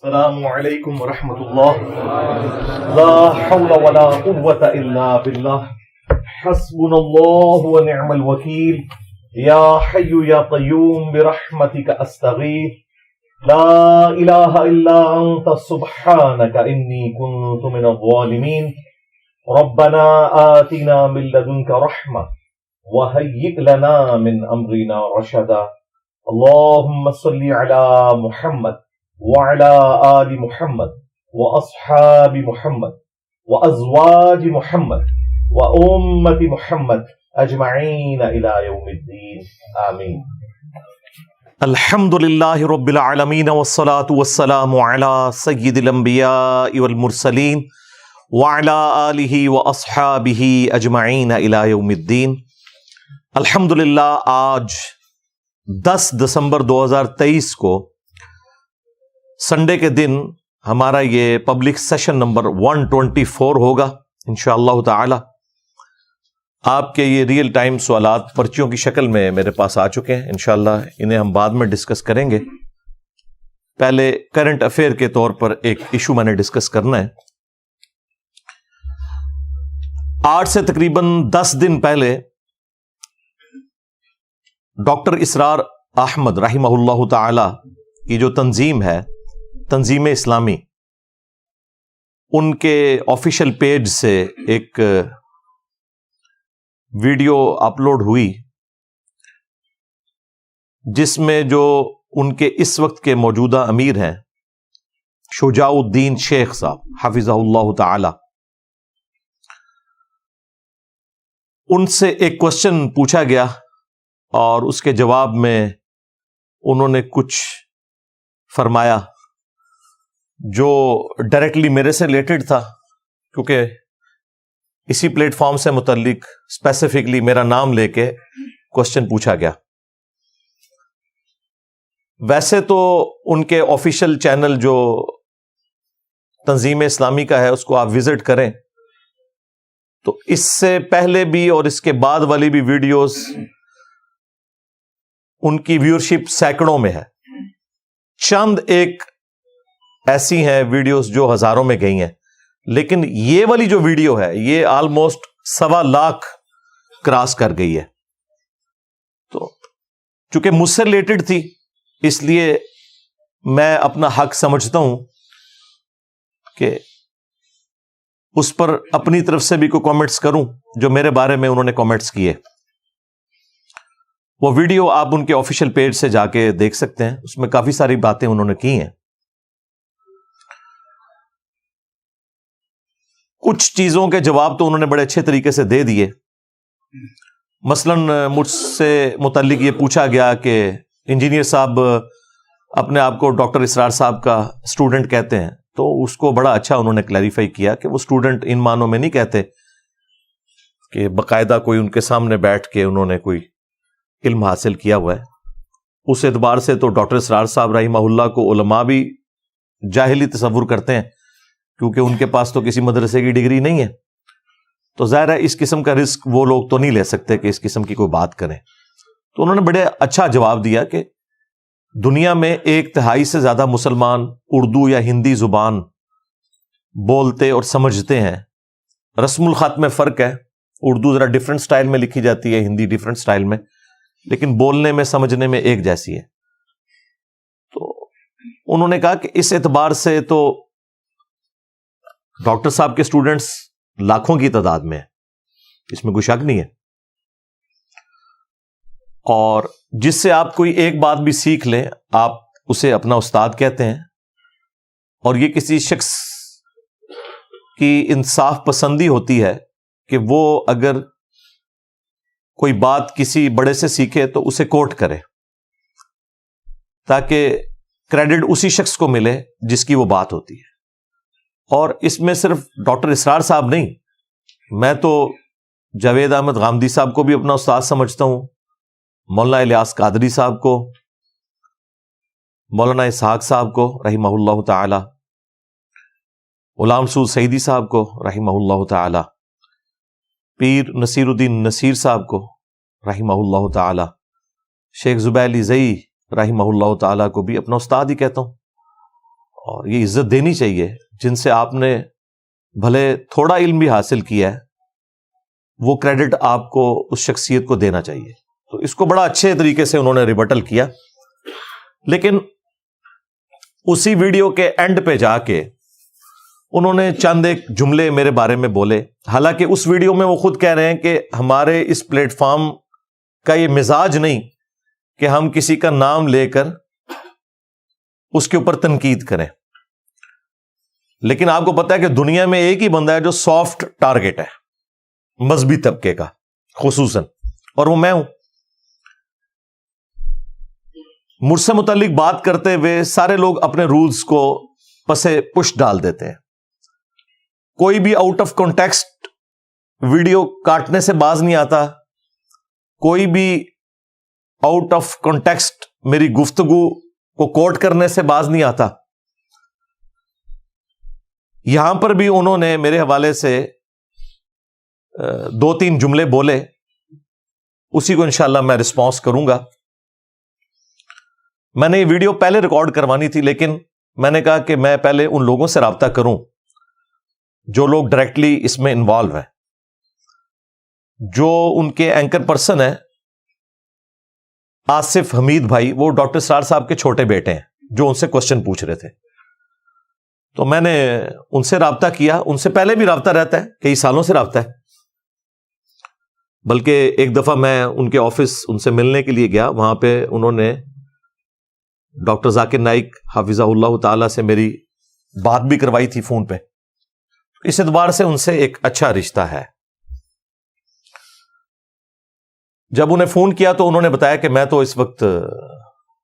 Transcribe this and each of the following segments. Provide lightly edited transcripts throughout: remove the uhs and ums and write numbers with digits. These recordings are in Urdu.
السلام علیکم ورحمۃ اللہ لا حول ولا قوة الا باللہ حسبنا اللہ ونعم الوکیل یا حی یا قیوم برحمتک استغیث لا الہ الا انت سبحانک انی کنت من الظالمین ربنا آتنا من لدنک رحمہ وہیئ لنا من امرنا رشدا اللہم صل علی محمد وعلى آل محمد وأصحاب محمد وأزواج محمد وأمة محمد أجمعين إلى يوم الدين آمين. الحمد لله رب العالمين والصلاة والسلام على سيد الأنبياء والمرسلين وعلى آله وأصحابه أجمعين إلى يوم الدين. الحمد للہ آج 10 دسمبر 2023 کو سنڈے کے دن ہمارا یہ پبلک سیشن نمبر 124 ہوگا انشاءاللہ تعالی. آپ کے یہ ریئل ٹائم سوالات پرچیوں کی شکل میں میرے پاس آ چکے ہیں. انشاءاللہ انہیں ہم بعد میں ڈسکس کریں گے. پہلے کرنٹ افیئر کے طور پر ایک ایشو میں نے ڈسکس کرنا ہے. آج سے تقریباً 10 دن پہلے ڈاکٹر اسرار احمد رحمہ اللہ تعالی کی جو تنظیم ہے تنظیم اسلامی، ان کے آفیشیل پیج سے ایک ویڈیو اپلوڈ ہوئی جس میں جو ان کے اس وقت کے موجودہ امیر ہیں شجاع الدین شیخ صاحب حفظہ اللہ تعالی، ان سے ایک کوشچن پوچھا گیا اور اس کے جواب میں انہوں نے کچھ فرمایا جو ڈائریکٹلی میرے سے ریلیٹڈ تھا، کیونکہ اسی پلیٹ فارم سے متعلق اسپیسیفکلی میرا نام لے کے کوشچن پوچھا گیا. ویسے تو ان کے آفیشیل چینل جو تنظیم اسلامی کا ہے اس کو آپ وزٹ کریں تو اس سے پہلے بھی اور اس کے بعد والی بھی ویڈیوز ان کی ویورشپ سینکڑوں میں ہے. چند ایک ایسی ہیں ویڈیوز جو ہزاروں میں گئی ہیں، لیکن یہ والی جو ویڈیو ہے یہ آلموسٹ 1.25 لاکھ کراس کر گئی ہے. تو چونکہ مجھ سے ریلیٹڈ تھی اس لیے میں اپنا حق سمجھتا ہوں کہ اس پر اپنی طرف سے بھی کوئی کامنٹس کروں جو میرے بارے میں انہوں نے کامنٹس کیے. وہ ویڈیو آپ ان کے آفیشیل پیج سے جا کے دیکھ سکتے ہیں، اس میں کافی ساری باتیں انہوں نے کی ہیں. کچھ چیزوں کے جواب تو انہوں نے بڑے اچھے طریقے سے دے دیے. مثلاً مجھ سے متعلق یہ پوچھا گیا کہ انجینئر صاحب اپنے آپ کو ڈاکٹر اسرار صاحب کا اسٹوڈنٹ کہتے ہیں، تو اس کو بڑا اچھا انہوں نے کلیریفائی کیا کہ وہ اسٹوڈنٹ ان معنوں میں نہیں کہتے کہ باقاعدہ کوئی ان کے سامنے بیٹھ کے انہوں نے کوئی علم حاصل کیا ہوا ہے. اس اعتبار سے تو ڈاکٹر اسرار صاحب رحمہ اللہ کو علماء بھی جاہلی تصور کرتے ہیں کیونکہ ان کے پاس تو کسی مدرسے کی ڈگری نہیں ہے. تو ظاہر ہے اس قسم کا رسک وہ لوگ تو نہیں لے سکتے کہ اس قسم کی کوئی بات کریں. تو انہوں نے بڑے اچھا جواب دیا کہ دنیا میں 1/3 سے زیادہ مسلمان اردو یا ہندی زبان بولتے اور سمجھتے ہیں. رسم الخط میں فرق ہے، اردو ذرا ڈفرنٹ سٹائل میں لکھی جاتی ہے، ہندی ڈفرنٹ سٹائل میں، لیکن بولنے میں سمجھنے میں ایک جیسی ہے. تو انہوں نے کہا کہ اس اعتبار سے تو ڈاکٹر صاحب کے اسٹوڈنٹس لاکھوں کی تعداد میں ہیں، اس میں کوئی شک نہیں ہے. اور جس سے آپ کوئی ایک بات بھی سیکھ لیں آپ اسے اپنا استاد کہتے ہیں. اور یہ کسی شخص کی انصاف پسندی ہوتی ہے کہ وہ اگر کوئی بات کسی بڑے سے سیکھے تو اسے کوٹ کرے تاکہ کریڈٹ اسی شخص کو ملے جس کی وہ بات ہوتی ہے. اور اس میں صرف ڈاکٹر اسرار صاحب نہیں، میں تو جاوید احمد غامدی صاحب کو بھی اپنا استاد سمجھتا ہوں، مولانا الیاس قادری صاحب کو، مولانا اسحاق صاحب کو رحمہ اللہ تعالی، غلام مسعود سعیدی صاحب کو رحمہ اللہ تعالی، پیر نصیر الدین نصیر صاحب کو رحمہ اللہ تعالی، شیخ زبیر علی زئی رحمہ اللہ تعالیٰ کو بھی اپنا استاد ہی کہتا ہوں. اور یہ عزت دینی چاہیے جن سے آپ نے بھلے تھوڑا علم بھی حاصل کیا ہے، وہ کریڈٹ آپ کو اس شخصیت کو دینا چاہیے. تو اس کو بڑا اچھے طریقے سے انہوں نے ریبٹل کیا. لیکن اسی ویڈیو کے اینڈ پہ جا کے انہوں نے چند ایک جملے میرے بارے میں بولے. حالانکہ اس ویڈیو میں وہ خود کہہ رہے ہیں کہ ہمارے اس پلیٹ فارم کا یہ مزاج نہیں کہ ہم کسی کا نام لے کر اس کے اوپر تنقید کریں. لیکن آپ کو پتا ہے کہ دنیا میں ایک ہی بندہ ہے جو سافٹ ٹارگٹ ہے مذہبی طبقے کا خصوصاً، اور وہ میں ہوں. مجھ سے متعلق بات کرتے ہوئے سارے لوگ اپنے رولز کو پسے پش ڈال دیتے ہیں. کوئی بھی آؤٹ آف کانٹیکسٹ ویڈیو کاٹنے سے باز نہیں آتا، کوئی بھی آؤٹ آف کانٹیکسٹ میری گفتگو کو کوٹ کرنے سے باز نہیں آتا. یہاں پر بھی انہوں نے میرے حوالے سے 2-3 جملے بولے، اسی کو انشاءاللہ میں رسپانس کروں گا. میں نے یہ ویڈیو پہلے ریکارڈ کروانی تھی، لیکن میں نے کہا کہ میں پہلے ان لوگوں سے رابطہ کروں جو لوگ ڈائریکٹلی اس میں انوالو ہیں. جو ان کے اینکر پرسن ہیں آصف حمید بھائی، وہ ڈاکٹر اسرار صاحب کے چھوٹے بیٹے ہیں جو ان سے کوسچن پوچھ رہے تھے. تو میں نے ان سے رابطہ کیا. ان سے پہلے بھی رابطہ رہتا ہے، کئی سالوں سے رابطہ ہے. بلکہ ایک دفعہ میں ان کے آفس ان سے ملنے کے لیے گیا، وہاں پہ انہوں نے ڈاکٹر ذاکر نائک حافظہ اللہ تعالی سے میری بات بھی کروائی تھی فون پہ. اس اعتبار سے ان سے ایک اچھا رشتہ ہے. جب انہیں فون کیا تو انہوں نے بتایا کہ میں تو اس وقت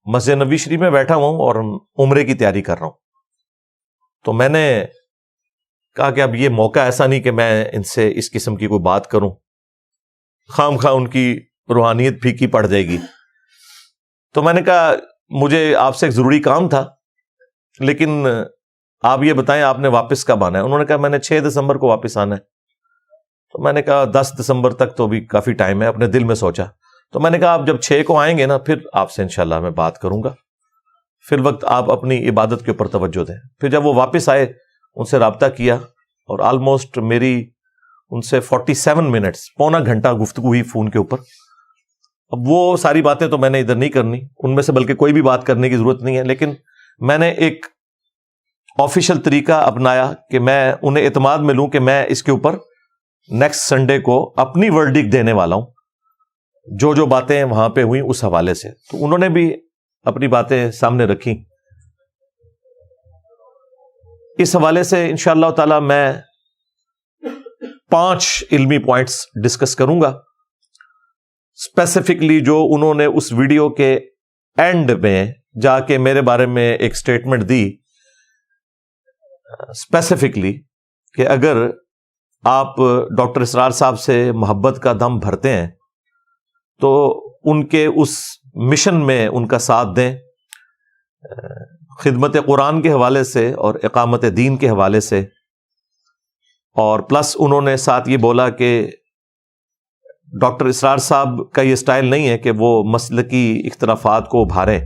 مسجد نبوی شریف میں بیٹھا ہوں اور عمرے کی تیاری کر رہا ہوں. تو میں نے کہا کہ اب یہ موقع ایسا نہیں کہ میں ان سے اس قسم کی کوئی بات کروں، خام خواہ ان کی روحانیت پھیکی پڑ جائے گی. تو میں نے کہا مجھے آپ سے ایک ضروری کام تھا، لیکن آپ یہ بتائیں آپ نے واپس کب آنا ہے؟ انہوں نے کہا میں نے 6 دسمبر کو واپس آنا ہے. تو میں نے کہا 10 دسمبر تک تو بھی کافی ٹائم ہے. اپنے دل میں سوچا تو میں نے کہا آپ جب 6 کو آئیں گے نا پھر آپ سے انشاءاللہ میں بات کروں گا، فی الوقت آپ اپنی عبادت کے اوپر توجہ دیں. پھر جب وہ واپس آئے ان سے رابطہ کیا اور آلموسٹ میری ان سے 47 منٹس، پونا گھنٹہ گفتگو ہوئی فون کے اوپر. اب وہ ساری باتیں تو میں نے ادھر نہیں کرنی، ان میں سے بلکہ کوئی بھی بات کرنے کی ضرورت نہیں ہے. لیکن میں نے ایک آفیشیل طریقہ اپنایا کہ میں انہیں اعتماد میں لوں کہ میں اس کے اوپر نیکسٹ سنڈے کو اپنی ورڈکٹ دینے والا ہوں، جو جو باتیں وہاں پہ ہوئی اس حوالے سے. تو انہوں نے بھی اپنی باتیں سامنے رکھی. اس حوالے سے انشاءاللہ تعالی میں 5 علمی پوائنٹس ڈسکس کروں گا. اسپیسیفکلی جو انہوں نے اس ویڈیو کے اینڈ میں جا کے میرے بارے میں ایک سٹیٹمنٹ دی اسپیسیفکلی کہ اگر آپ ڈاکٹر اسرار صاحب سے محبت کا دم بھرتے ہیں تو ان کے اس مشن میں ان کا ساتھ دیں، خدمت قرآن کے حوالے سے اور اقامت دین کے حوالے سے. اور پلس انہوں نے ساتھ یہ بولا کہ ڈاکٹر اسرار صاحب کا یہ سٹائل نہیں ہے کہ وہ مسلکی اختلافات کو ابھاریں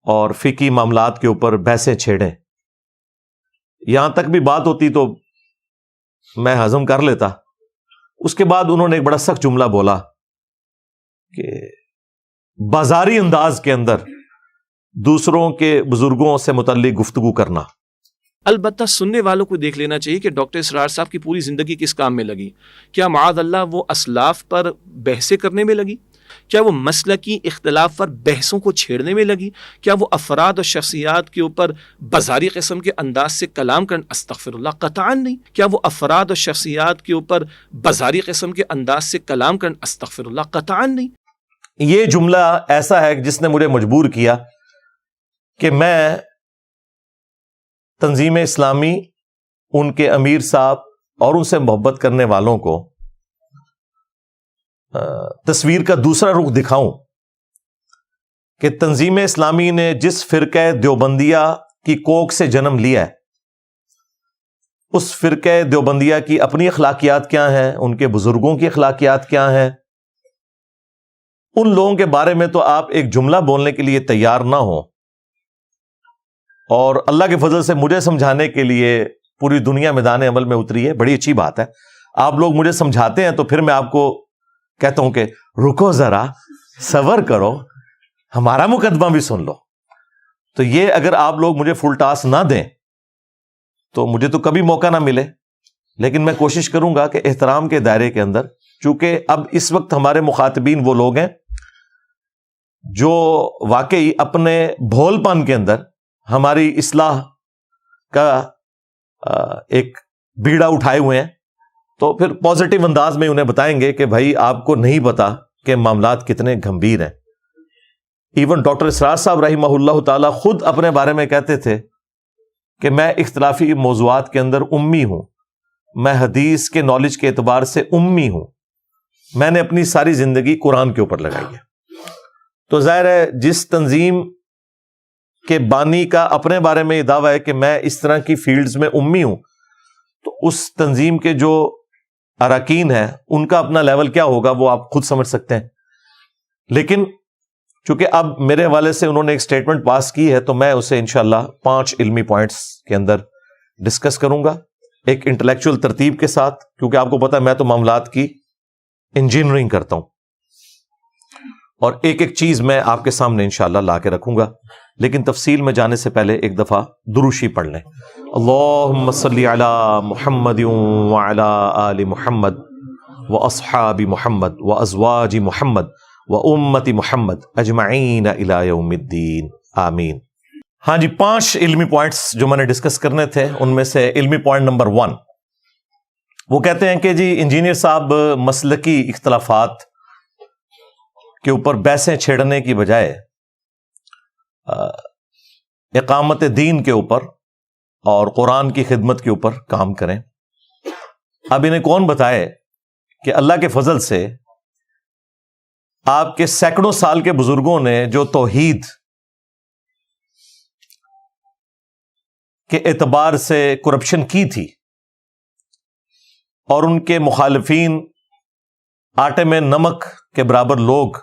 اور فقہی معاملات کے اوپر بحثیں چھیڑیں. یہاں تک بھی بات ہوتی تو میں ہضم کر لیتا. اس کے بعد انہوں نے ایک بڑا سخت جملہ بولا کہ بازاری انداز کے اندر دوسروں کے بزرگوں سے متعلق گفتگو کرنا. البتہ سننے والوں کو دیکھ لینا چاہیے کہ ڈاکٹر اسرار صاحب کی پوری زندگی کس کام میں لگی. کیا معاذ اللہ وہ اسلاف پر بحثیں کرنے میں لگی؟ کیا وہ مسلکی اختلاف پر بحثوں کو چھیڑنے میں لگی؟ کیا وہ افراد اور شخصیات کے اوپر بازاری قسم کے انداز سے کلام کرنا؟ استغفر اللہ، قطعاً نہیں. کیا وہ افراد اور شخصیات کے اوپر بازاری قسم کے انداز سے کلام کرنا؟ استغفر اللہ، قطعاً نہیں. یہ جملہ ایسا ہے جس نے مجھے مجبور کیا کہ میں تنظیم اسلامی، ان کے امیر صاحب اور ان سے محبت کرنے والوں کو تصویر کا دوسرا رخ دکھاؤں کہ تنظیم اسلامی نے جس فرقہ دیوبندیہ کی کوک سے جنم لیا ہے، اس فرقہ دیوبندیہ کی اپنی اخلاقیات کیا ہیں، ان کے بزرگوں کی اخلاقیات کیا ہیں. ان لوگوں کے بارے میں تو آپ ایک جملہ بولنے کے لیے تیار نہ ہو اور اللہ کے فضل سے مجھے سمجھانے کے لیے پوری دنیا میدان عمل میں اتری ہے. بڑی اچھی بات ہے. آپ لوگ مجھے سمجھاتے ہیں تو پھر میں آپ کو کہتا ہوں کہ رکو ذرا، صبر کرو، ہمارا مقدمہ بھی سن لو. تو یہ اگر آپ لوگ مجھے فل ٹاس نہ دیں تو مجھے تو کبھی موقع نہ ملے. لیکن میں کوشش کروں گا کہ احترام کے دائرے کے اندر، چونکہ اب اس وقت ہمارے مخاطبین وہ لوگ ہیں جو واقعی اپنے بھول پن کے اندر ہماری اصلاح کا ایک بیڑا اٹھائے ہوئے ہیں، تو پھر پازیٹیو انداز میں انہیں بتائیں گے کہ بھائی آپ کو نہیں پتا کہ معاملات کتنے گمبھیر ہیں. ایون ڈاکٹر اسرار صاحب رحمہ اللہ تعالی خود اپنے بارے میں کہتے تھے کہ میں اختلافی موضوعات کے اندر امی ہوں، میں حدیث کے نالج کے اعتبار سے امی ہوں، میں نے اپنی ساری زندگی قرآن کے اوپر لگائی ہے. تو ظاہر ہے جس تنظیم کے بانی کا اپنے بارے میں یہ دعویٰ ہے کہ میں اس طرح کی فیلڈز میں امی ہوں، تو اس تنظیم کے جو اراکین ہیں ان کا اپنا لیول کیا ہوگا وہ آپ خود سمجھ سکتے ہیں. لیکن چونکہ اب میرے حوالے سے انہوں نے ایک سٹیٹمنٹ پاس کی ہے تو میں اسے انشاءاللہ 5 علمی پوائنٹس کے اندر ڈسکس کروں گا ایک انٹلیکچوئل ترتیب کے ساتھ، کیونکہ آپ کو پتا ہے میں تو معاملات کی انجینئرنگ کرتا ہوں اور ایک ایک چیز میں آپ کے سامنے انشاءاللہ لا کے رکھوں گا. لیکن تفصیل میں جانے سے پہلے ایک دفعہ دروشی پڑھ لیں. اللہم صلی علی محمد وعلی آل محمد واصحاب محمد وازواج محمد وامت محمد اجمعین الی یوم الدین آمین. ہاں جی، 5 علمی پوائنٹس جو میں نے ڈسکس کرنے تھے، ان میں سے علمی پوائنٹ نمبر 1 وہ کہتے ہیں کہ جی انجینئر صاحب مسلکی اختلافات کے اوپر بحثیں چھیڑنے کی بجائے اقامت دین کے اوپر اور قرآن کی خدمت کے اوپر کام کریں. اب انہیں کون بتائے کہ اللہ کے فضل سے آپ کے سینکڑوں سال کے بزرگوں نے جو توحید کے اعتبار سے کرپشن کی تھی اور ان کے مخالفین آٹے میں نمک کے برابر لوگ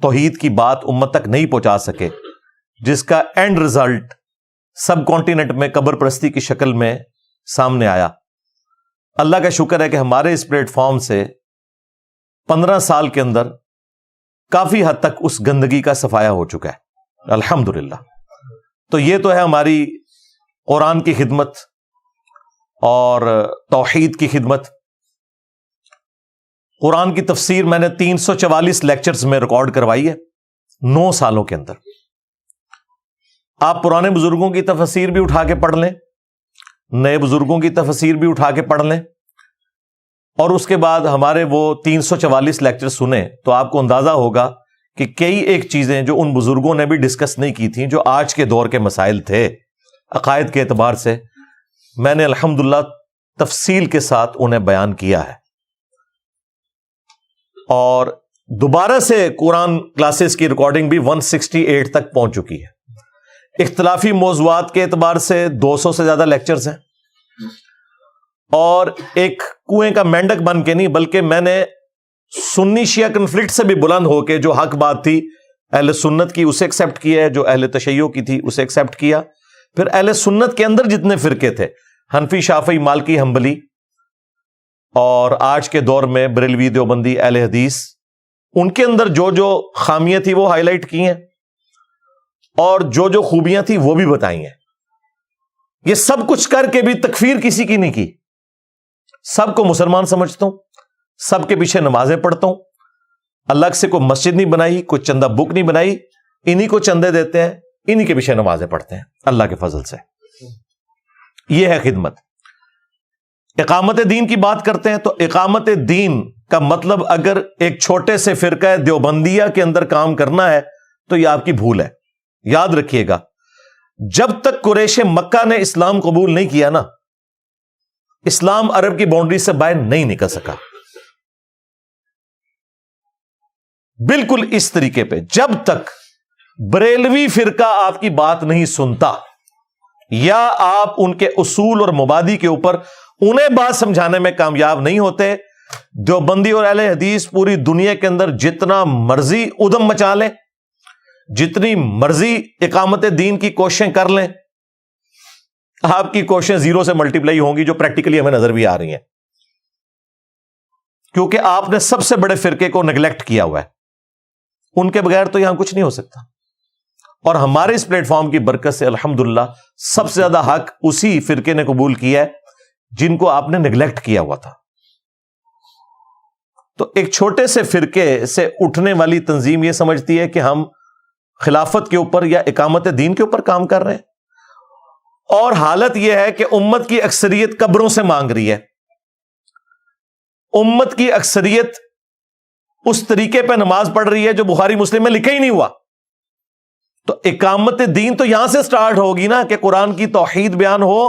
توحید کی بات امت تک نہیں پہنچا سکے، جس کا اینڈ رزلٹ سب کانٹیننٹ میں قبر پرستی کی شکل میں سامنے آیا. اللہ کا شکر ہے کہ ہمارے اس پلیٹ فارم سے 15 سال کے اندر کافی حد تک اس گندگی کا صفایا ہو چکا ہے الحمدللہ. تو یہ تو ہے ہماری قرآن کی خدمت اور توحید کی خدمت. قرآن کی تفسیر میں نے 344 لیکچرز میں ریکارڈ کروائی ہے 9 سالوں کے اندر. آپ پرانے بزرگوں کی تفسیر بھی اٹھا کے پڑھ لیں، نئے بزرگوں کی تفسیر بھی اٹھا کے پڑھ لیں، اور اس کے بعد ہمارے وہ 344 لیکچر سنیں تو آپ کو اندازہ ہوگا کہ کئی ایک چیزیں جو ان بزرگوں نے بھی ڈسکس نہیں کی تھیں، جو آج کے دور کے مسائل تھے عقائد کے اعتبار سے، میں نے الحمدللہ تفصیل کے ساتھ انہیں بیان کیا ہے. اور دوبارہ سے قرآن کلاسز کی ریکارڈنگ بھی 168 تک پہنچ چکی ہے. اختلافی موضوعات کے اعتبار سے 200 سے زیادہ لیکچرز ہیں، اور ایک کنویں کا مینڈک بن کے نہیں بلکہ میں نے سنی شیعہ کنفلکٹ سے بھی بلند ہو کے جو حق بات تھی اہل سنت کی اسے ایکسیپٹ کیا ہے، جو اہل تشیع کی تھی اسے ایکسیپٹ کیا. پھر اہل سنت کے اندر جتنے فرقے تھے، حنفی، شافعی، مالکی، حنبلی، اور آج کے دور میں بریلوی، دیوبندی، اہل حدیث، ان کے اندر جو جو خامیاں تھی وہ ہائی لائٹ کی ہیں اور جو جو خوبیاں تھی وہ بھی بتائی ہیں. یہ سب کچھ کر کے بھی تکفیر کسی کی نہیں کی. سب کو مسلمان سمجھتا ہوں، سب کے پیچھے نمازیں پڑھتا ہوں، الگ سے کوئی مسجد نہیں بنائی، کوئی چندہ بک نہیں بنائی، انہی کو چندے دیتے ہیں، انہی کے پیچھے نمازیں پڑھتے ہیں اللہ کے فضل سے. یہ ہے خدمت. اقامت دین کی بات کرتے ہیں تو اقامت دین کا مطلب اگر ایک چھوٹے سے فرقہ دیوبندیہ کے اندر کام کرنا ہے تو یہ آپ کی بھول ہے. یاد رکھیے گا، جب تک قریش مکہ نے اسلام قبول نہیں کیا نا، اسلام عرب کی باؤنڈری سے باہر نہیں نکل سکا. بالکل اس طریقے پہ جب تک بریلوی فرقہ آپ کی بات نہیں سنتا یا آپ ان کے اصول اور مبادی کے اوپر انہیں بات سمجھانے میں کامیاب نہیں ہوتے، دیوبندی اور اہل حدیث پوری دنیا کے اندر جتنا مرضی ادم مچا لیں، جتنی مرضی اقامت دین کی کوششیں کر لیں، آپ کی کوششیں زیرو سے ملٹیپلائی ہوں گی، جو پریکٹیکلی ہمیں نظر بھی آ رہی ہیں، کیونکہ آپ نے سب سے بڑے فرقے کو نیگلیکٹ کیا ہوا ہے. ان کے بغیر تو یہاں کچھ نہیں ہو سکتا. اور ہمارے اس پلیٹ فارم کی برکت سے الحمدللہ سب سے زیادہ حق اسی فرقے نے قبول کیا ہے جن کو آپ نے نیگلیکٹ کیا ہوا تھا. تو ایک چھوٹے سے فرقے سے اٹھنے والی تنظیم یہ سمجھتی ہے کہ ہم خلافت کے اوپر یا اقامت دین کے اوپر کام کر رہے ہیں، اور حالت یہ ہے کہ امت کی اکثریت قبروں سے مانگ رہی ہے. امت کی اکثریت اس طریقے پہ نماز پڑھ رہی ہے جو بخاری مسلم میں لکھا ہی نہیں ہوا. تو اقامت دین تو یہاں سے سٹارٹ ہوگی نا کہ قرآن کی توحید بیان ہو،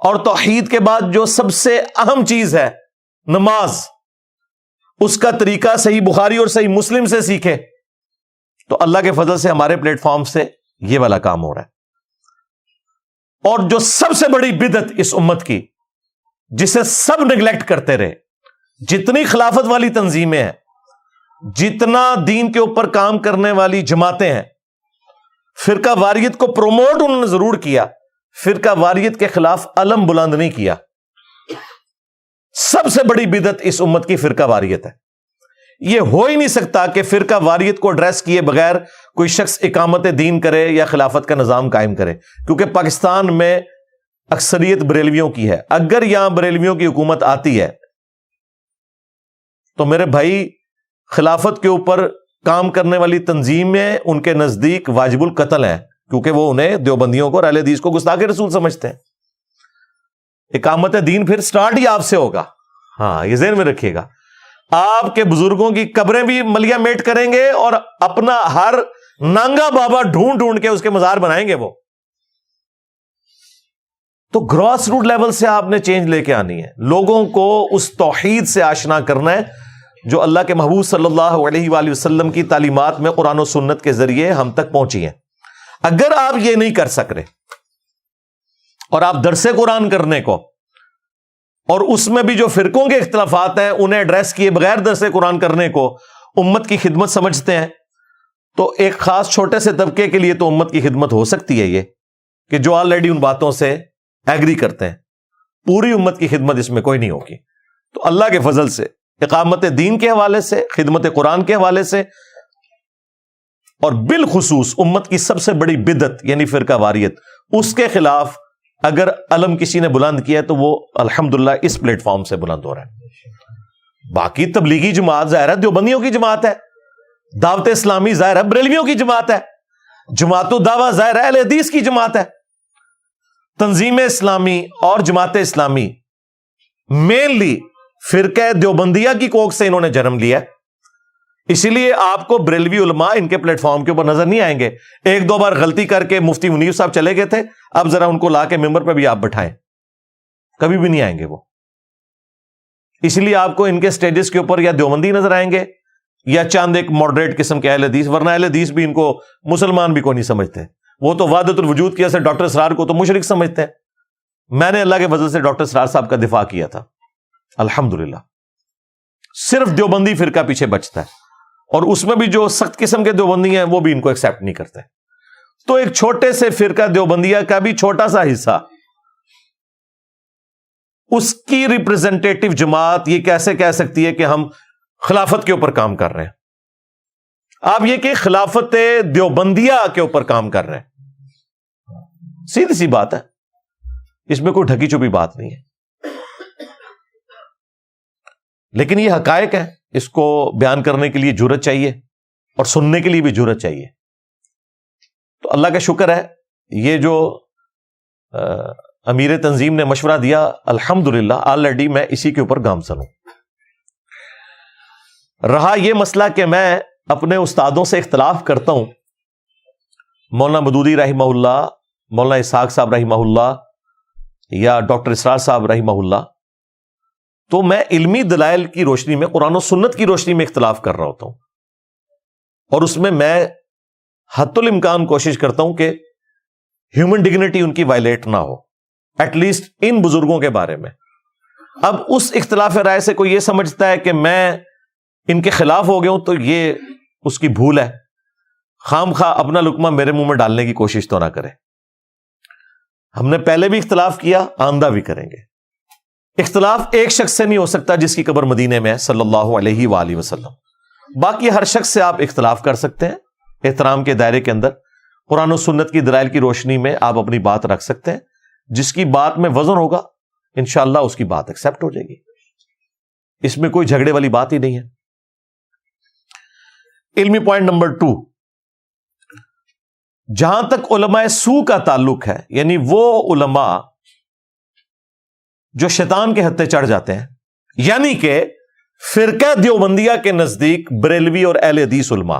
اور توحید کے بعد جو سب سے اہم چیز ہے نماز، اس کا طریقہ صحیح بخاری اور صحیح مسلم سے سیکھے. تو اللہ کے فضل سے ہمارے پلیٹ فارم سے یہ والا کام ہو رہا ہے. اور جو سب سے بڑی بدعت اس امت کی، جسے سب نیگلیکٹ کرتے رہے، جتنی خلافت والی تنظیمیں ہیں، جتنا دین کے اوپر کام کرنے والی جماعتیں ہیں، فرقہ واریت کو پروموٹ انہوں نے ضرور کیا، فرقہ واریت کے خلاف علم بلند نہیں کیا. سب سے بڑی بدعت اس امت کی فرقہ واریت ہے. یہ ہو ہی نہیں سکتا کہ فرقہ واریت کو ایڈریس کیے بغیر کوئی شخص اقامت دین کرے یا خلافت کا نظام قائم کرے، کیونکہ پاکستان میں اکثریت بریلویوں کی ہے. اگر یہاں بریلویوں کی حکومت آتی ہے تو میرے بھائی خلافت کے اوپر کام کرنے والی تنظیمیں ان کے نزدیک واجب القتل ہیں، کیونکہ وہ انہیں دیوبندیوں کو اور اہل حدیث کو گستاخ رسول سمجھتے ہیں. اقامت دین پھر سٹارٹ ہی آپ سے ہوگا. ہاں، یہ ذہن میں رکھیے گا. آپ کے بزرگوں کی قبریں بھی ملیا میٹ کریں گے اور اپنا ہر نانگا بابا ڈھونڈ ڈھونڈ کے اس کے مزار بنائیں گے وہ. تو گراس روٹ لیول سے آپ نے چینج لے کے آنی ہے. لوگوں کو اس توحید سے آشنا کرنا ہے جو اللہ کے محبوب صلی اللہ علیہ وآلہ وسلم کی تعلیمات میں قرآن و سنت کے ذریعے ہم تک پہنچی ہیں. اگر آپ یہ نہیں کر سک رہے اور آپ درس قرآن کرنے کو، اور اس میں بھی جو فرقوں کے اختلافات ہیں انہیں ایڈریس کیے بغیر درس قرآن کرنے کو امت کی خدمت سمجھتے ہیں، تو ایک خاص چھوٹے سے طبقے کے لیے تو امت کی خدمت ہو سکتی ہے یہ کہ جو آلریڈی ان باتوں سے ایگری کرتے ہیں. پوری امت کی خدمت اس میں کوئی نہیں ہوگی. تو اللہ کے فضل سے اقامت دین کے حوالے سے، خدمت قرآن کے حوالے سے، اور بالخصوص امت کی سب سے بڑی بدعت یعنی فرقہ واریت، اس کے خلاف اگر علم کسی نے بلند کیا ہے تو وہ الحمدللہ اس پلیٹ فارم سے بلند ہو رہا ہے. باقی تبلیغی جماعت ظاہر ہے دیوبندیوں کی جماعت ہے، دعوت اسلامی ظاہر ہے بریلویوں کی جماعت ہے، جماعت الدعوہ ظاہر ہے اہل حدیث کی جماعت ہے. تنظیم اسلامی اور جماعت اسلامی مینلی فرقہ دیوبندیہ کی کوک سے انہوں نے جنم لیا. اسی لیے آپ کو بریلوی علماء ان کے پلیٹ فارم کے اوپر نظر نہیں آئیں گے. ایک دو بار غلطی کر کے مفتی منیر صاحب چلے گئے تھے، اب ذرا ان کو لا کے ممبر پہ بھی آپ بٹھائیں، کبھی بھی نہیں آئیں گے وہ. اسی لیے آپ کو ان کے سٹیجز کے اوپر یا دیوبندی نظر آئیں گے یا چاند ایک ماڈریٹ قسم کے اہل حدیث، ورنہ اہل حدیث بھی ان کو مسلمان بھی کوئی نہیں سمجھتے. وہ تو وحدت الوجود کی سے ڈاکٹر اسرار کو تو مشرک سمجھتے ہیں. میں نے اللہ کے فضل سے ڈاکٹر اسرار صاحب کا دفاع کیا تھا الحمدللہ. صرف دیوبندی فرقہ پیچھے بچتا ہے، اور اس میں بھی جو سخت قسم کے دیوبندی ہیں وہ بھی ان کو ایکسیپٹ نہیں کرتے. تو ایک چھوٹے سے فرقہ دیوبندیہ کا بھی چھوٹا سا حصہ، اس کی ریپرزینٹیٹو جماعت یہ کیسے کہہ سکتی ہے کہ ہم خلافت کے اوپر کام کر رہے ہیں؟ آپ یہ کہ خلافت دیوبندیہ کے اوپر کام کر رہے ہیں. سیدھی سی بات ہے، اس میں کوئی ڈھکی چھپی بات نہیں ہے. لیکن یہ حقائق ہے، اس کو بیان کرنے کے لیے جرأت چاہیے اور سننے کے لیے بھی جرأت چاہیے. تو اللہ کا شکر ہے یہ جو امیر تنظیم نے مشورہ دیا الحمدللہ آلریڈی میں اسی کے اوپر گامزن ہوں. رہا یہ مسئلہ کہ میں اپنے استادوں سے اختلاف کرتا ہوں، مولانا مودودی رحمہ اللہ، مولانا اسحاق صاحب رحمہ اللہ یا ڈاکٹر اسرار صاحب رحمہ اللہ، تو میں علمی دلائل کی روشنی میں، قرآن و سنت کی روشنی میں اختلاف کر رہا ہوتا ہوں، اور اس میں حتی الامکان کوشش کرتا ہوں کہ ہیومن ڈگنیٹی ان کی وائلیٹ نہ ہو، ایٹ لیسٹ ان بزرگوں کے بارے میں. اب اس اختلاف رائے سے کوئی یہ سمجھتا ہے کہ میں ان کے خلاف ہو گیا ہوں تو یہ اس کی بھول ہے. خام خواہ اپنا لقمہ میرے منہ میں ڈالنے کی کوشش تو نہ کرے. ہم نے پہلے بھی اختلاف کیا، آئندہ بھی کریں گے. اختلاف ایک شخص سے نہیں ہو سکتا جس کی قبر مدینے میں ہے صلی اللہ علیہ وآلہ وسلم. باقی ہر شخص سے آپ اختلاف کر سکتے ہیں احترام کے دائرے کے اندر. قرآن و سنت کی دلائل کی روشنی میں آپ اپنی بات رکھ سکتے ہیں. جس کی بات میں وزن ہوگا انشاءاللہ اس کی بات ایکسپٹ ہو جائے گی. اس میں کوئی جھگڑے والی بات ہی نہیں ہے. علمی پوائنٹ نمبر 2، جہاں تک علماء سو کا تعلق ہے، یعنی وہ علماء جو شیطان کے ہتھے چڑھ جاتے ہیں، یعنی کہ فرقہ دیوبندیہ کے نزدیک بریلوی اور اہل حدیث علماء،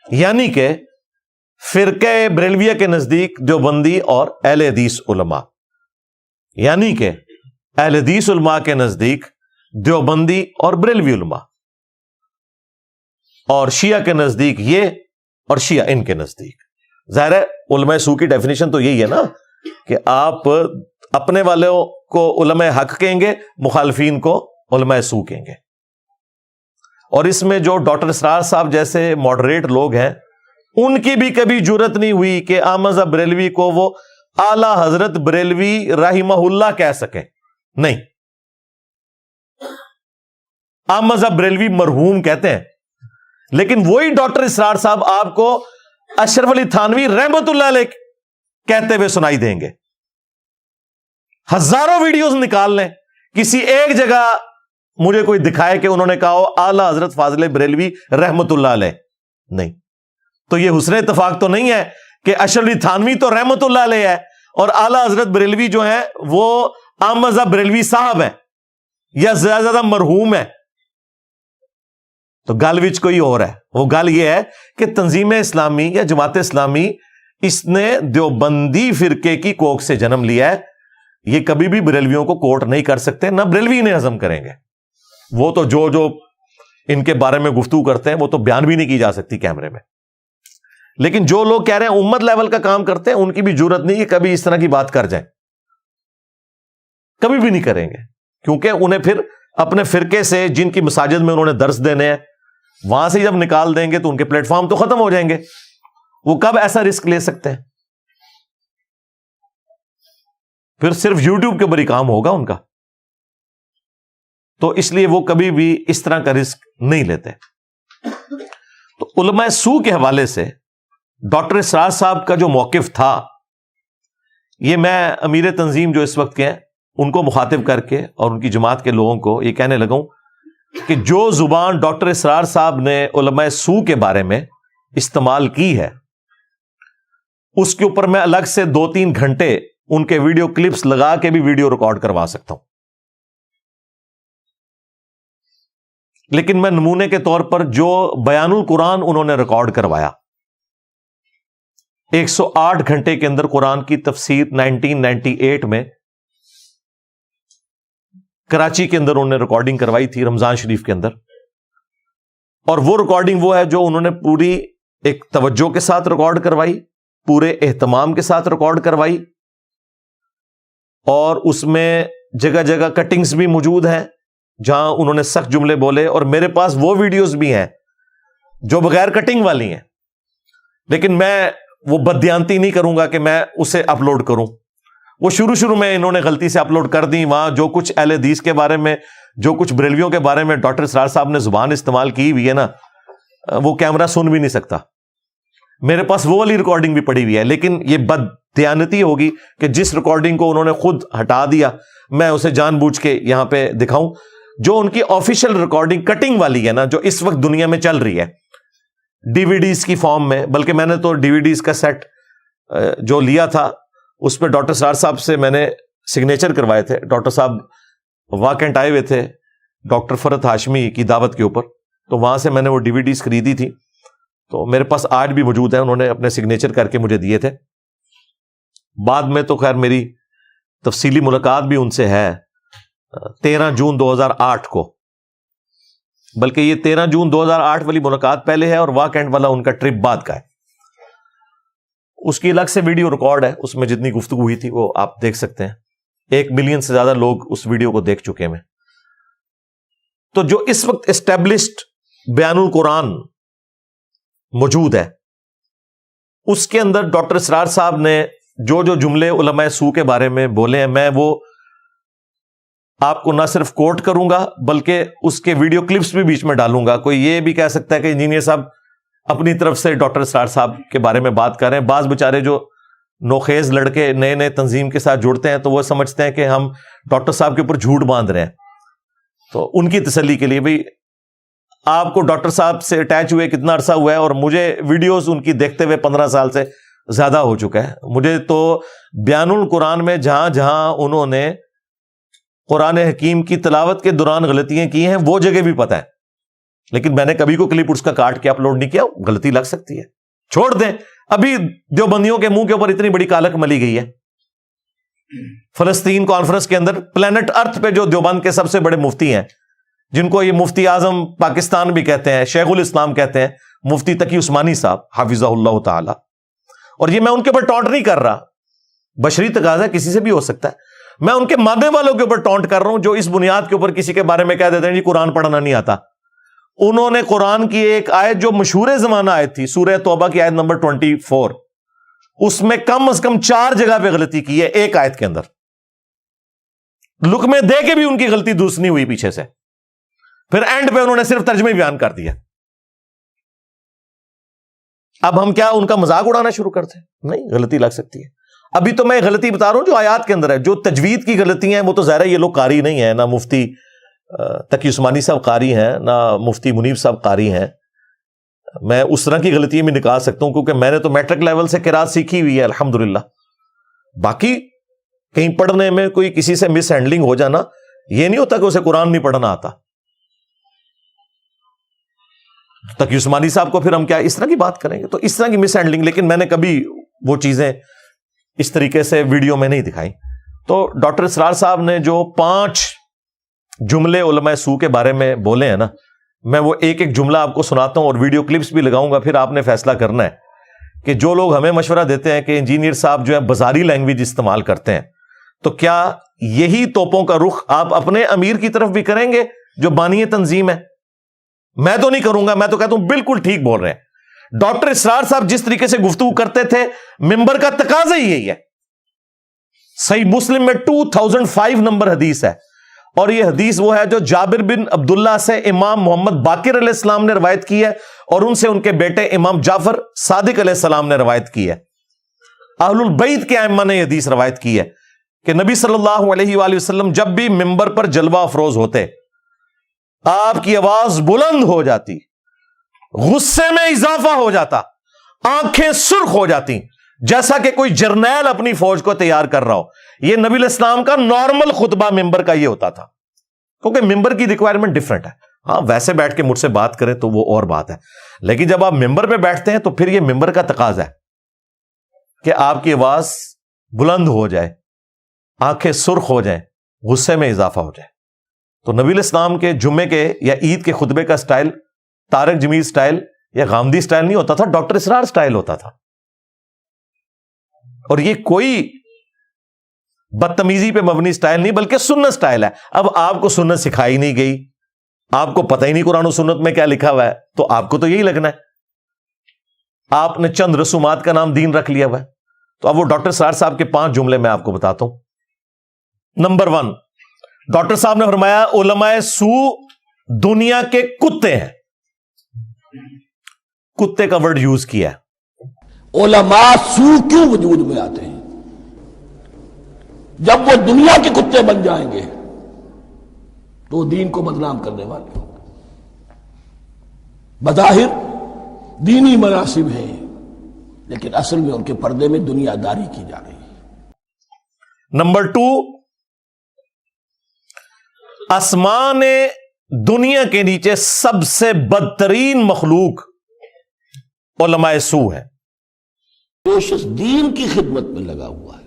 یعنی کہ فرقہ بریلویہ کے نزدیک دیوبندی اور اہل حدیث علماء، یعنی کہ اہل حدیث علماء کے نزدیک دیوبندی اور بریلوی علماء، اور شیعہ کے نزدیک یہ اور شیعہ ان کے نزدیک. ظاہر ہے علماء سو کی ڈیفینیشن تو یہی ہے نا کہ آپ اپنے والوں کو علماء حق کہیں گے، مخالفین کو علماء سو کہیں گے. اور اس میں جو ڈاکٹر اسرار صاحب جیسے ماڈریٹ لوگ ہیں، ان کی بھی کبھی جرت نہیں ہوئی کہ احمد بریلوی کو وہ اعلی حضرت بریلوی رحمہ اللہ کہہ سکیں. نہیں، احمد بریلوی مرحوم کہتے ہیں، لیکن وہی ڈاکٹر اسرار صاحب آپ کو اشرف علی تھانوی رحمت اللہ علیہ کہتے ہوئے سنائی دیں گے. ہزاروں ویڈیوز نکال لیں، کسی ایک جگہ مجھے کوئی دکھائے کہ انہوں نے کہا ہو اعلی حضرت فاضل بریلوی رحمت اللہ علیہ. نہیں. تو یہ حسن اتفاق تو نہیں ہے کہ اشرف علی تھانوی تو رحمت اللہ علیہ ہے اور اعلی حضرت بریلوی جو ہیں وہ احمد بریلوی صاحب ہیں یا زیادہ مرحوم ہے. تو گل وچ کوئی اور ہے. وہ گل یہ ہے کہ تنظیم اسلامی یا جماعت اسلامی اس نے دیوبندی فرقے کی کوکھ سے جنم لیا ہے. یہ کبھی بھی بریلویوں کو کوٹ نہیں کر سکتے، نہ بریلوی انہیں ہضم کریں گے. وہ تو جو ان کے بارے میں گفتگو کرتے ہیں وہ تو بیان بھی نہیں کی جا سکتی کیمرے میں. لیکن جو لوگ کہہ رہے ہیں امت لیول کا کام کرتے ہیں، ان کی بھی جرت نہیں کہ کبھی اس طرح کی بات کر جائیں. کبھی بھی نہیں کریں گے، کیونکہ انہیں پھر اپنے فرقے سے جن کی مساجد میں انہوں نے درس دینے ہیں وہاں سے جب نکال دیں گے تو ان کے پلیٹ فارم تو ختم ہو جائیں گے. وہ کب ایسا رسک لے سکتے ہیں؟ پھر صرف یوٹیوب کے اوپر ہی کام ہوگا ان کا. تو اس لیے وہ کبھی بھی اس طرح کا رسک نہیں لیتے. تو علماء سو کے حوالے سے ڈاکٹر اسرار صاحب کا جو موقف تھا، یہ میں امیر تنظیم جو اس وقت کے ہیں ان کو مخاطب کر کے اور ان کی جماعت کے لوگوں کو یہ کہنے لگا ہوں کہ جو زبان ڈاکٹر اسرار صاحب نے علماء سو کے بارے میں استعمال کی ہے، اس کے اوپر میں الگ سے 2-3 گھنٹے ان کے ویڈیو کلپس لگا کے بھی ویڈیو ریکارڈ کروا سکتا ہوں. لیکن میں نمونے کے طور پر جو بیان القرآن انہوں نے ریکارڈ کروایا، 108 گھنٹے کے اندر قرآن کی تفسیر 1998 میں کراچی کے اندر انہوں نے ریکارڈنگ کروائی تھی رمضان شریف کے اندر. اور وہ ریکارڈنگ وہ ہے جو انہوں نے پوری ایک توجہ کے ساتھ ریکارڈ کروائی، پورے اہتمام کے ساتھ ریکارڈ کروائی، اور اس میں جگہ جگہ کٹنگز بھی موجود ہیں جہاں انہوں نے سخت جملے بولے. اور میرے پاس وہ ویڈیوز بھی ہیں جو بغیر کٹنگ والی ہیں، لیکن میں وہ بددیانتی نہیں کروں گا کہ میں اسے اپلوڈ کروں. وہ شروع میں انہوں نے غلطی سے اپلوڈ کر دی. وہاں جو کچھ اہل حدیث کے بارے میں، جو کچھ بریلویوں کے بارے میں ڈاکٹر اسرار صاحب نے زبان استعمال کی ہوئی ہے نا، وہ کیمرہ سن بھی نہیں سکتا. میرے پاس وہ والی ریکارڈنگ بھی پڑی ہوئی ہے. لیکن یہ بددیانتی ہوگی کہ جس ریکارڈنگ کو انہوں نے خود ہٹا دیا میں اسے جان بوجھ کے یہاں پہ دکھاؤں. جو ان کی آفیشیل ریکارڈنگ کٹنگ والی ہے نا، جو اس وقت دنیا میں چل رہی ہے ڈی وی ڈیز کی فارم میں، بلکہ میں نے تو ڈی وی ڈیز کا سیٹ جو لیا تھا اس پہ ڈاکٹر اسرار صاحب سے میں نے سگنیچر کروائے تھے. ڈاکٹر صاحب واکنٹ آئے ہوئے تھے ڈاکٹر فرحت ہاشمی کی دعوت کے اوپر، تو وہاں سے میں نے وہ ڈی وی ڈیز خریدی تھی. تو میرے پاس آج بھی موجود ہے، انہوں نے اپنے سگنیچر کر کے مجھے دیے تھے. بعد میں تو خیر میری تفصیلی ملاقات بھی ان سے ہے 13 جون 2008 کو، بلکہ یہ 13 جون 2008 والی ملاقات پہلے ہے اور واکنٹ والا ان کا ٹرپ بعد کا ہے. اس کی الگ سے ویڈیو ریکارڈ ہے، اس میں جتنی گفتگو ہوئی تھی وہ آپ دیکھ سکتے ہیں. 1 ملین سے زیادہ لوگ اس ویڈیو کو دیکھ چکے ہیں. تو جو اس وقت اسٹیبلشڈ بیان القرآن موجود ہے اس کے اندر ڈاکٹر اسرار صاحب نے جو جملے علماء سو کے بارے میں بولے ہیں میں وہ آپ کو نہ صرف کوٹ کروں گا بلکہ اس کے ویڈیو کلپس بھی بیچ میں ڈالوں گا. کوئی یہ بھی کہہ سکتا ہے کہ انجینئر صاحب اپنی طرف سے ڈاکٹر اسرار صاحب کے بارے میں بات کر رہے ہیں. بعض بیچارے جو نوخیز لڑکے نئے نئے تنظیم کے ساتھ جڑتے ہیں تو وہ سمجھتے ہیں کہ ہم ڈاکٹر صاحب کے اوپر جھوٹ باندھ رہے ہیں. تو ان کی تسلی کے لیے بھئی آپ کو ڈاکٹر صاحب سے اٹیچ ہوئے کتنا عرصہ ہوا ہے, اور مجھے ویڈیوز ان کی دیکھتے ہوئے 15 سال سے زیادہ ہو چکا ہے. مجھے تو بیان القرآن میں جہاں جہاں انہوں نے قرآن حکیم کی تلاوت کے دوران غلطیاں کی ہیں وہ جگہ بھی پتہ ہے, لیکن میں نے کبھی کو کلپ اس کا کاٹ کے اپلوڈ نہیں کیا. غلطی لگ سکتی ہے, چھوڑ دیں. ابھی دیوبندیوں کے منہ کے اوپر اتنی بڑی کالک ملی گئی ہے. فلسطین کانفرنس کے اندر پلانٹ ارتھ پہ جو دیوبند کے سب سے بڑے مفتی ہیں, جن کو یہ مفتی اعظم پاکستان بھی کہتے ہیں, شیخ الاسلام کہتے ہیں, مفتی تقی عثمانی صاحب حافظہ اللہ تعالی. اور یہ میں ان کے اوپر ٹونٹ نہیں کر رہا, بشری تقاضا کسی سے بھی ہو سکتا ہے. میں ان کے ماننے والوں کے اوپر ٹونٹ کر رہا ہوں جو اس بنیاد کے اوپر کسی کے بارے میں کہہ دیتے ہیں جی قرآن پڑھنا نہیں آتا. انہوں نے قرآن کی ایک آیت جو مشہور زمانہ آیت تھی, سورہ توبہ کی آیت نمبر 24, اس میں کم از کم 4 جگہ پہ غلطی کی ہے ایک آیت کے اندر. لکمے دے کے بھی ان کی غلطی درست نہیں ہوئی پیچھے سے, پھر اینڈ پہ انہوں نے صرف ترجمے بیان کر دیا. اب ہم کیا ان کا مذاق اڑانا شروع کرتے ہیں؟ نہیں, غلطی لگ سکتی ہے. ابھی تو میں غلطی بتا رہا ہوں جو آیات کے اندر ہے. جو تجوید کی غلطیاں ہیں وہ تو ظاہر ہے یہ لوگ قاری نہیں ہیں, نہ مفتی تقی عثمانی صاحب قاری ہیں, نہ مفتی منیب صاحب قاری ہیں. میں اس طرح کی غلطیاں بھی نکال سکتا ہوں کیونکہ میں نے تو میٹرک لیول سے قرات سیکھی ہوئی ہے الحمدللہ. باقی کہیں پڑھنے میں کوئی کسی سے مس ہینڈلنگ ہو جانا, یہ نہیں ہوتا کہ اسے قرآن نہیں پڑھنا آتا. تقی عثمانی صاحب کو پھر ہم کیا اس طرح کی بات کریں گے؟ تو اس طرح کی مس ہینڈلنگ, لیکن میں نے کبھی وہ چیزیں اس طریقے سے ویڈیو میں نہیں دکھائی. تو ڈاکٹر اسرار صاحب نے جو 5 جملے علماء سو کے بارے میں بولے ہیں نا, میں وہ ایک ایک جملہ آپ کو سناتا ہوں اور ویڈیو کلپس بھی لگاؤں گا. پھر آپ نے فیصلہ کرنا ہے کہ جو لوگ ہمیں مشورہ دیتے ہیں کہ انجینئر صاحب جو ہے بازاری لینگویج استعمال کرتے ہیں, تو کیا یہی توپوں کا رخ آپ اپنے امیر کی طرف بھی کریں گے جو بانی تنظیم ہے؟ میں تو نہیں کروں گا. میں تو کہتا ہوں بالکل ٹھیک بول رہے ہیں. ڈاکٹر اسرار صاحب جس طریقے سے گفتگو کرتے تھے, ممبر کا تقاضا ہی یہی ہے. صحیح مسلم میں 2005 نمبر حدیث ہے, اور یہ حدیث وہ ہے جو جابر بن عبداللہ سے امام محمد باقر علیہ السلام نے روایت کی ہے, اور ان سے ان کے بیٹے امام جعفر صادق علیہ السلام نے روایت کی ہے. اہل البیت کے ائمہ نے یہ حدیث روایت کی ہے کہ نبی صلی اللہ علیہ وآلہ وسلم جب بھی ممبر پر جلوہ افروز ہوتے, آپ کی آواز بلند ہو جاتی, غصے میں اضافہ ہو جاتا, آنکھیں سرخ ہو جاتی, جیسا کہ کوئی جرنیل اپنی فوج کو تیار کر رہا ہو. یہ نبی علیہ السلام کا نارمل خطبہ ممبر کا یہ ہوتا تھا, کیونکہ ممبر کی ریکوائرمنٹ ڈفرنٹ ہے. ہاں ویسے بیٹھ کے مجھ سے بات کریں تو وہ اور بات ہے, لیکن جب آپ ممبر پہ بیٹھتے ہیں تو پھر یہ ممبر کا تقاضا ہے کہ آپ کی آواز بلند ہو جائے, آنکھیں سرخ ہو جائیں, غصے میں اضافہ ہو جائے. تو نبی علیہ السلام کے جمعے کے یا عید کے خطبے کا سٹائل طارق جمیل سٹائل یا غامدی سٹائل نہیں ہوتا تھا, ڈاکٹر اسرار سٹائل ہوتا تھا. اور یہ کوئی بدتمیزی پہ مبنی سٹائل نہیں بلکہ سنت سٹائل ہے. اب آپ کو سنت سکھائی نہیں گئی, آپ کو پتہ ہی نہیں قرآن و سنت میں کیا لکھا ہوا ہے, تو آپ کو تو یہی لگنا ہے. آپ نے چند رسومات کا نام دین رکھ لیا ہوا ہے. تو اب وہ ڈاکٹر اسرار صاحب کے 5 جملے میں آپ کو بتاتا ہوں. نمبر 1, ڈاکٹر صاحب نے فرمایا علماء سو دنیا کے کتے ہیں. کتے کا ورڈ یوز کیا ہے. علماء سو کیوں وجود میں آتے ہیں؟ جب وہ دنیا کے کتے بن جائیں گے تو دین کو بدنام کرنے والے ہوں گے. بظاہر دینی مناسب ہیں لیکن اصل میں ان کے پردے میں دنیا داری کی جا رہی ہے. نمبر 2, آسمان دنیا کے نیچے سب سے بدترین مخلوق علماء سو ہے. جو شخص دین کی خدمت میں لگا ہوا ہے,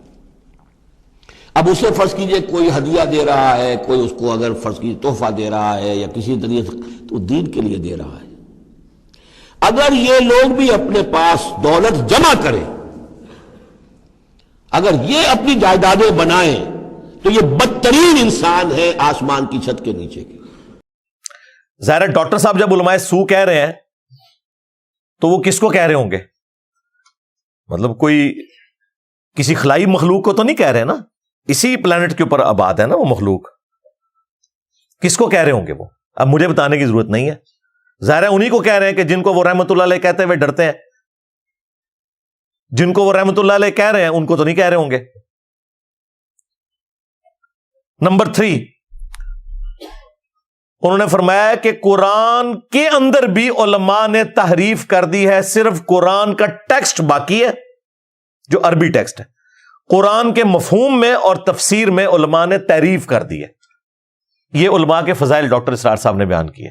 اب اسے فرض کیجئے کوئی ہدیہ دے رہا ہے, کوئی اس کو اگر فرض کیجئے تحفہ دے رہا ہے یا کسی طریقے سے, تو دین کے لیے دے رہا ہے. اگر یہ لوگ بھی اپنے پاس دولت جمع کریں, اگر یہ اپنی جائیدادیں بنائیں, تو یہ بدترین انسان ہے آسمان کی چھت کے نیچے کے. ظاہر ڈاکٹر صاحب جب علماء سو کہہ رہے ہیں تو وہ کس کو کہہ رہے ہوں گے؟ مطلب کوئی کسی خلائی مخلوق کو تو نہیں کہہ رہے نا, اسی پلانٹ کے اوپر آباد ہے نا وہ مخلوق. کس کو کہہ رہے ہوں گے وہ؟ اب مجھے بتانے کی ضرورت نہیں ہے. ظاہر ہے انہی کو کہہ رہے ہیں کہ جن کو وہ رحمت اللہ علیہ کہتے ہوئے ڈرتے ہیں. جن کو وہ رحمت اللہ علیہ کہہ رہے ہیں ان کو تو نہیں کہہ رہے ہوں گے. نمبر 3, انہوں نے فرمایا کہ قرآن کے اندر بھی علماء نے تحریف کر دی ہے, صرف قرآن کا ٹیکسٹ باقی ہے جو عربی ٹیکسٹ ہے. قرآن کے مفہوم میں اور تفسیر میں علماء نے تحریف کر دی ہے. یہ علماء کے فضائل ڈاکٹر اسرار صاحب نے بیان کیے.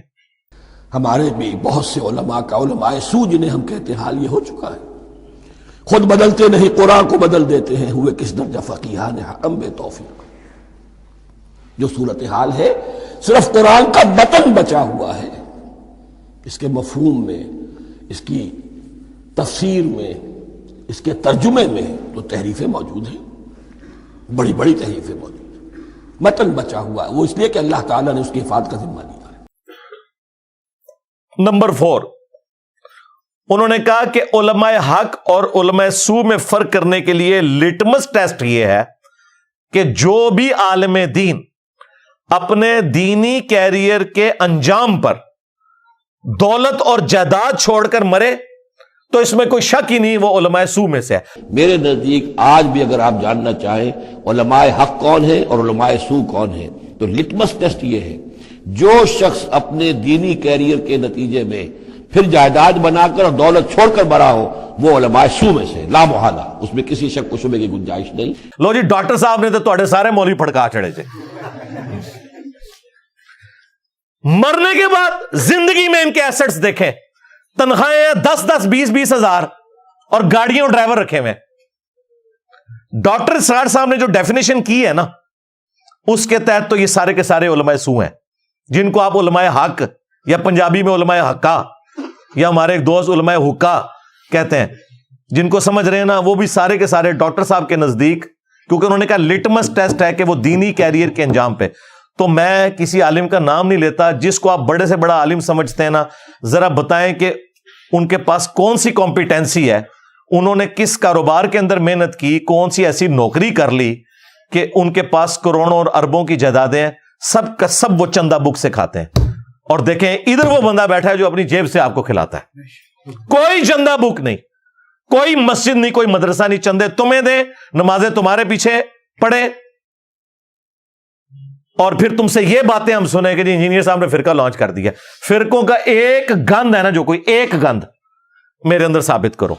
ہمارے بھی بہت سے علماء کا علماء سو جنہیں ہم کہتے ہیں حال یہ ہو چکا ہے, خود بدلتے نہیں قرآن کو بدل دیتے ہیں. ہوئے کس درجہ فقیہان حرم بے توفیق. جو صورتحال ہے صرف قرآن کا متن بچا ہوا ہے, اس کے مفہوم میں, اس کی تفسیر میں, اس کے ترجمے میں تو تحریفیں موجود ہیں, بڑی بڑی تحریفیں موجود ہیں. متن بچا ہوا ہے, وہ اس لیے کہ اللہ تعالیٰ نے اس کی حفاظت کا ذمہ لیا ہے. نمبر 4, انہوں نے کہا کہ علماء حق اور علماء سو میں فرق کرنے کے لیے لٹمس ٹیسٹ یہ ہے کہ جو بھی عالم دین اپنے دینی کیریئر کے انجام پر دولت اور جائیداد چھوڑ کر مرے تو اس میں کوئی شک ہی نہیں وہ علماء سو میں سے ہے. میرے نزدیک آج بھی اگر آپ جاننا چاہیں علماء حق کون ہے اور علماء سو کون ہے تو لٹمس ٹیسٹ یہ ہے, جو شخص اپنے دینی کیریئر کے نتیجے میں پھر جائیداد بنا کر اور دولت چھوڑ کر مرا ہو وہ علماء سو میں سے لا محالہ, اس میں کسی شک و شبے کی گنجائش نہیں. لو جی, ڈاکٹر صاحب نے تو تھوڑے سارے مولوی پھڑکا چڑھے تھے. مرنے کے بعد زندگی میں ان کے ایسٹس دیکھیں, تنخواہیں 10-10, 20-20 ہزار اور گاڑیاں اور ڈرائیور رکھے ہوئے. ڈاکٹر اسرار صاحب نے جو ڈیفینیشن کی ہے نا اس کے تحت تو یہ سارے کے سارے علماء سو ہیں, جن کو آپ علماء حق یا پنجابی میں علماء حقا یا ہمارے ایک دوست علماء حقا کہتے ہیں, جن کو سمجھ رہے ہیں نا, وہ بھی سارے کے سارے ڈاکٹر صاحب کے نزدیک, کیونکہ انہوں نے کہا لٹمس ٹیسٹ ہے کہ وہ دینی کیریئر کے انجام پہ. تو میں کسی عالم کا نام نہیں لیتا, جس کو آپ بڑے سے بڑا عالم سمجھتے ہیں نا, ذرا بتائیں کہ ان کے پاس کون سی کمپیٹنسی ہے, انہوں نے کس کاروبار کے اندر محنت کی, کون سی ایسی نوکری کر لی کہ ان کے پاس کروڑوں اور اربوں کی جائیدادیں ہیں. سب کا سب وہ چندہ بک سے کھاتے ہیں. اور دیکھیں ادھر وہ بندہ بیٹھا ہے جو اپنی جیب سے آپ کو کھلاتا ہے. کوئی چندہ بک نہیں, کوئی مسجد نہیں, کوئی مدرسہ نہیں. چندے تمہیں دیں, نمازیں تمہارے پیچھے پڑھیں, اور پھر تم سے یہ باتیں ہم سنیں کہ انجینئر صاحب نے فرقہ لانچ کر دیا. فرقوں کا ایک گند ہے نا, جو کوئی ایک گند میرے اندر ثابت کرو.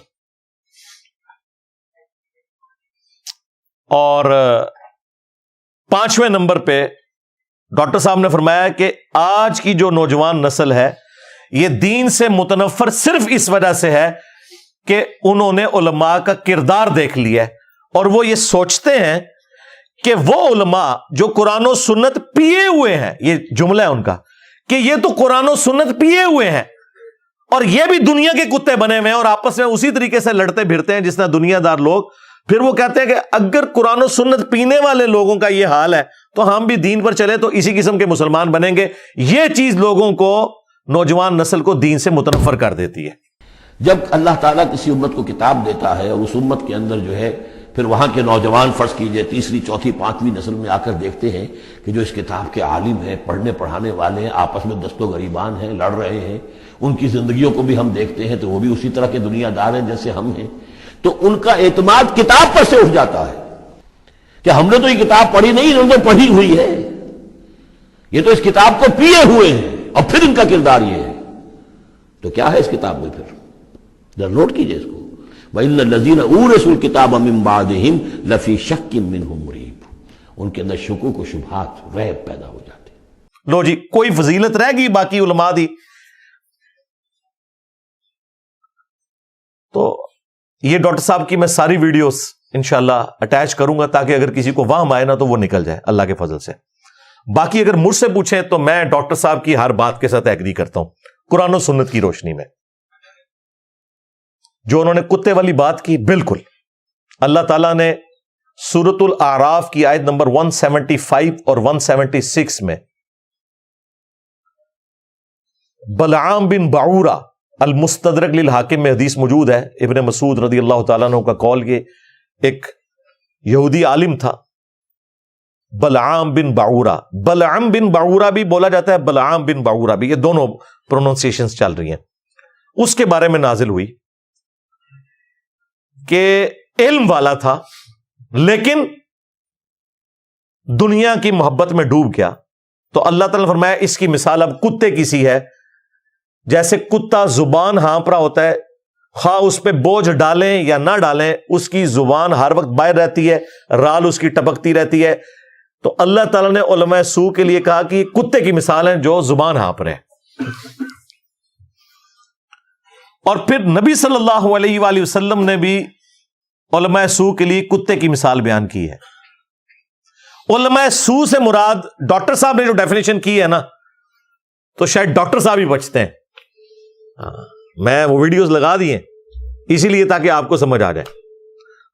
اور 5ویں نمبر پہ ڈاکٹر صاحب نے فرمایا کہ آج کی جو نوجوان نسل ہے یہ دین سے متنفر صرف اس وجہ سے ہے کہ انہوں نے علماء کا کردار دیکھ لیا ہے, اور وہ یہ سوچتے ہیں کہ وہ علماء جو قرآن و سنت پیے ہوئے ہیں, یہ جملہ ہے ان کا, کہ یہ تو قرآن و سنت پیے ہوئے ہیں اور یہ بھی دنیا کے کتے بنے ہوئے ہیں اور آپس میں اسی طریقے سے لڑتے پھرتے ہیں جس طرح دنیا دار لوگ. پھر وہ کہتے ہیں کہ اگر قرآن و سنت پینے والے لوگوں کا یہ حال ہے تو ہم بھی دین پر چلے تو اسی قسم کے مسلمان بنیں گے. یہ چیز لوگوں کو, نوجوان نسل کو دین سے متنفر کر دیتی ہے. جب اللہ تعالیٰ کسی امت کو کتاب دیتا ہے اور اس امت کے اندر جو ہے پھر وہاں کے نوجوان فرض کیجئے 3ری 4تھی 5ویں نسل میں آ کر دیکھتے ہیں کہ جو اس کتاب کے عالم ہیں, پڑھنے پڑھانے والے ہیں, آپس میں دست و گریبان ہیں, لڑ رہے ہیں, ان کی زندگیوں کو بھی ہم دیکھتے ہیں تو وہ بھی اسی طرح کے دنیا دار ہیں جیسے ہم ہیں, تو ان کا اعتماد کتاب پر سے اٹھ جاتا ہے کہ ہم نے تو یہ کتاب پڑھی نہیں, انہوں نے پڑھی ہوئی ہے, یہ تو اس کتاب کو پیے ہوئے ہیں اور پھر ان کا کردار یہ ہے. تو کیا ہے اس کتاب میں, پھر ذرا نوٹ کیجئے اس کو. وَإِنَّ الَّذِينَ أُورِثُوا الْكِتَابَ مِن بَعْدِهِمْ لَفِي شَكٍّ مِّنْهُ مُرِيبٍ. ان کے اندر شکوک و شبہات, ریب پیدا ہو جاتے ہیں. لو جی, کوئی فضیلت رہ گئی باقی علماء دی؟ تو یہ ڈاکٹر صاحب کی میں ساری ویڈیوز انشاءاللہ اٹیچ کروں گا تاکہ اگر کسی کو وہم آئے نا تو وہ نکل جائے اللہ کے فضل سے. باقی اگر مجھ سے پوچھیں تو میں ڈاکٹر صاحب کی ہر بات کے ساتھ ایگری کرتا ہوں قرآن و سنت کی روشنی میں. جو انہوں نے کتے والی بات کی, بالکل اللہ تعالیٰ نے سورۃ الاعراف کی آیت نمبر 175 اور 176 میں بلعام بن بعورہ المستدرک للحاکم میں حدیث موجود ہے, ابن مسعود رضی اللہ تعالیٰ عنہ کا قول, یہ ایک یہودی عالم تھا بلعام بن باعورہ. بلعام بن باعورہ بھی بولا جاتا ہے, بلعام بن باعورہ بھی, یہ دونوں پروننسیشنز چل رہی ہیں. اس کے بارے میں نازل ہوئی کہ علم والا تھا لیکن دنیا کی محبت میں ڈوب گیا. تو اللہ تعالیٰ نے فرمایا اس کی مثال اب کتے کی سی ہے. جیسے کتا زبان ہانپ رہا ہوتا ہے, خواہ اس پہ بوجھ ڈالیں یا نہ ڈالیں, اس کی زبان ہر وقت باہر رہتی ہے, رال اس کی ٹپکتی رہتی ہے. تو اللہ تعالیٰ نے علماء سو کے لیے کہا کہ کتے کی مثال ہے جو زبان ہانپ رہے. اور پھر نبی صلی اللہ علیہ وآلہ وسلم نے بھی علماء سو کے لیے کتے کی مثال بیان کی ہے. علماء سو سے مراد ڈاکٹر صاحب نے جو ڈیفینیشن کی ہے نا, تو شاید ڈاکٹر صاحب ہی بچتے ہیں. میں وہ ویڈیوز لگا دیے اسی لیے تاکہ آپ کو سمجھ آ جائے.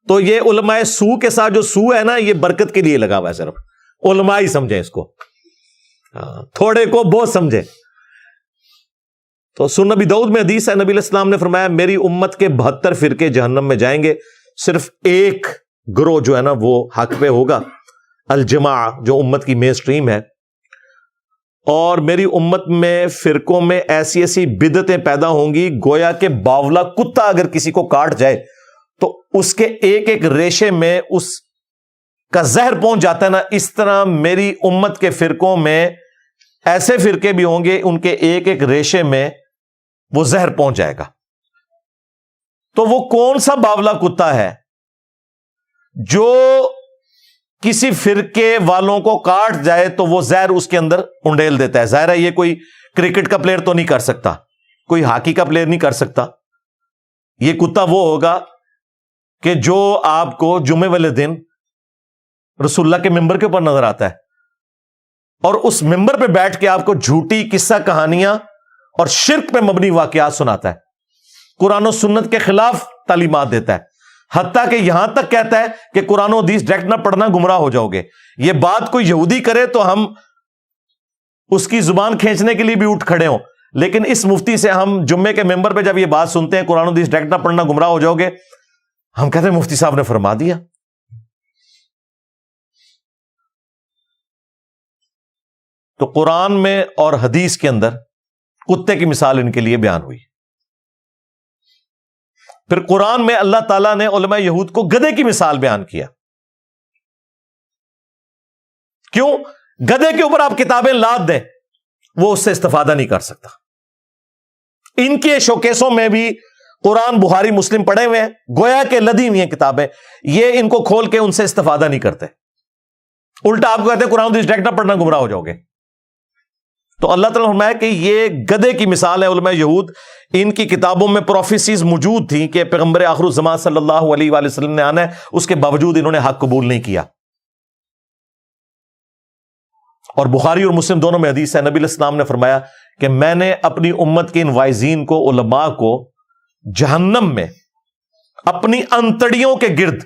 تو یہ علماء سو کے ساتھ جو سو ہے نا, یہ برکت کے لیے لگا ہوا ہے, صرف علماء ہی سمجھیں اس کو, تھوڑے کو بہت سمجھے. تو سنن نبی داؤد میں حدیث ہے, نبی علیہ السلام نے فرمایا میری امت کے 72 فرقے جہنم میں جائیں گے, صرف ایک گروہ جو ہے نا وہ حق پہ ہوگا, الجماع, جو امت کی مین سٹریم ہے. اور میری امت میں فرقوں میں ایسی ایسی بدعتیں پیدا ہوں گی گویا کہ باولا کتا اگر کسی کو کاٹ جائے تو اس کے ایک ایک ریشے میں اس کا زہر پہنچ جاتا ہے نا, اس طرح میری امت کے فرقوں میں ایسے فرقے بھی ہوں گے ان کے ایک ایک ریشے میں وہ زہر پہنچ جائے گا. تو وہ کون سا باولا کتا ہے جو کسی فرقے والوں کو کاٹ جائے تو وہ زہر اس کے اندر انڈیل دیتا ہے؟ ظاہر ہے یہ کوئی کرکٹ کا پلیئر تو نہیں کر سکتا, کوئی ہاکی کا پلیئر نہیں کر سکتا. یہ کتا وہ ہوگا کہ جو آپ کو جمعے والے دن رسول اللہ کے ممبر کے اوپر نظر آتا ہے اور اس ممبر پہ بیٹھ کے آپ کو جھوٹی قصہ کہانیاں اور شرک پہ مبنی واقعات سناتا ہے, قرآن و سنت کے خلاف تعلیمات دیتا ہے, حتیٰ کہ یہاں تک کہتا ہے کہ قرآن و حدیث ڈائریکٹ نہ پڑھنا گمراہ ہو جاؤ گے. یہ بات کوئی یہودی کرے تو ہم اس کی زبان کھینچنے کے لیے بھی اٹھ کھڑے ہوں, لیکن اس مفتی سے ہم جمعے کے ممبر پہ جب یہ بات سنتے ہیں قرآن و حدیث ڈائریکٹ نہ پڑھنا گمراہ ہو جاؤ گے, ہم کہتے ہیں مفتی صاحب نے فرما دیا. تو قرآن میں اور حدیث کے اندر کتے کی مثال ان کے لیے بیان ہوئی. پھر قرآن میں اللہ تعالیٰ نے علماء یہود کو گدھے کی مثال بیان کیا. کیوں؟ گدھے کے اوپر آپ کتابیں لاد دیں وہ اس سے استفادہ نہیں کر سکتا. ان کے شوکیسوں میں بھی قرآن بخاری مسلم پڑھے ہوئے ہیں, گویا کہ لدی ہوئی ہیں کتابیں, یہ ان کو کھول کے ان سے استفادہ نہیں کرتے, الٹا آپ کو کہتے ہیں قرآن حدیث ڈائریکٹ نہ پڑھنا گمراہ ہو جاؤ گے. تو اللہ تعالیٰ نے فرمایا کہ یہ گدھے کی مثال ہے. علماء یہود ان کی کتابوں میں پروفیسیز موجود تھیں کہ پیغمبر آخر الزمان صلی اللہ علیہ وآلہ وسلم نے آنا ہے, اس کے باوجود انہوں نے حق قبول نہیں کیا. اور بخاری اور مسلم دونوں میں حدیث ہے, نبی علیہ السلام نے فرمایا کہ میں نے اپنی امت کے ان وائزین کو, علماء کو, جہنم میں اپنی انتڑیوں کے گرد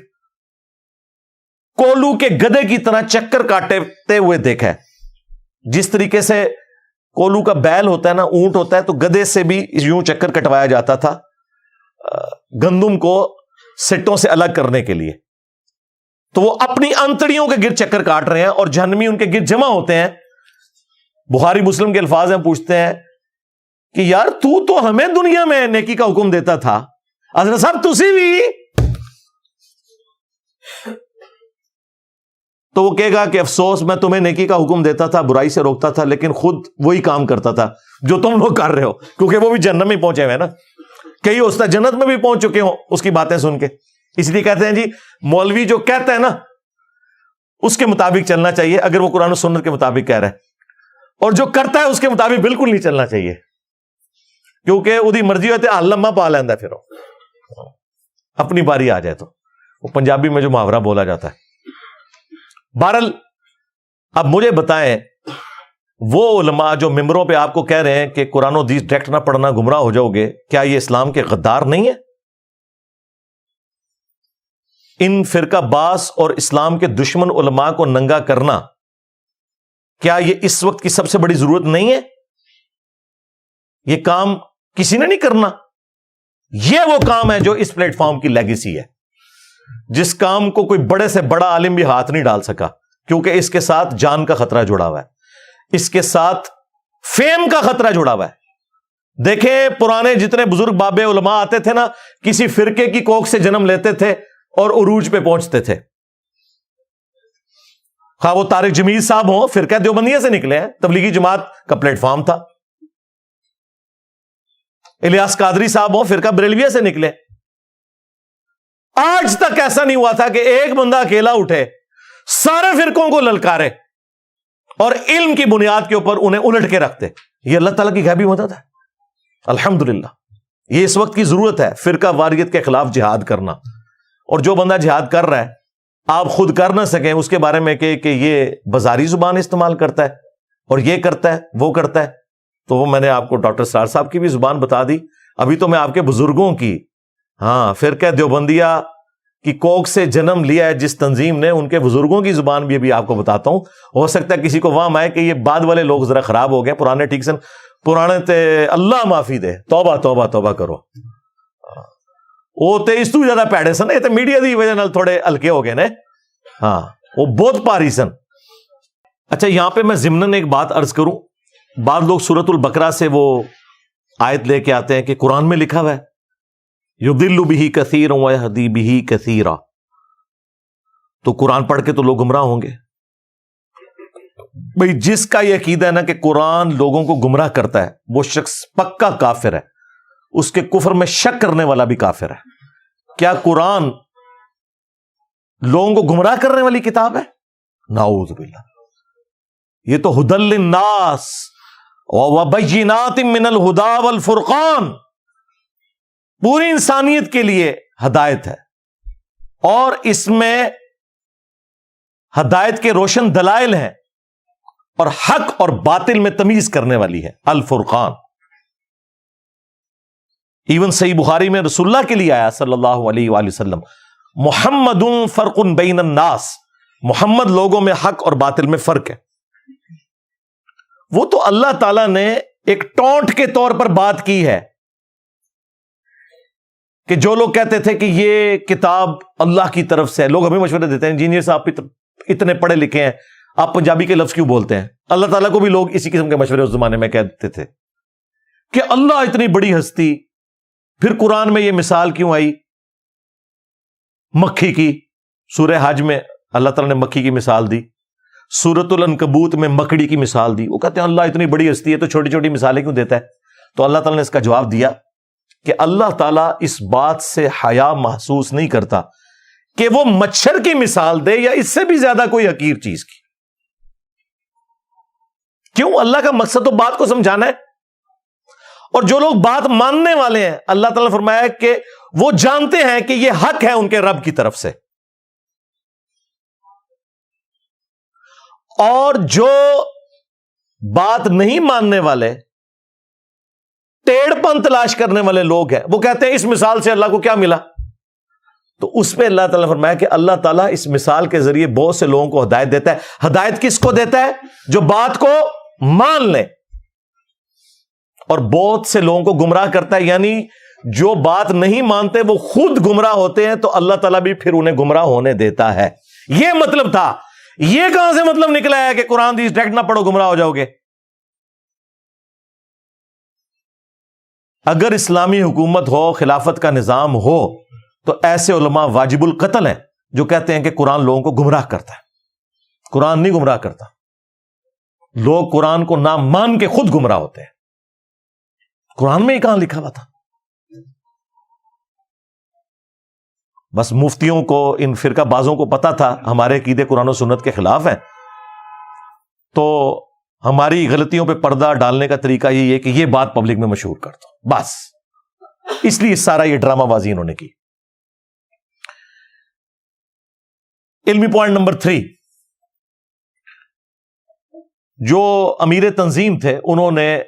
کولو کے گدھے کی طرح چکر کاٹتے ہوئے دیکھا ہے. جس طریقے سے کولو کا بیل ہوتا ہے نا, اونٹ ہوتا ہے, تو گدھے سے بھی یوں چکر کٹوایا جاتا تھا گندم کو سٹوں سے الگ کرنے کے لیے. تو وہ اپنی انتڑیوں کے گرد چکر کاٹ رہے ہیں اور جہنمی ان کے گرد جمع ہوتے ہیں. بخاری مسلم کے الفاظ ہیں, پوچھتے ہیں کہ یار تو ہمیں دنیا میں نیکی کا حکم دیتا تھا, حضرت صاحب تسی بھی. تو وہ کہے گا کہ افسوس, میں تمہیں نیکی کا حکم دیتا تھا, برائی سے روکتا تھا, لیکن خود وہی کام کرتا تھا جو تم لوگ کر رہے ہو, کیونکہ وہ بھی جنت میں پہنچے ہوئے نا. کئی استاد جنت میں بھی پہنچ چکے ہوں اس کی باتیں سن کے. اس لیے کہتے ہیں جی مولوی جو کہتا ہے نا اس کے مطابق چلنا چاہیے اگر وہ قرآن و سنت کے مطابق کہہ رہا ہے, اور جو کرتا ہے اس کے مطابق بالکل نہیں چلنا چاہیے, کیونکہ وہی مرضی ہوتی ہے لمحہ پا لینا, پھر اپنی باری آ جائے تو. وہ پنجابی میں جو محاورہ بولا جاتا ہے. بہرحال اب مجھے بتائیں, وہ علماء جو ممبروں پہ آپ کو کہہ رہے ہیں کہ قرآن و حدیث ڈائریکٹ نہ پڑھنا گمراہ ہو جاؤ گے, کیا یہ اسلام کے غدار نہیں ہے؟ ان فرقہ باز اور اسلام کے دشمن علماء کو ننگا کرنا کیا یہ اس وقت کی سب سے بڑی ضرورت نہیں ہے؟ یہ کام کسی نے نہیں کرنا, یہ وہ کام ہے جو اس پلیٹ فارم کی لیگیسی ہے. جس کام کو کوئی بڑے سے بڑا عالم بھی ہاتھ نہیں ڈال سکا، کیونکہ اس کے ساتھ جان کا خطرہ جڑا ہوا ہے، اس کے ساتھ فیم کا خطرہ جڑا ہوا ہے۔ دیکھیں پرانے جتنے بزرگ بابے علماء آتے تھے نا، کسی فرقے کی کوکھ سے جنم لیتے تھے اور عروج پہ پہنچتے تھے۔ خواہ وہ طارق جمیل صاحب ہوں، فرقہ دیوبندیہ سے نکلے ہیں، تبلیغی جماعت کا پلیٹ فارم تھا۔ الیاس قادری صاحب ہوں، فرقہ بریلویہ سے نکلے۔ آج تک ایسا نہیں ہوا تھا کہ ایک بندہ اکیلا اٹھے سارے فرقوں کو للکارے اور علم کی بنیاد کے اوپر انہیں الٹ کے رکھتے۔ یہ اللہ تعالیٰ کی غیبی مدد ہے، الحمدللہ۔ یہ اس وقت کی ضرورت ہے، فرقہ واریت کے خلاف جہاد کرنا۔ اور جو بندہ جہاد کر رہا ہے، آپ خود کر نہ سکیں، اس کے بارے میں کہ یہ بازاری زبان استعمال کرتا ہے اور یہ کرتا ہے وہ کرتا ہے، تو وہ میں نے آپ کو ڈاکٹر اسرار صاحب کی بھی زبان بتا دی۔ ابھی تو میں آپ کے بزرگوں کی، فرقہ دیوبندیہ کی کوکھ سے جنم لیا ہے جس تنظیم نے، ان کے بزرگوں کی زبان بھی ابھی آپ کو بتاتا ہوں۔ ہو سکتا ہے کسی کو وہم آئے کہ یہ بعد والے لوگ ذرا خراب ہو گئے، پرانے ٹھیک سے، پرانے تے اللہ معافی دے، توبہ توبہ توبہ کرو۔ وہ تے اس تو زیادہ پیڑے سن، یہ تے میڈیا دی وجہ نال تھوڑے ہلکے ہو گئے نے، وہ بہت پاری سن۔ اچھا یہاں پہ میں ضمناً ایک بات عرض کروں، بعض لوگ سورۃ البقرہ سے وہ آیت لے کے آتے ہیں کہ قرآن میں لکھا ہوا ہے یضل بہ کثیرا ویہدی بہ کثیرا، تو قرآن پڑھ کے تو لوگ گمراہ ہوں گے۔ بھئی جس کا یہ عقیدہ ہے نا کہ قرآن لوگوں کو گمراہ کرتا ہے، وہ شخص پکا کافر ہے، اس کے کفر میں شک کرنے والا بھی کافر ہے۔ کیا قرآن لوگوں کو گمراہ کرنے والی کتاب ہے؟ نعوذ باللہ، یہ تو ھدی للناس وبینات من الہدی والفرقان، پوری انسانیت کے لیے ہدایت ہے، اور اس میں ہدایت کے روشن دلائل ہیں، اور حق اور باطل میں تمیز کرنے والی ہے، الفرقان۔ ایون صحیح بخاری میں رسول اللہ کے لیے آیا صلی اللہ علیہ وآلہ وسلم، محمد فرق بین الناس، محمد لوگوں میں حق اور باطل میں فرق ہے۔ وہ تو اللہ تعالیٰ نے ایک ٹونٹ کے طور پر بات کی ہے کہ جو لوگ کہتے تھے کہ یہ کتاب اللہ کی طرف سے ہے، لوگ ہمیں مشورے دیتے ہیں، انجینئر صاحب اتنے پڑھے لکھے ہیں، آپ پنجابی کے لفظ کیوں بولتے ہیں؟ اللہ تعالیٰ کو بھی لوگ اسی قسم کے مشورے اس زمانے میں کہتے تھے کہ اللہ اتنی بڑی ہستی، پھر قرآن میں یہ مثال کیوں آئی مکھی کی؟ سورہ حج میں اللہ تعالیٰ نے مکھی کی مثال دی، سورۃ العنکبوت میں مکڑی کی مثال دی۔ وہ کہتے ہیں اللہ اتنی بڑی ہستی ہے تو چھوٹی چھوٹی مثالیں کیوں دیتا ہے؟ تو اللہ تعالیٰ نے اس کا جواب دیا کہ اللہ تعالیٰ اس بات سے حیا محسوس نہیں کرتا کہ وہ مچھر کی مثال دے یا اس سے بھی زیادہ کوئی حقیر چیز کی۔ کیوں؟ اللہ کا مقصد تو بات کو سمجھانا ہے، اور جو لوگ بات ماننے والے ہیں، اللہ تعالیٰ نے فرمایا کہ وہ جانتے ہیں کہ یہ حق ہے ان کے رب کی طرف سے، اور جو بات نہیں ماننے والے، ٹیڑھ پن تلاش کرنے والے لوگ ہیں، وہ کہتے ہیں اس مثال سے اللہ کو کیا ملا؟ تو اس پہ اللہ تعالیٰ نے فرمایا کہ اللہ تعالیٰ اس مثال کے ذریعے بہت سے لوگوں کو ہدایت دیتا ہے۔ ہدایت کس کو دیتا ہے؟ جو بات کو مان لے، اور بہت سے لوگوں کو گمراہ کرتا ہے، یعنی جو بات نہیں مانتے وہ خود گمراہ ہوتے ہیں، تو اللہ تعالیٰ بھی پھر انہیں گمراہ ہونے دیتا ہے۔ یہ مطلب تھا۔ یہ کہاں سے مطلب نکلا ہے کہ قرآن حدیث ڈائریکٹ نہ پڑھو گمراہ ہو جاؤ گے؟ اگر اسلامی حکومت ہو، خلافت کا نظام ہو، تو ایسے علماء واجب القتل ہیں جو کہتے ہیں کہ قرآن لوگوں کو گمراہ کرتا ہے۔ قرآن نہیں گمراہ کرتا، لوگ قرآن کو نہ مان کے خود گمراہ ہوتے ہیں۔ قرآن میں ہی کہاں لکھا ہوا تھا؟ بس مفتیوں کو، ان فرقہ بازوں کو پتا تھا ہمارے عقیدے قرآن و سنت کے خلاف ہیں، تو ہماری غلطیوں پہ پردہ ڈالنے کا طریقہ یہی ہے کہ یہ بات پبلک میں مشہور کر دو، بس اس لیے سارا یہ ڈرامہ بازی انہوں نے کی۔ علمی پوائنٹ نمبر 3، جو امیر تنظیم تھے انہوں نے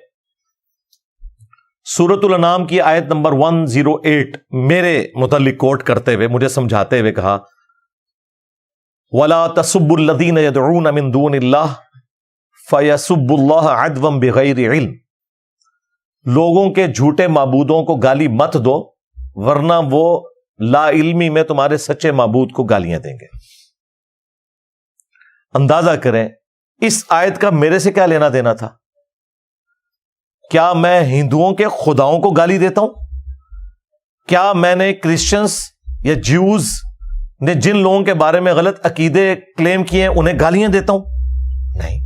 سورۃ الانعام کی آیت نمبر 108 میرے متعلق کوٹ کرتے ہوئے مجھے سمجھاتے ہوئے کہا وَلَا تَسُبُّوا الَّذِينَ يَدْعُونَ مِن دُونِ اللَّهِ فَيَسُبُّوا اللَّهَ عَدْوًا بِغَيْرِ عِلْمٍ، لوگوں کے جھوٹے معبودوں کو گالی مت دو ورنہ وہ لا علمی میں تمہارے سچے معبود کو گالیاں دیں گے. اندازہ کریں اس آیت کا میرے سے کیا لینا دینا تھا؟ کیا میں ہندوؤں کے خداؤں کو گالی دیتا ہوں؟ کیا میں نے کرسچنز یا جیوز نے جن لوگوں کے بارے میں غلط عقیدے کلیم کیے ہیں انہیں گالیاں دیتا ہوں؟ نہیں.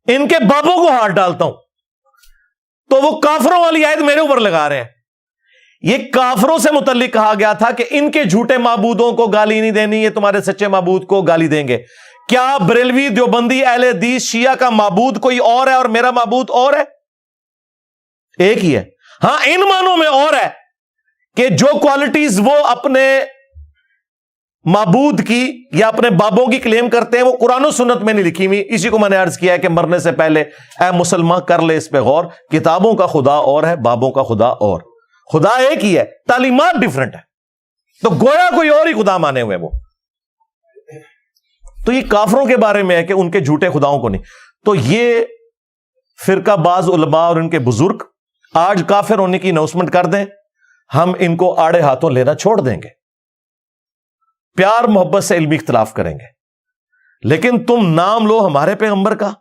ان کے بابوں کو ہاتھ ڈالتا ہوں. تو وہ کافروں والی آیت میرے اوپر لگا رہے ہیں. یہ کافروں سے متعلق کہا گیا تھا کہ ان کے جھوٹے معبودوں کو گالی نہیں دینی، یہ تمہارے سچے معبود کو گالی دیں گے. کیا بریلوی، دیوبندی، اہل حدیث، شیعہ کا معبود کوئی اور ہے اور میرا معبود اور ہے؟ ایک ہی ہے. ہاں ان معنوں میں اور ہے کہ جو کوالٹیز وہ اپنے معبود کی یا اپنے بابوں کی کلیم کرتے ہیں وہ قرآن و سنت میں نہیں لکھی ہوئی. اسی کو میں نے عرض کیا ہے کہ مرنے سے پہلے اے مسلمان کر لے اس پہ غور. کتابوں کا خدا اور ہے، بابوں کا خدا اور. خدا ایک ہی ہے، تعلیمات ڈیفرنٹ ہے. تو گویا کوئی اور ہی خدا مانے ہوئے وہ. تو یہ کافروں کے بارے میں ہے کہ ان کے جھوٹے خداؤں کو نہیں. تو یہ فرقہ باز علماء اور ان کے بزرگ آج کافر ہونے کی اناؤنسمنٹ کر دیں، ہم ان کو آڑے ہاتھوں لینا چھوڑ دیں گے. پیار محبت سے علمی اختلاف کریں گے. لیکن تم نام لو ہمارے پیغمبر کا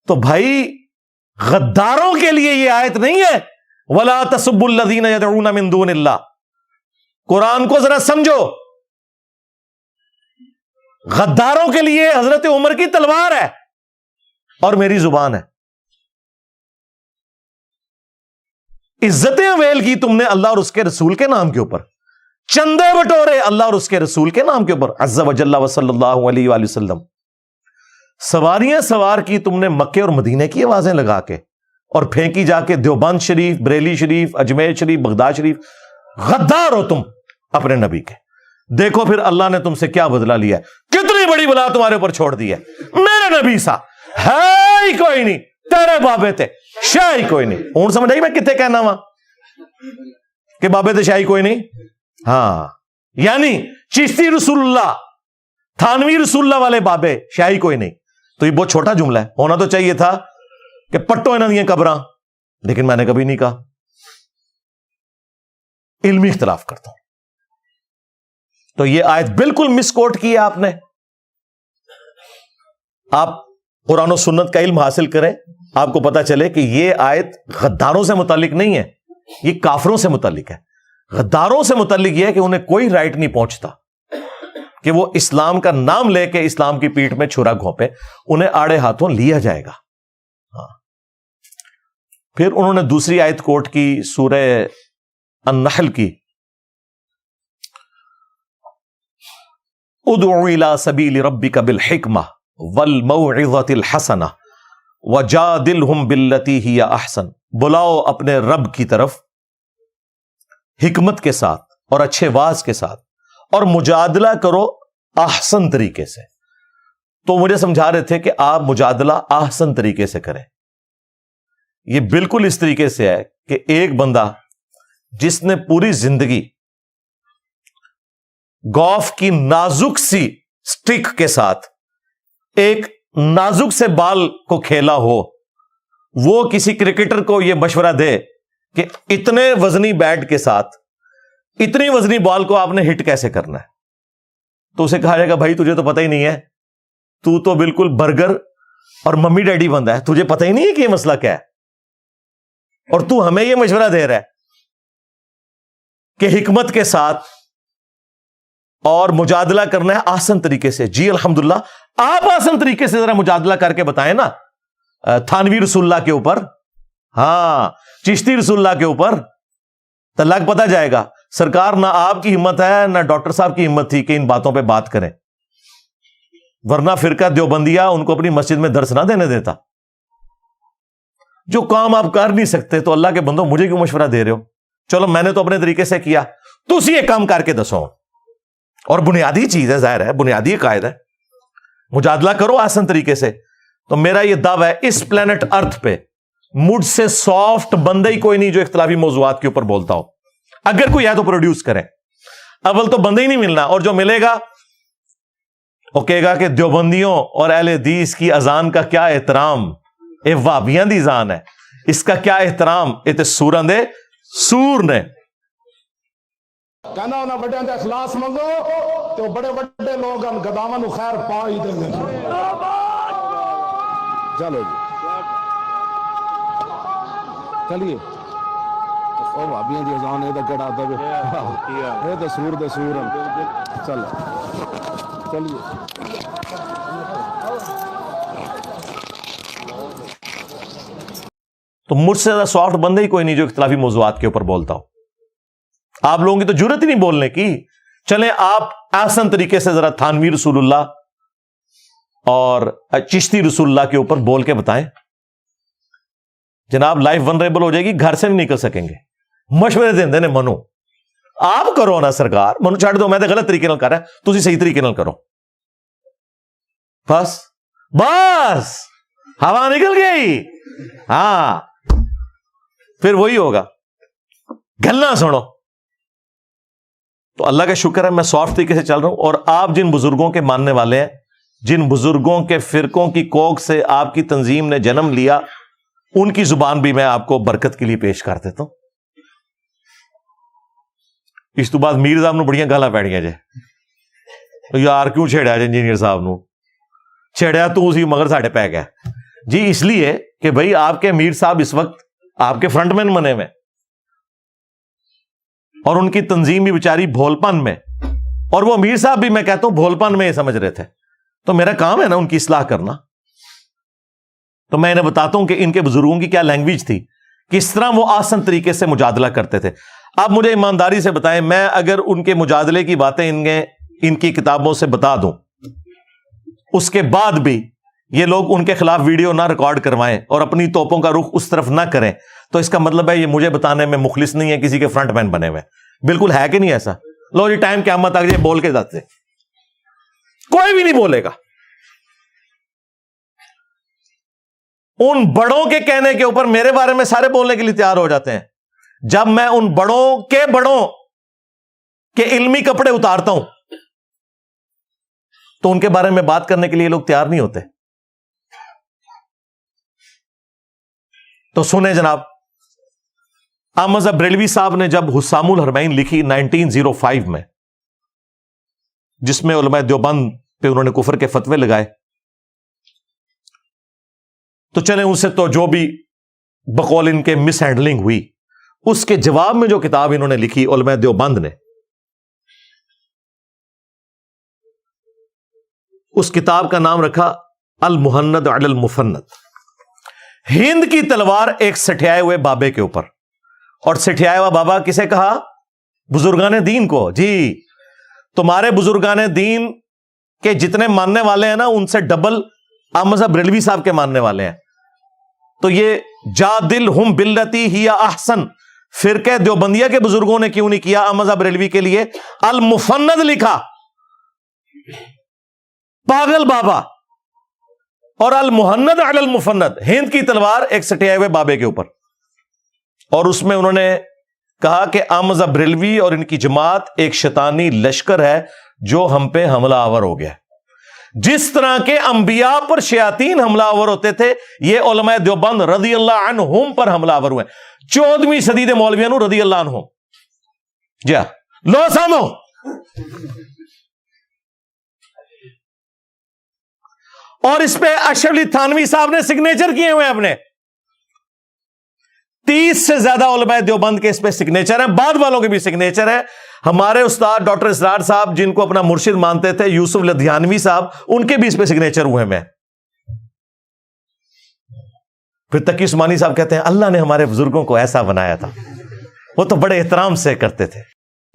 تو بھائی غداروں کے لیے یہ آیت نہیں ہے. وَلَا تَسُبُّوا الَّذِينَ يَدْعُونَ مِن دُونِ اللَّهِ. قرآن کو ذرا سمجھو. غداروں کے لیے حضرت عمر کی تلوار ہے اور میری زبان ہے. عزتیں ویل کی تم نے اللہ اور اس کے رسول کے نام کے اوپر. چندے بٹورے اللہ اور اس کے رسول کے نام کے اوپر. عز وجل وصلی اللہ علیہ وآلہ وسلم. سواریاں سوار کی تم نے مکے اور مدینے کی آوازیں لگا کے اور پھینکی جا کے دیوبند شریف، بریلی شریف، اجمیر شریف، بغداد شریف. غدار ہو تم اپنے نبی کے. دیکھو پھر اللہ نے تم سے کیا بدلہ لیا ہے. کتنی بڑی بلا تمہارے اوپر چھوڑ دی ہے. میرے نبی سا ہے ہی کوئی نہیں، تیرے بابے تھے شاہی کوئی نہیں. اون سمجھ آئی میں کتنے کہنا وا کہ بابے تھے شاہی کوئی نہیں. ہاں یعنی چشتی رسول اللہ، تھانوی رسول اللہ والے بابے، شاہی کوئی نہیں. تو یہ بہت چھوٹا جملہ ہے. ہونا تو چاہیے تھا کہ پٹو انہوں نے قبراں، لیکن میں نے کبھی نہیں کہا. علمی اختلاف کرتا ہوں. تو یہ آیت بالکل مس کوٹ کی ہے آپ نے. آپ قرآن و سنت کا علم حاصل کریں، آپ کو پتا چلے کہ یہ آیت غداروں سے متعلق نہیں ہے، یہ کافروں سے متعلق ہے. غداروں سے متعلق یہ ہے کہ انہیں کوئی رائٹ نہیں پہنچتا کہ وہ اسلام کا نام لے کے اسلام کی پیٹھ میں چھرا گھونپے. انہیں آڑے ہاتھوں لیا جائے گا. ہاں. پھر انہوں نے دوسری آیت کوٹ کی سورہ النحل کی، ادعو الی سبیل ربک بالحکمہ والموعظۃ الحسنہ وجادلہم باللتی ہی احسن. بلاؤ اپنے رب کی طرف حکمت کے ساتھ اور اچھے واز کے ساتھ، اور مجادلہ کرو احسن طریقے سے. تو مجھے سمجھا رہے تھے کہ آپ مجادلہ احسن طریقے سے کریں. یہ بالکل اس طریقے سے ہے کہ ایک بندہ جس نے پوری زندگی گولف کی نازک سی سٹک کے ساتھ ایک نازک سے بال کو کھیلا ہو، وہ کسی کرکٹر کو یہ مشورہ دے کہ اتنے وزنی بیٹ کے ساتھ اتنی وزنی بال کو آپ نے ہٹ کیسے کرنا ہے، تو اسے کہا جائے گا بھائی تجھے تو پتہ ہی نہیں ہے، تو تو بالکل برگر اور ممی ڈیڈی بندہ ہے، تجھے پتہ ہی نہیں ہے کہ یہ مسئلہ کیا ہے، اور تو ہمیں یہ مشورہ دے رہا ہے کہ حکمت کے ساتھ اور مجادلہ کرنا ہے آسان طریقے سے. جی الحمدللہ، آپ آسان طریقے سے ذرا مجادلہ کر کے بتائیں نا تھانوی رسول اللہ کے اوپر، ہاں چشتی رسول اللہ کے اوپر، تو لگ پتہ جائے گا. سرکار نہ آپ کی ہمت ہے نہ ڈاکٹر صاحب کی ہمت تھی کہ ان باتوں پہ بات کریں، ورنہ فرقہ دیوبندیہ ان کو اپنی مسجد میں درس نہ دینے دیتا. جو کام آپ کر نہیں سکتے تو اللہ کے بندوں مجھے کیوں مشورہ دے رہے ہو؟ چلو میں نے تو اپنے طریقے سے کیا، تو اسی ایک کام کر کے دسو. اور بنیادی چیز ہے، ظاہر ہے بنیادی قائد ہے، مجادلہ کرو آسان طریقے سے. تو میرا یہ دعویٰ ہے اس پلانٹ ارتھ پہ مجھ سے سافٹ بندہ ہی کوئی نہیں جو اختلافی موضوعات کے اوپر بولتا ہو. اگر کوئی ہے تو پروڈیوس کریں. اول تو بندہ ہی نہیں ملنا، اور جو ملے گا وہ کہے گا کہ دیوبندیوں اور اہل حدیث کی اذان کا کیا احترام، اے وابیاں دی اذان ہے، اس کا کیا احترام، اے تے سوراں دے سور نے. کہنا انہیں بڑے کا اخلاص منگو تو بڑے بڑے لوگ گداواں نو خیر پا ہی دیں گے. چلو جی چلیے. او بھابیاں دی اذان اے تے کیڑا آتا وے اے تے سور دے سور چلو چلیے. تو مجھ سے زیادہ سافٹ بندے ہی کوئی نہیں جو اختلافی موضوعات کے اوپر بولتا ہو. آپ لوگوں کی تو جرت ہی نہیں بولنے کی. چلیں آپ آسان طریقے سے ذرا تھانوی رسول اللہ اور چشتی رسول اللہ کے اوپر بول کے بتائیں. جناب لائف ونریبل ہو جائے گی, گھر سے نہیں نکل سکیں گے. مشورے دیندے نے منو آپ کرو نا سرکار, منو چھڑ دو, میں تو غلط طریقے نال کر رہا, تسی صحیح طریقے نال کرو. بس بس ہوا نکل گئی. ہاں پھر وہی ہوگا, گلنا سنو. تو اللہ کا شکر ہے میں سافٹ طریقے سے چل رہا ہوں. اور آپ جن بزرگوں کے ماننے والے ہیں, جن بزرگوں کے فرقوں کی کوکھ سے آپ کی تنظیم نے جنم لیا, ان کی زبان بھی میں آپ کو برکت کے لیے پیش کر دیتا ہوں. اس تو بعد میر صاحب نو بڑیاں گالاں پیڑیاں جے, یار کیوں چھیڑیا جے انجینئر صاحب نو, چھیڑیا تو اسی مگر ساڈے پی گیا جی. اس لیے کہ بھائی آپ کے میر صاحب اس وقت آپ کے فرنٹ مین بنے ہوئے, اور ان کی تنظیم بھی بیچاری بھولپن میں, اور وہ میر صاحب بھی میں کہتا ہوں بھولپن میں یہ سمجھ رہے تھے. تو میرا کام ہے نا ان کی اصلاح کرنا. تو میں انہیں بتاتا ہوں کہ ان کے بزرگوں کی کیا لینگویج تھی, کس طرح وہ آسان طریقے سے مجادلہ کرتے تھے. آپ مجھے ایمانداری سے بتائیں, میں اگر ان کے مجادلے کی باتیں ان کی کتابوں سے بتا دوں, اس کے بعد بھی یہ لوگ ان کے خلاف ویڈیو نہ ریکارڈ کروائیں اور اپنی توپوں کا رخ اس طرف نہ کریں, تو اس کا مطلب ہے یہ مجھے بتانے میں مخلص نہیں ہے, کسی کے فرنٹ مین بنے ہوئے. بالکل ہے کہ نہیں ایسا؟ لو جی ٹائم قیامت آ گئی بول کے جاتے, کوئی بھی نہیں بولے گا. ان بڑوں کے کہنے کے اوپر میرے بارے میں سارے بولنے کے لیے تیار ہو جاتے ہیں. جب میں ان بڑوں کے علمی کپڑے اتارتا ہوں تو ان کے بارے میں بات کرنے کے لیے لوگ تیار نہیں ہوتے. تو سنیں جناب, احمد بریلوی صاحب نے جب حسام الحرمین لکھی 1905 میں, جس میں علماء دیوبند پہ انہوں نے کفر کے فتوے لگائے, تو چلیں ان سے تو جو بھی بقول ان کے مس ہینڈلنگ ہوئی, اس کے جواب میں جو کتاب انہوں نے لکھی علماء دیوبند نے, اس کتاب کا نام رکھا المہند علی المفند. ہند کی تلوار ایک سٹھیائے ہوئے بابے کے اوپر. اور سٹھیائے ہوا بابا کسے کہا؟ بزرگان دین کو. جی تمہارے بزرگان دین کے جتنے ماننے والے ہیں نا, ان سے ڈبل احمد بریلوی صاحب کے ماننے والے ہیں. تو یہ جادلہم باللتی ہی احسن فرقہ دیوبندیہ کے بزرگوں نے کیوں نہیں کیا احمد بریلوی کے لیے المفند لکھا؟ پاگل بابا. اور المہند علی المفند, ہند کی تلوار ایک سٹھیائے ہوئے بابے کے اوپر. اور اس میں انہوں نے کہا کہ احمد بریلوی اور ان کی جماعت ایک شیطانی لشکر ہے جو ہم پہ حملہ آور ہو گیا. جس طرح کے انبیاء پر شیاطین حملہ آور ہوتے تھے, یہ علماء دیوبند رضی اللہ عنہم پر حملہ آور ہوئے. 14ویں صدی دے مولویوں رضی اللہ عنہم. جی لو سامو, اور اس پہ اشرف علی تھانوی صاحب نے سگنیچر کیے ہوئے اپنے. 30 سے زیادہ علماء دیوبند کے اس پہ سگنیچر ہیں, بعد والوں کے بھی سگنیچر ہے. ہمارے استاد ڈاکٹر اسرار صاحب جن کو اپنا مرشد مانتے تھے, یوسف لدھیانوی صاحب, ان کے بھی اس پہ سگنیچر ہوئے ہیں. پھر تقی عثمانی صاحب کہتے ہیں اللہ نے ہمارے بزرگوں کو ایسا بنایا تھا, وہ تو بڑے احترام سے کرتے تھے.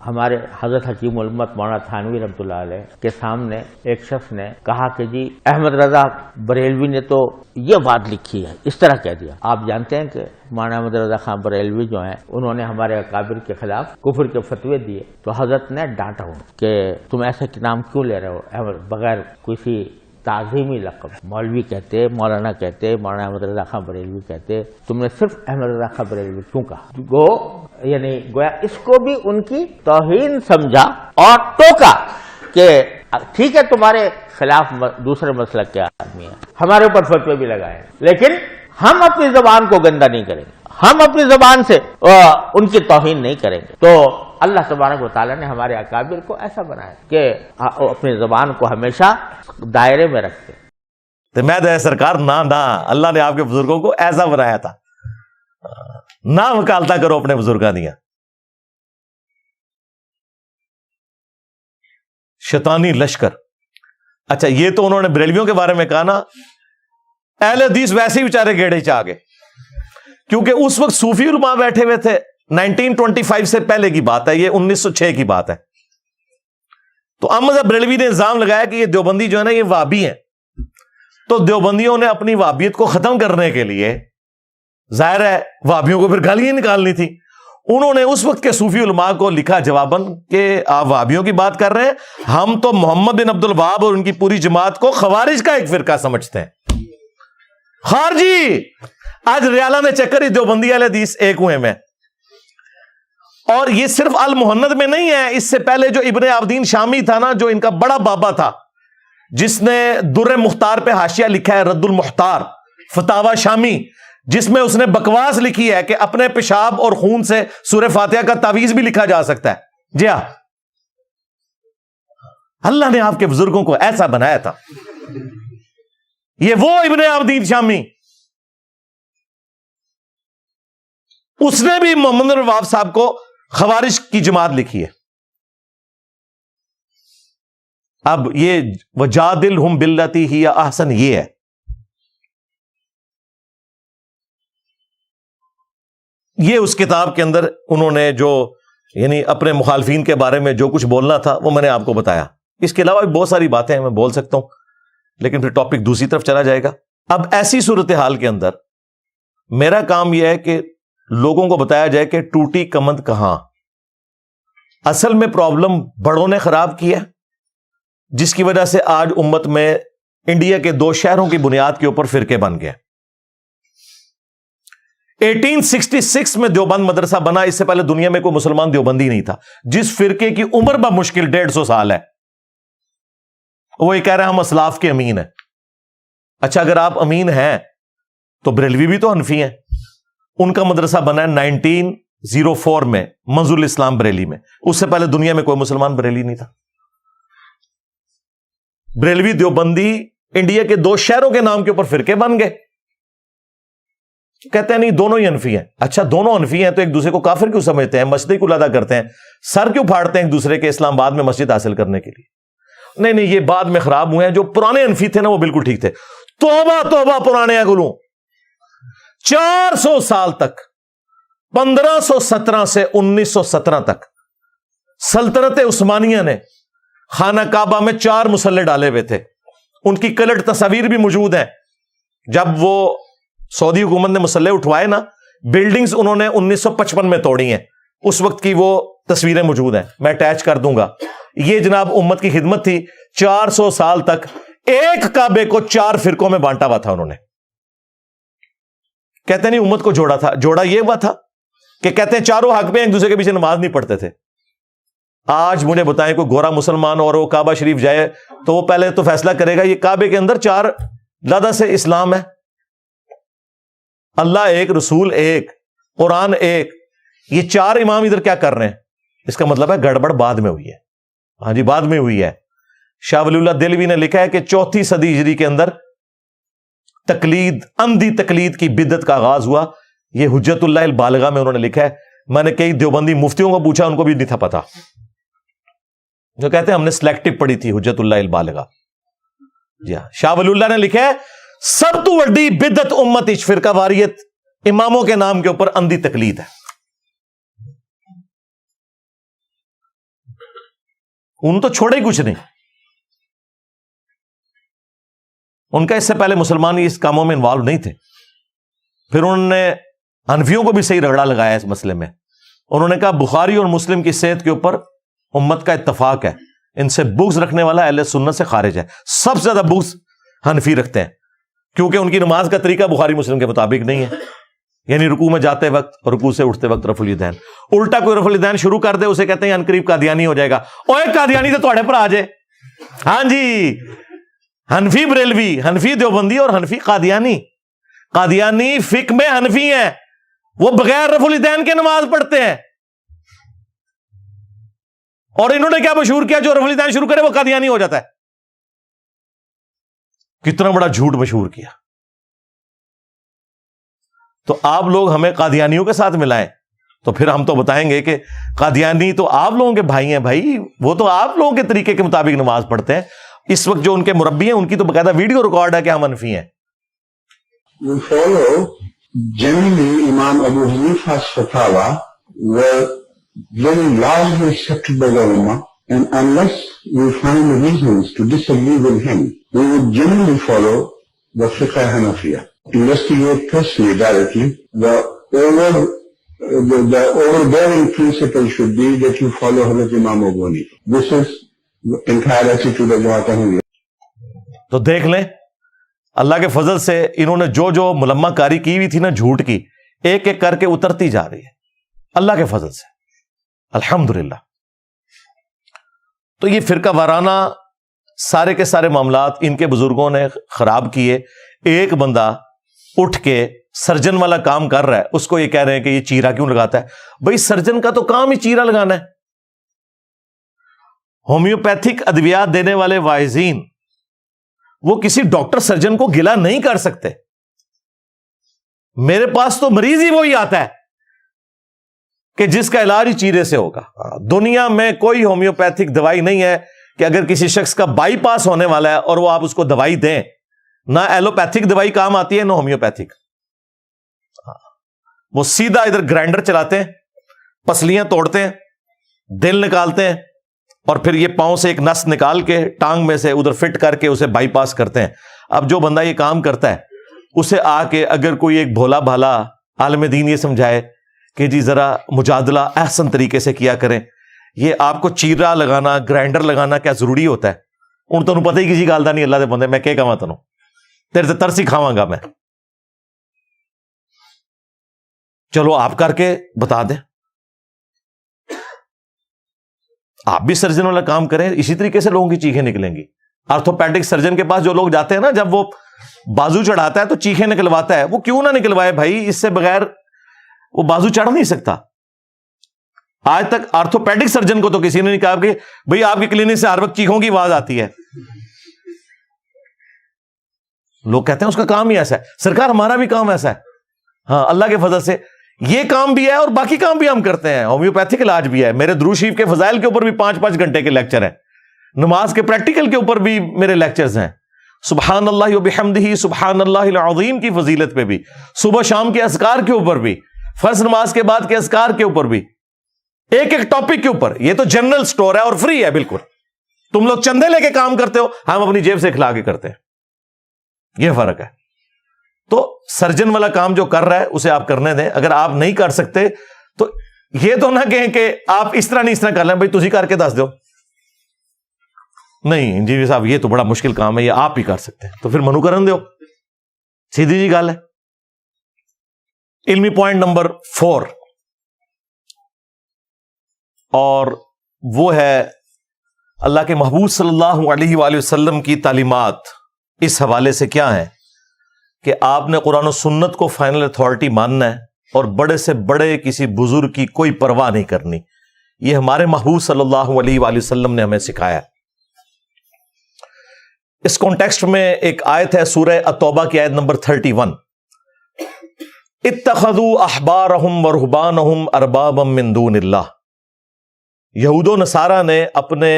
ہمارے حضرت حکیم الامت مولانا تھانوی رحمۃ اللہ علیہ کے سامنے ایک شخص نے کہا کہ جی احمد رضا بریلوی نے تو یہ بات لکھی ہے, اس طرح کہہ دیا. آپ جانتے ہیں کہ مولانا احمد رضا خان بریلوی جو ہیں, انہوں نے ہمارے اکابر کے خلاف کفر کے فتوے دیے, تو حضرت نے ڈانٹا کہ تم ایسے نام کیوں لے رہے ہو بغیر کسی تعظیمی لقب. مولوی کہتے, مولانا کہتے, مولانا احمد رضا خان بریلوی کہتے, تم نے صرف احمد رضا خان بریلوی کیوں کہا؟ وہ یعنی گویا اس کو بھی ان کی توہین سمجھا اور ٹوکا کہ ٹھیک ہے تمہارے خلاف دوسرے مسلک کے آدمی ہیں, ہمارے اوپر فتوے بھی لگائے, لیکن ہم اپنی زبان کو گندا نہیں کریں گے, ہم اپنی زبان سے ان کی توہین نہیں کریں گے. تو اللہ تبارک و تعالیٰ نے ہمارے اکابر کو ایسا بنایا کہ اپنی زبان کو ہمیشہ دائرے میں رکھتے. تو میں دے سرکار نہ اللہ نے آپ کے بزرگوں کو ایسا بنایا تھا. نہ وکالتا کرو اپنے بزرگاں دیا. شیطانی لشکر. اچھا یہ تو انہوں نے بریلویوں کے بارے میں کہا نا. اہل حدیث ویسے ہی بیچارے گیڑے چاہ گئے, کیونکہ اس وقت صوفی علماء بیٹھے ہوئے تھے. 1925 سے پہلے کی بات ہے, یہ 1906 کی بات ہے. تو احمد بریلوی نے الزام لگایا کہ یہ دیوبندی جو ہے نا یہ وہابی ہیں. تو دیوبندیوں نے اپنی وہابیت کو ختم کرنے کے لیے, ظاہر ہے وہابیوں کو پھر گالیاں نکالنی تھی, انہوں نے اس وقت کے صوفی علماء کو لکھا جواباً کہ آپ وہابیوں کی بات کر رہے ہیں, ہم تو محمد بن عبد الوہاب اور ان کی پوری جماعت کو خوارج کا ایک فرقہ سمجھتے ہیں. خارجی. آج ریالہ میں چکر ہی دیوبندی اہل حدیث ایک ہوئے میں. اور یہ صرف المحند میں نہیں ہے, اس سے پہلے جو ابن عابدین شامی تھا نا, جو ان کا بڑا بابا تھا, جس نے در مختار پہ حاشیہ لکھا ہے, رد المختار فتاوی شامی, جس میں اس نے بکواس لکھی ہے کہ اپنے پیشاب اور خون سے سورہ فاتحہ کا تعویذ بھی لکھا جا سکتا ہے. جی ہاں, اللہ نے آپ کے بزرگوں کو ایسا بنایا تھا. یہ وہ ابن عابدین شامی, اس نے بھی محمد بن وہاب صاحب کو خوارج کی جماعت لکھی ہے. اب یہ وجادلہم باللتی ہی احسن یہ ہے. یہ اس کتاب کے اندر انہوں نے جو یعنی اپنے مخالفین کے بارے میں جو کچھ بولنا تھا وہ میں نے آپ کو بتایا. اس کے علاوہ بھی بہت ساری باتیں میں بول سکتا ہوں, لیکن پھر ٹاپک دوسری طرف چلا جائے گا. اب ایسی صورتحال کے اندر میرا کام یہ ہے کہ لوگوں کو بتایا جائے کہ ٹوٹی کمند کہاں. اصل میں پرابلم بڑوں نے خراب کیا, جس کی وجہ سے آج امت میں انڈیا کے 2 شہروں کی بنیاد کے اوپر فرقے بن گئے. 1866 میں دیوبند مدرسہ بنا, اس سے پہلے دنیا میں کوئی مسلمان دیوبندی نہیں تھا. جس فرقے کی عمر بمشکل 150 سال ہے, وہ یہ کہہ رہے ہیں ہم اسلاف کے امین ہیں. اچھا اگر آپ امین ہیں تو بریلوی بھی تو حنفی ہیں. ان کا مدرسہ بنا ہے 1904 میں منظور الاسلام بریلی میں. اس سے پہلے دنیا میں کوئی مسلمان بریلی نہیں تھا. بریلوی دیوبندی انڈیا کے 2 شہروں کے نام کے اوپر فرقے بن گئے. کہتے ہیں نہیں دونوں ہی حنفی ہیں. اچھا دونوں حنفی ہیں تو ایک دوسرے کو کافر کیوں سمجھتے ہیں, مسجد کیوں ادا کرتے ہیں, سر کیوں پھاڑتے ہیں ایک دوسرے کے اسلام آباد میں مسجد حاصل کرنے کے لیے؟ نہیں یہ بعد میں خراب ہوئے ہیں. جو پرانے حنفی تھے نا وہ بالکل ٹھیک تھے. توبہ پرانے اگلوں 400 سال تک 1517 سے 1917 تک سلطنت عثمانیہ نے خانہ کعبہ میں 4 مسلح ڈالے ہوئے تھے. ان کی کلٹ تصاویر بھی موجود ہیں. جب وہ سعودی حکومت نے مسلح اٹھوائے نا, بلڈنگز انہوں نے 1955 میں توڑی ہیں. اس وقت کی وہ تصویریں موجود ہیں, میں اٹیچ کر دوں گا. یہ جناب امت کی خدمت تھی. 400 سال تک ایک کعبے کو 4 فرقوں میں بانٹا ہوا تھا انہوں نے. کہتے نہیں امت کو جوڑا تھا. جوڑا یہ ہوا تھا کہ کہتے ہیں چاروں حق میں ایک دوسرے کے پیچھے نماز نہیں پڑھتے تھے. آج مجھے بتائیں کوئی گورا مسلمان اور وہ کعبہ شریف جائے تو وہ پہلے تو فیصلہ کرے گا یہ کعبے کے اندر 4 لدہ سے اسلام ہے. اللہ ایک, رسول ایک, قرآن ایک, یہ 4 امام ادھر کیا کر رہے ہیں؟ اس کا مطلب ہے گڑبڑ بعد میں ہوئی ہے. ہاں جی بعد میں ہوئی ہے. شاہ ولی اللہ دہلوی نے لکھا ہے کہ 4 صدی ہجری کے اندر تقلید, اندھی تقلید کی بدعت کا آغاز ہوا. یہ حجت اللہ البالغہ میں انہوں نے لکھا ہے. میں نے کئی دیوبندی مفتیوں کو پوچھا, ان کو بھی نہیں تھا پتا, جو کہتے ہیں ہم نے سلیکٹو پڑھی تھی حجت اللہ البالغہ. جی ہاں, شاہ ولی اللہ نے لکھا ہے سب تو وڈی بدعت امت اچ فرقہ واریت اماموں کے نام کے اوپر اندھی تقلید ہے. ان تو چھوڑے ہی کچھ نہیں. ان کا اس سے پہلے مسلمان اس کاموں میں انوالو نہیں تھے. پھر انہوں نے حنفیوں کو بھی صحیح رگڑا لگایا اس مسئلے میں. انہوں نے کہا بخاری اور مسلم کی صحت کے اوپر امت کا اتفاق ہے, ان سے بغض رکھنے والا اہل سنت سے خارج ہے. سب سے زیادہ بغض حنفی رکھتے ہیں, کیونکہ ان کی نماز کا طریقہ بخاری مسلم کے مطابق نہیں ہے. یعنی رکوع میں جاتے وقت اور رکوع سے اٹھتے وقت رفع الیدین. الٹا کوئی رفع الیدین شروع کر دے اسے کہتے ہیں انقریب قادیانی ہو جائے گا. اوے قادیانی تو تھوڑے پر آ جائے. ہاں جی, حنفی بریلوی, حنفی دیوبندی اور حنفی قادیانی. قادیانی فقہ میں حنفی ہیں, وہ بغیر رفع الیدین کے نماز پڑھتے ہیں. اور انہوں نے کیا مشہور کیا؟ جو رفلی دان شروع کرے وہ قادیانی ہو جاتا ہے. کتنا بڑا جھوٹ مشہور کیا. تو آپ لوگ ہمیں قادیانیوں کے ساتھ ملائیں تو پھر ہم تو بتائیں گے کہ قادیانی تو آپ لوگوں کے بھائی ہیں بھائی، وہ تو آپ لوگوں کے طریقے کے مطابق نماز پڑھتے ہیں. اس وقت جو ان کے مربی ہیں ان کی تو باقاعدہ ویڈیو ریکارڈ ہے کہ ہم منفی ہیں. We follow generally Imam Abu Hanifa's fatwa were very largely accepted by the Ummah, and unless we find reasons to disagree with him, we would generally follow the Fiqh Hanafiya. Investigate personally, directly. The overbearing principle should be that you follow Hazrat Imam Abu Hanifa. This is the entire attitude of Jamaat Ahmadiyya. تو دیکھ لیں اللہ کے فضل سے انہوں نے جو جو ملمہ کاری کی ہوئی تھی نا جھوٹ کی، ایک ایک کر کے اترتی جا رہی ہے اللہ کے فضل سے، الحمدللہ. تو یہ فرقہ وارانہ سارے کے سارے معاملات ان کے بزرگوں نے خراب کیے. ایک بندہ اٹھ کے سرجن والا کام کر رہا ہے، اس کو یہ کہہ رہے ہیں کہ یہ چیرا کیوں لگاتا ہے؟ بھائی سرجن کا تو کام ہی چیرا لگانا ہے. ہومیوپیتھک ادویات دینے والے واعظین وہ کسی ڈاکٹر سرجن کو گلا نہیں کر سکتے. میرے پاس تو مریض ہی وہی آتا ہے کہ جس کا علاج ہی چیرے سے ہوگا. دنیا میں کوئی ہومیوپیتھک دوائی نہیں ہے کہ اگر کسی شخص کا بائی پاس ہونے والا ہے اور وہ آپ اس کو دوائی دیں. نہ ایلوپیتھک دوائی کام آتی ہے نہ ہومیوپیتھک. وہ سیدھا ادھر گرائنڈر چلاتے ہیں، پسلیاں توڑتے ہیں، دل نکالتے ہیں، اور پھر یہ پاؤں سے ایک نس نکال کے ٹانگ میں سے ادھر فٹ کر کے اسے بائی پاس کرتے ہیں. اب جو بندہ یہ کام کرتا ہے اسے آ کے اگر کوئی ایک بھولا بھالا عالم دین یہ سمجھائے کہ جی ذرا مجادلہ احسن طریقے سے کیا کریں، یہ آپ کو چیرا لگانا گرائنڈر لگانا کیا ضروری ہوتا ہے؟ ان تمہیں پتہ ہی کسی گال دا نہیں اللہ دے بندے، میں کہہ کہاں تنوں تیرے سے ترسی کھاواں گا میں. چلو آپ کر کے بتا دیں، آپ بھی سرجن والا کام کریں. اسی طریقے سے لوگوں کی چیخیں نکلیں گی. آرتھوپیڈک سرجن کے پاس جو لوگ جاتے ہیں نا، جب وہ بازو چڑھاتا ہے تو چیخیں نکلواتا ہے. وہ کیوں نہ نکلوائے بھائی، اس سے بغیر وہ بازو چڑھ نہیں سکتا. آج تک آرتھوپیڈک سرجن کو تو کسی نے نہیں کہا کہ بھئی آپ کی کلینک سے ہر وقت چیخوں کی آواز آتی ہے. لوگ کہتے ہیں اس کا کام ہی ایسا ہے. سرکار ہمارا بھی کام ایسا ہے. ہاں اللہ کے فضل سے یہ کام بھی ہے اور باقی کام بھی ہم کرتے ہیں. ہومیوپیتھک علاج بھی ہے. میرے درود شریف کے فضائل کے اوپر بھی 5-5 گھنٹے کے لیکچر ہیں. نماز کے پریکٹیکل کے اوپر بھی میرے لیکچرز ہیں. سبحان اللہ وبحمدہ سبحان اللہ العظیم کی فضیلت پہ بھی، صبح شام کے اذکار کے اوپر بھی، فرض نماز کے بعد کے اذکار کے اوپر بھی، ایک ایک ٹاپک کے اوپر. یہ تو جنرل سٹور ہے اور فری ہے بالکل. تم لوگ چندے لے کے کام کرتے ہو، ہم اپنی جیب سے کھلا کے کرتے ہیں. یہ فرق ہے. تو سرجن والا کام جو کر رہا ہے اسے آپ کرنے دیں. اگر آپ نہیں کر سکتے تو یہ تو نہ کہیں کہ آپ اس طرح نہیں اس طرح کر لیں، بھائی تجھی کر کے دس دو. نہیں انجینئر صاحب یہ تو بڑا مشکل کام ہے، یہ آپ ہی کر سکتے ہیں، تو پھر منو کرن دو. سیدھی جی گل ہے. علمی پوائنٹ نمبر 4 اور وہ ہے اللہ کے محبوب صلی اللہ علیہ وآلہ وسلم کی تعلیمات اس حوالے سے کیا ہیں کہ آپ نے قرآن و سنت کو فائنل اتھارٹی ماننا ہے اور بڑے سے بڑے کسی بزرگ کی کوئی پرواہ نہیں کرنی. یہ ہمارے محبوب صلی اللہ علیہ وآلہ وسلم نے ہمیں سکھایا. اس کانٹیکسٹ میں ایک آیت ہے سورہ التوبہ کی آیت نمبر 31. اتخذوا احبارهم ورهبانهم اربابا من دون اللہ. یہود و نصارہ نے اپنے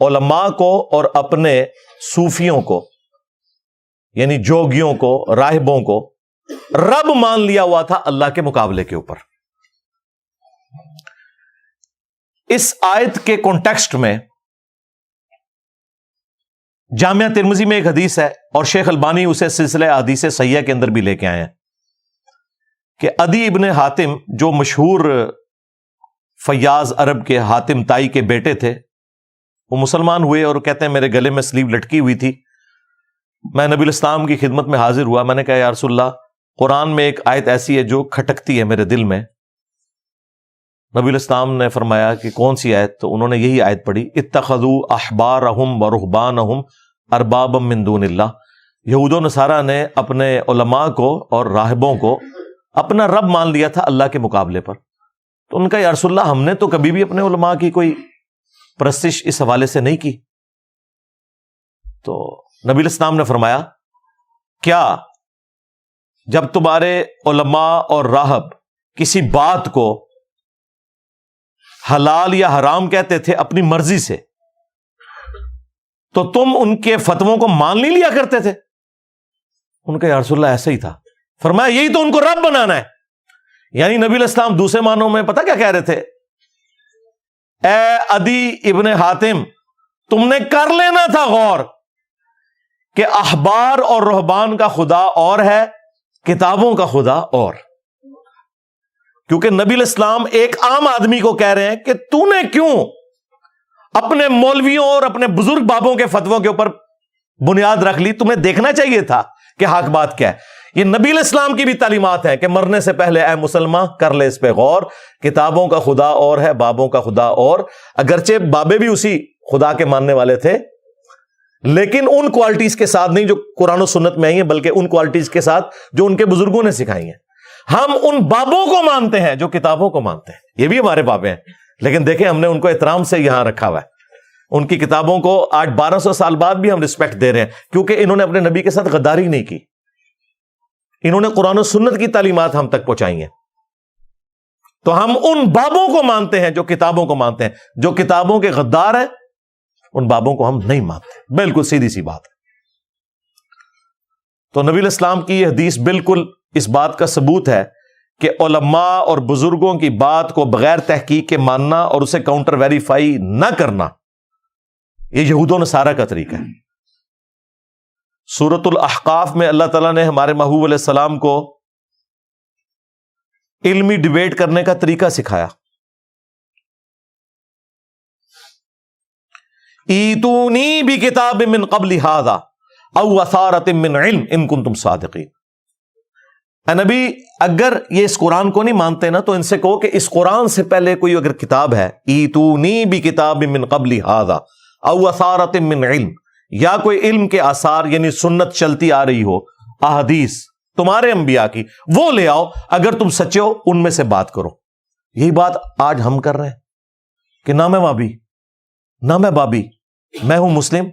علماء کو اور اپنے صوفیوں کو یعنی جوگیوں کو، راہبوں کو رب مان لیا ہوا تھا اللہ کے مقابلے کے اوپر. اس آیت کے کانٹیکسٹ میں جامعہ ترمذی میں ایک حدیث ہے اور شیخ البانی اسے سلسلہ احادیث صحیحہ کے اندر بھی لے کے آئے ہیں کہ عدی ابن حاتم جو مشہور فیاض عرب کے حاتم تائی کے بیٹے تھے، وہ مسلمان ہوئے اور کہتے ہیں میرے گلے میں سلیو لٹکی ہوئی تھی. میں نبی الاسلام کی خدمت میں حاضر ہوا. میں نے کہا یا رسول اللہ قرآن میں ایک آیت ایسی ہے جو کھٹکتی ہے میرے دل میں. نبی الاسلام نے فرمایا کہ کون سی آیت؟ تو انہوں نے یہی آیت پڑھی اتخذوا احبارهم ورهبانهم اربابا من دون اللہ. یہود و نصارہ نے اپنے علماء کو اور راہبوں کو اپنا رب مان لیا تھا اللہ کے مقابلے پر. تو ان کا یا رسول اللہ ہم نے تو کبھی بھی اپنے علماء کی کوئی پرستش اس حوالے سے نہیں کی؟ تو نبی علیہ السلام نے فرمایا کیا جب تمہارے علماء اور راہب کسی بات کو حلال یا حرام کہتے تھے اپنی مرضی سے تو تم ان کے فتووں کو مان نہیں لیا کرتے تھے؟ ان کا یا رسول اللہ ایسا ہی تھا. فرمایا یہی تو ان کو رب بنانا ہے. یعنی نبی علیہ السلام دوسرے معنوں میں پتہ کیا کہہ رہے تھے؟ اے عدی ابن حاتم، تم نے کر لینا تھا غور کہ احبار اور رہبان کا خدا اور ہے، کتابوں کا خدا اور. کیونکہ نبی علیہ السلام ایک عام آدمی کو کہہ رہے ہیں کہ تو نے کیوں اپنے مولویوں اور اپنے بزرگ بابوں کے فتووں کے اوپر بنیاد رکھ لی؟ تمہیں دیکھنا چاہیے تھا کہ حق بات کیا ہے. یہ نبی علیہ السلام کی بھی تعلیمات ہیں کہ مرنے سے پہلے اے مسلمان کر لے اس پہ غور، کتابوں کا خدا اور ہے، بابوں کا خدا اور. اگرچہ بابے بھی اسی خدا کے ماننے والے تھے، لیکن ان کوالٹیز کے ساتھ نہیں جو قرآن و سنت میں آئی ہیں، بلکہ ان کوالٹیز کے ساتھ جو ان کے بزرگوں نے سکھائی ہیں. ہم ان بابوں کو مانتے ہیں جو کتابوں کو مانتے ہیں. یہ بھی ہمارے بابے ہیں، لیکن دیکھیں ہم نے ان کو احترام سے یہاں رکھا ہوا ہے. ان کی کتابوں کو آج 1200 سال بعد بھی ہم رسپیکٹ دے رہے ہیں، کیونکہ انہوں نے اپنے نبی کے ساتھ غداری نہیں کی. انہوں نے قرآن و سنت کی تعلیمات ہم تک پہنچائی ہیں. تو ہم ان بابوں کو مانتے ہیں جو کتابوں کو مانتے ہیں. جو کتابوں کے غدار ہیں ان بابوں کو ہم نہیں مانتے. بالکل سیدھی سی بات ہے. تو نبی علیہ السلام کی یہ حدیث بالکل اس بات کا ثبوت ہے کہ علماء اور بزرگوں کی بات کو بغیر تحقیق کے ماننا اور اسے کاؤنٹر ویریفائی نہ کرنا یہ یہود و نصارہ کا طریقہ ہے. سورۃ الاحقاف میں اللہ تعالیٰ نے ہمارے محبوب علیہ السلام کو علمی ڈیبیٹ کرنے کا طریقہ سکھایا. ایتونی بکتاب من قبل ھذا او اثارۃ من علم ان کنتم صادقین. اے نبی اگر یہ اس قرآن کو نہیں مانتے نا تو ان سے کہو کہ اس قرآن سے پہلے کوئی اگر کتاب ہے، ایتونی بکتاب من قبل ھذا او اثارۃ من علم، یا کوئی علم کے آثار یعنی سنت چلتی آ رہی ہو، احادیث تمہارے انبیاء کی، وہ لے آؤ. اگر تم سچے ہو ان میں سے بات کرو. یہی بات آج ہم کر رہے ہیں کہ نہ میں وابی نہ میں بابی، میں ہوں مسلم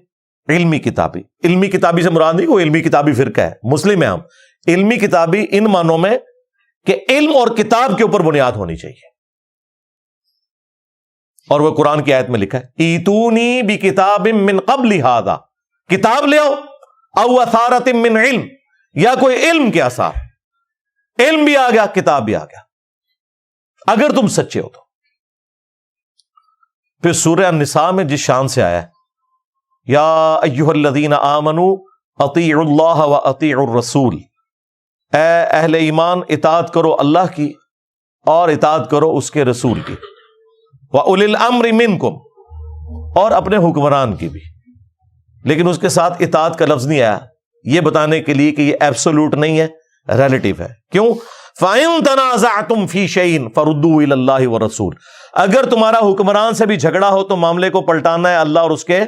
علمی کتابی. علمی کتابی سے مراد نہیں کوئی علمی کتابی فرقہ ہے، مسلم ہے ہم. علمی کتابی ان معنوں میں کہ علم اور کتاب کے اوپر بنیاد ہونی چاہیے. اور وہ قرآن کی آیت میں لکھا ہے ایتونی بکتاب من قبل ھذا، کتاب لے آؤ، او اثارۃ من علم، یا کوئی علم کے آثار. علم بھی آ گیا، کتاب بھی آ گیا، اگر تم سچے ہو تو. پھر سورہ النساء میں جس شان سے آیا ہے یا ایھا الذین آمنوا اطیعوا اللہ واطیعوا الرسول، اے اہل ایمان اطاعت کرو اللہ کی اور اطاعت کرو اس کے رسول کی. وَأُولِي الْأَمْرِ مِنْكُمْ، اور اپنے حکمران کی بھی. لیکن اس کے ساتھ اطاعت کا لفظ نہیں آیا، یہ بتانے کے لیے کہ یہ ایبسولوٹ نہیں ہے، ریلیٹیو ہے. کیوں؟ فَإِن تَنَازَعْتُمْ فِي شَيْءٍ فَرُدُّوهُ إِلَى اللَّهِ وَالرَّسُولِ. اگر تمہارا حکمران سے بھی جھگڑا ہو تو معاملے کو پلٹانا ہے اللہ اور اس کے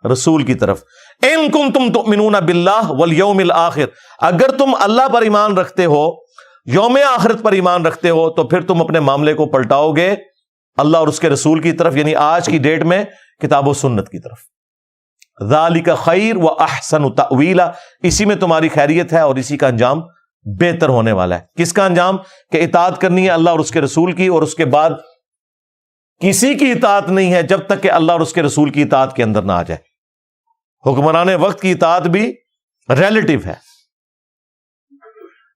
رسول کی طرف. إِن كُنتُمْ تُؤْمِنُونَ بِاللَّهِ وَالْيَوْمِ الْآخِرِ، اگر تم اللہ پر ایمان رکھتے ہو، یوم آخرت پر ایمان رکھتے ہو، تو پھر تم اپنے معاملے کو پلٹاؤ گے اللہ اور اس کے رسول کی طرف، یعنی آج کی ڈیٹ میں کتاب و سنت کی طرف. ذالک خیر و احسن تأویلا، اسی میں تمہاری خیریت ہے اور اسی کا انجام بہتر ہونے والا ہے. کس کا انجام؟ کہ اطاعت کرنی ہے اللہ اور اس کے رسول کی، اور اس کے بعد کسی کی اطاعت نہیں ہے جب تک کہ اللہ اور اس کے رسول کی اطاعت کے اندر نہ آ جائے. حکمران وقت کی اطاعت بھی ریلیٹیو ہے.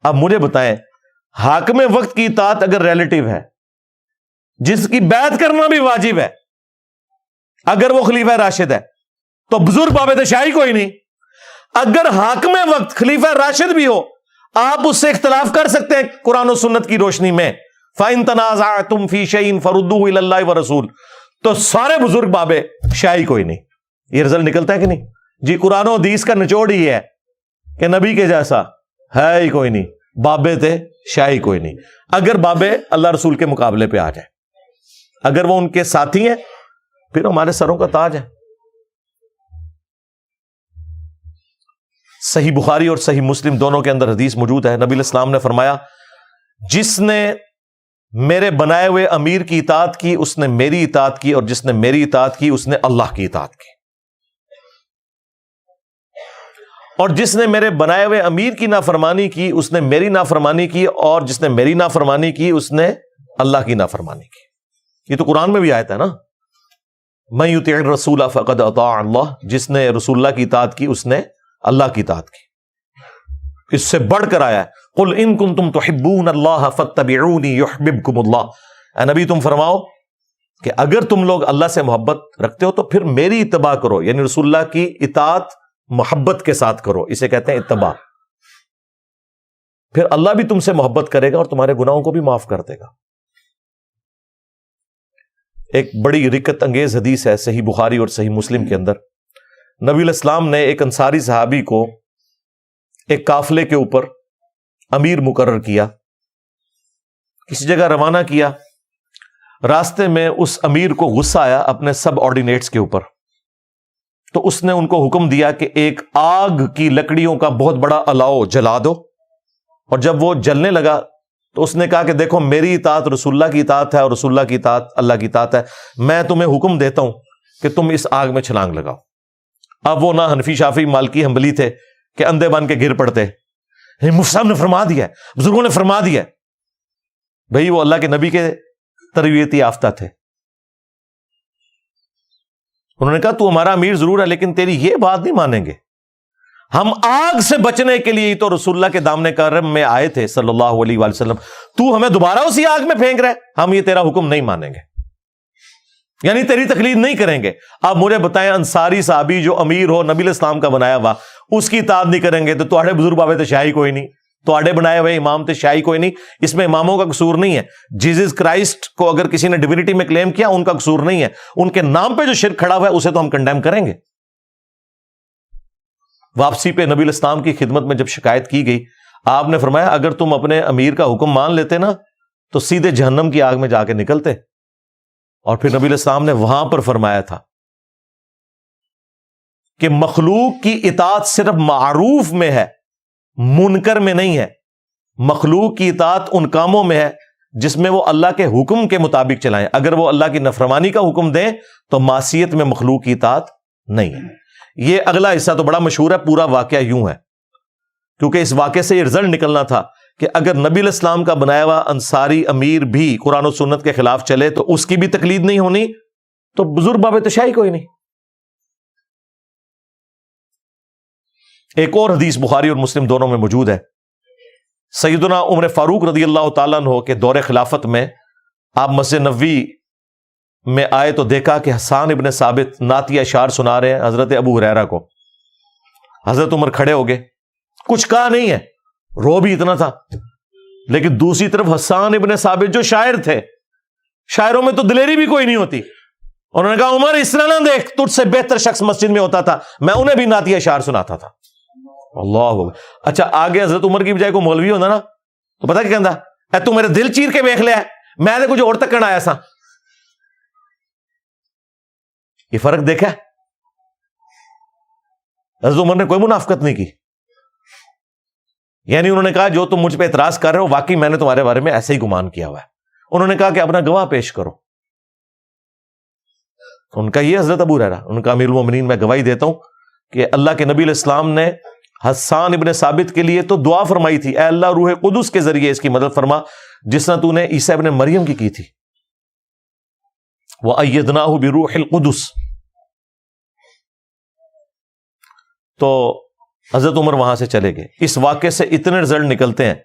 اب مجھے بتائیں، حاکم وقت کی اطاعت اگر ریلیٹیو ہے، جس کی بیعت کرنا بھی واجب ہے، اگر وہ خلیفہ راشد ہے، تو بزرگ باب شاہی کوئی نہیں. اگر حاکم وقت خلیفہ راشد بھی ہو، آپ اس سے اختلاف کر سکتے ہیں قرآن و سنت کی روشنی میں. فَإِن تَنَازَعْتُمْ فِي شَيْءٍ فَرُدُّوهُ إِلَى اللَّهِ وَالرَّسُولِ، تو سارے بزرگ بابے شاہی کوئی نہیں. یہ رزلٹ نکلتا ہے کہ نہیں جی؟ قرآن و حدیث کا نچوڑ ہی ہے کہ نبی کے جیسا ہے ہی کوئی نہیں، بابے تھے شاہی کوئی نہیں. اگر بابے اللہ رسول کے مقابلے پہ آ جائے، اگر وہ ان کے ساتھی ہیں، پھر ہمارے سروں کا تاج ہے. صحیح بخاری اور صحیح مسلم دونوں کے اندر حدیث موجود ہے. نبی علیہ السلام نے فرمایا جس نے میرے بنائے ہوئے امیر کی اطاعت کی اس نے میری اطاعت کی، اور جس نے میری اطاعت کی اس نے اللہ کی اطاعت کی، اور جس نے میرے بنائے ہوئے امیر کی نافرمانی کی اس نے میری نافرمانی کی، اور جس نے میری نافرمانی کی اس نے اللہ کی نافرمانی کی۔ یہ تو قرآن میں بھی آیت ہے نا، من یطع الرسول فقد اطاع اللہ، جس نے رسول اللہ کی اطاعت کی اس نے اللہ کی اطاعت کی۔ اس سے بڑھ کر آیا ہے قل ان کنتم تحبون اللہ فاتبعونی یحببکم اللہ، اے نبی تم فرماؤ کہ اگر تم لوگ اللہ سے محبت رکھتے ہو تو پھر میری اتباع کرو، یعنی رسول اللہ کی اطاعت محبت کے ساتھ کرو، اسے کہتے ہیں اتباع۔ پھر اللہ بھی تم سے محبت کرے گا اور تمہارے گناہوں کو بھی معاف کر دے گا۔ ایک بڑی رکت انگیز حدیث ہے صحیح بخاری اور صحیح مسلم کے اندر، نبی علیہ السلام نے ایک انصاری صحابی کو ایک قافلے کے اوپر امیر مقرر کیا، کسی جگہ روانہ کیا، راستے میں اس امیر کو غصہ آیا اپنے سب آرڈینیٹس کے اوپر، تو اس نے ان کو حکم دیا کہ ایک آگ کی لکڑیوں کا بہت بڑا الاؤ جلا دو، اور جب وہ جلنے لگا تو اس نے کہا کہ دیکھو میری اطاعت رسول اللہ کی اطاعت ہے اور رسول اللہ کی اطاعت اللہ کی اطاعت ہے، میں تمہیں حکم دیتا ہوں کہ تم اس آگ میں چھلانگ لگاؤ۔ اب وہ نہ حنفی شافعی مالکی حنبلی تھے کہ اندھے بن کے گر پڑتے، مفتی صاحب نے فرما دیا ہے، بزرگوں نے فرما دیا ہے، بھئی وہ اللہ کے نبی کے تربیتی یافتہ تھے۔ انہوں نے کہا تو ہمارا امیر ضرور ہے لیکن تیری یہ بات نہیں مانیں گے، ہم آگ سے بچنے کے لیے تو رسول اللہ کے دامن کرم میں آئے تھے صلی اللہ علیہ وآلہ وسلم، تو ہمیں دوبارہ اسی آگ میں پھینک رہے، ہم یہ تیرا حکم نہیں مانیں گے، یعنی تیری تقلید نہیں کریں گے۔ آپ مجھے بتائیں انصاری صحابی جو امیر ہو نبی علیہ السلام کا بنایا ہوا اس کی اطاعت نہیں کریں گے تو تواڈے بزرگ بابے تو شاہی کوئی نہیں، تواڈے بنائے ہوئے امام تے شاہی کوئی نہیں، اس میں اماموں کا قصور نہیں ہے۔ جیزس کرائسٹ کو اگر کسی نے ڈیوینٹی میں کلیم کیا ان کا قصور نہیں ہے، ان کے نام پہ جو شرک کھڑا ہوا ہے اسے تو ہم کنڈیم کریں گے۔ واپسی پہ نبی علیہ السلام کی خدمت میں جب شکایت کی گئی، آپ نے فرمایا اگر تم اپنے امیر کا حکم مان لیتے نا تو سیدھے جہنم کی آگ میں جا کے نکلتے۔ اور پھر نبی علیہ السلام نے وہاں پر فرمایا تھا کہ مخلوق کی اطاعت صرف معروف میں ہے، منکر میں نہیں ہے۔ مخلوق کی اطاعت ان کاموں میں ہے جس میں وہ اللہ کے حکم کے مطابق چلائیں، اگر وہ اللہ کی نافرمانی کا حکم دیں تو معصیت میں مخلوق کی اطاعت نہیں ہے۔ یہ اگلا حصہ تو بڑا مشہور ہے، پورا واقعہ یوں ہے، کیونکہ اس واقعے سے یہ رزلٹ نکلنا تھا کہ اگر نبی علیہ السلام کا بنایا ہوا انصاری امیر بھی قرآن و سنت کے خلاف چلے تو اس کی بھی تقلید نہیں ہونی، تو بزرگ باب تشائی کوئی نہیں۔ ایک اور حدیث بخاری اور مسلم دونوں میں موجود ہے، سیدنا عمر فاروق رضی اللہ تعالیٰ عنہ کے دور خلافت میں آپ مسجد نبوی میں آئے تو دیکھا کہ حسان ابن ثابت نعتیہ اشعار سنا رہے ہیں حضرت ابو ہریرہ کو۔ حضرت عمر کھڑے ہو گئے، کچھ کہا نہیں ہے، رو بھی اتنا تھا، لیکن دوسری طرف حسان ابن ثابت جو شاعر تھے، شاعروں میں تو دلیری بھی کوئی نہیں ہوتی، انہوں نے کہا عمر اس طرح نہ دیکھ، تجھ سے بہتر شخص مسجد میں ہوتا تھا، میں انہیں بھی نعتیہ اشعار سناتا تھا۔ اللہ اچھا آگے حضرت عمر کی بجائے کوئی مولوی ہونا نا تو پتہ کیا کہندا، اے تو میرے دل چیر کے ویکھ لیا، میں نے کچھ اور تکن آیا سا۔ یہ فرق دیکھا، حضرت عمر نے کوئی منافقت نہیں کی، یعنی انہوں نے کہا جو تم مجھ پہ اعتراض کر رہے ہو واقعی میں نے تمہارے بارے میں ایسے ہی گمان کیا ہوا ہے۔ انہوں نے کہا کہ اپنا گواہ پیش کرو، ان کا یہ حضرت ابو ہریرہ، ان کا امیر المومنین میں گواہی دیتا ہوں کہ اللہ کے نبی علیہ السلام نے حسان ابن ثابت کے لیے تو دعا فرمائی تھی، اے اللہ روح قدس کے ذریعے اس کی مدد فرما جس طرح تو نے عیسیٰ ابن مریم کی تھی، وَأَيَّدْنَاهُ بِرُوحِ الْقُدُسِ۔ تو حضرت عمر وہاں سے چلے گئے۔ اس واقعے سے اتنے رزلٹ نکلتے ہیں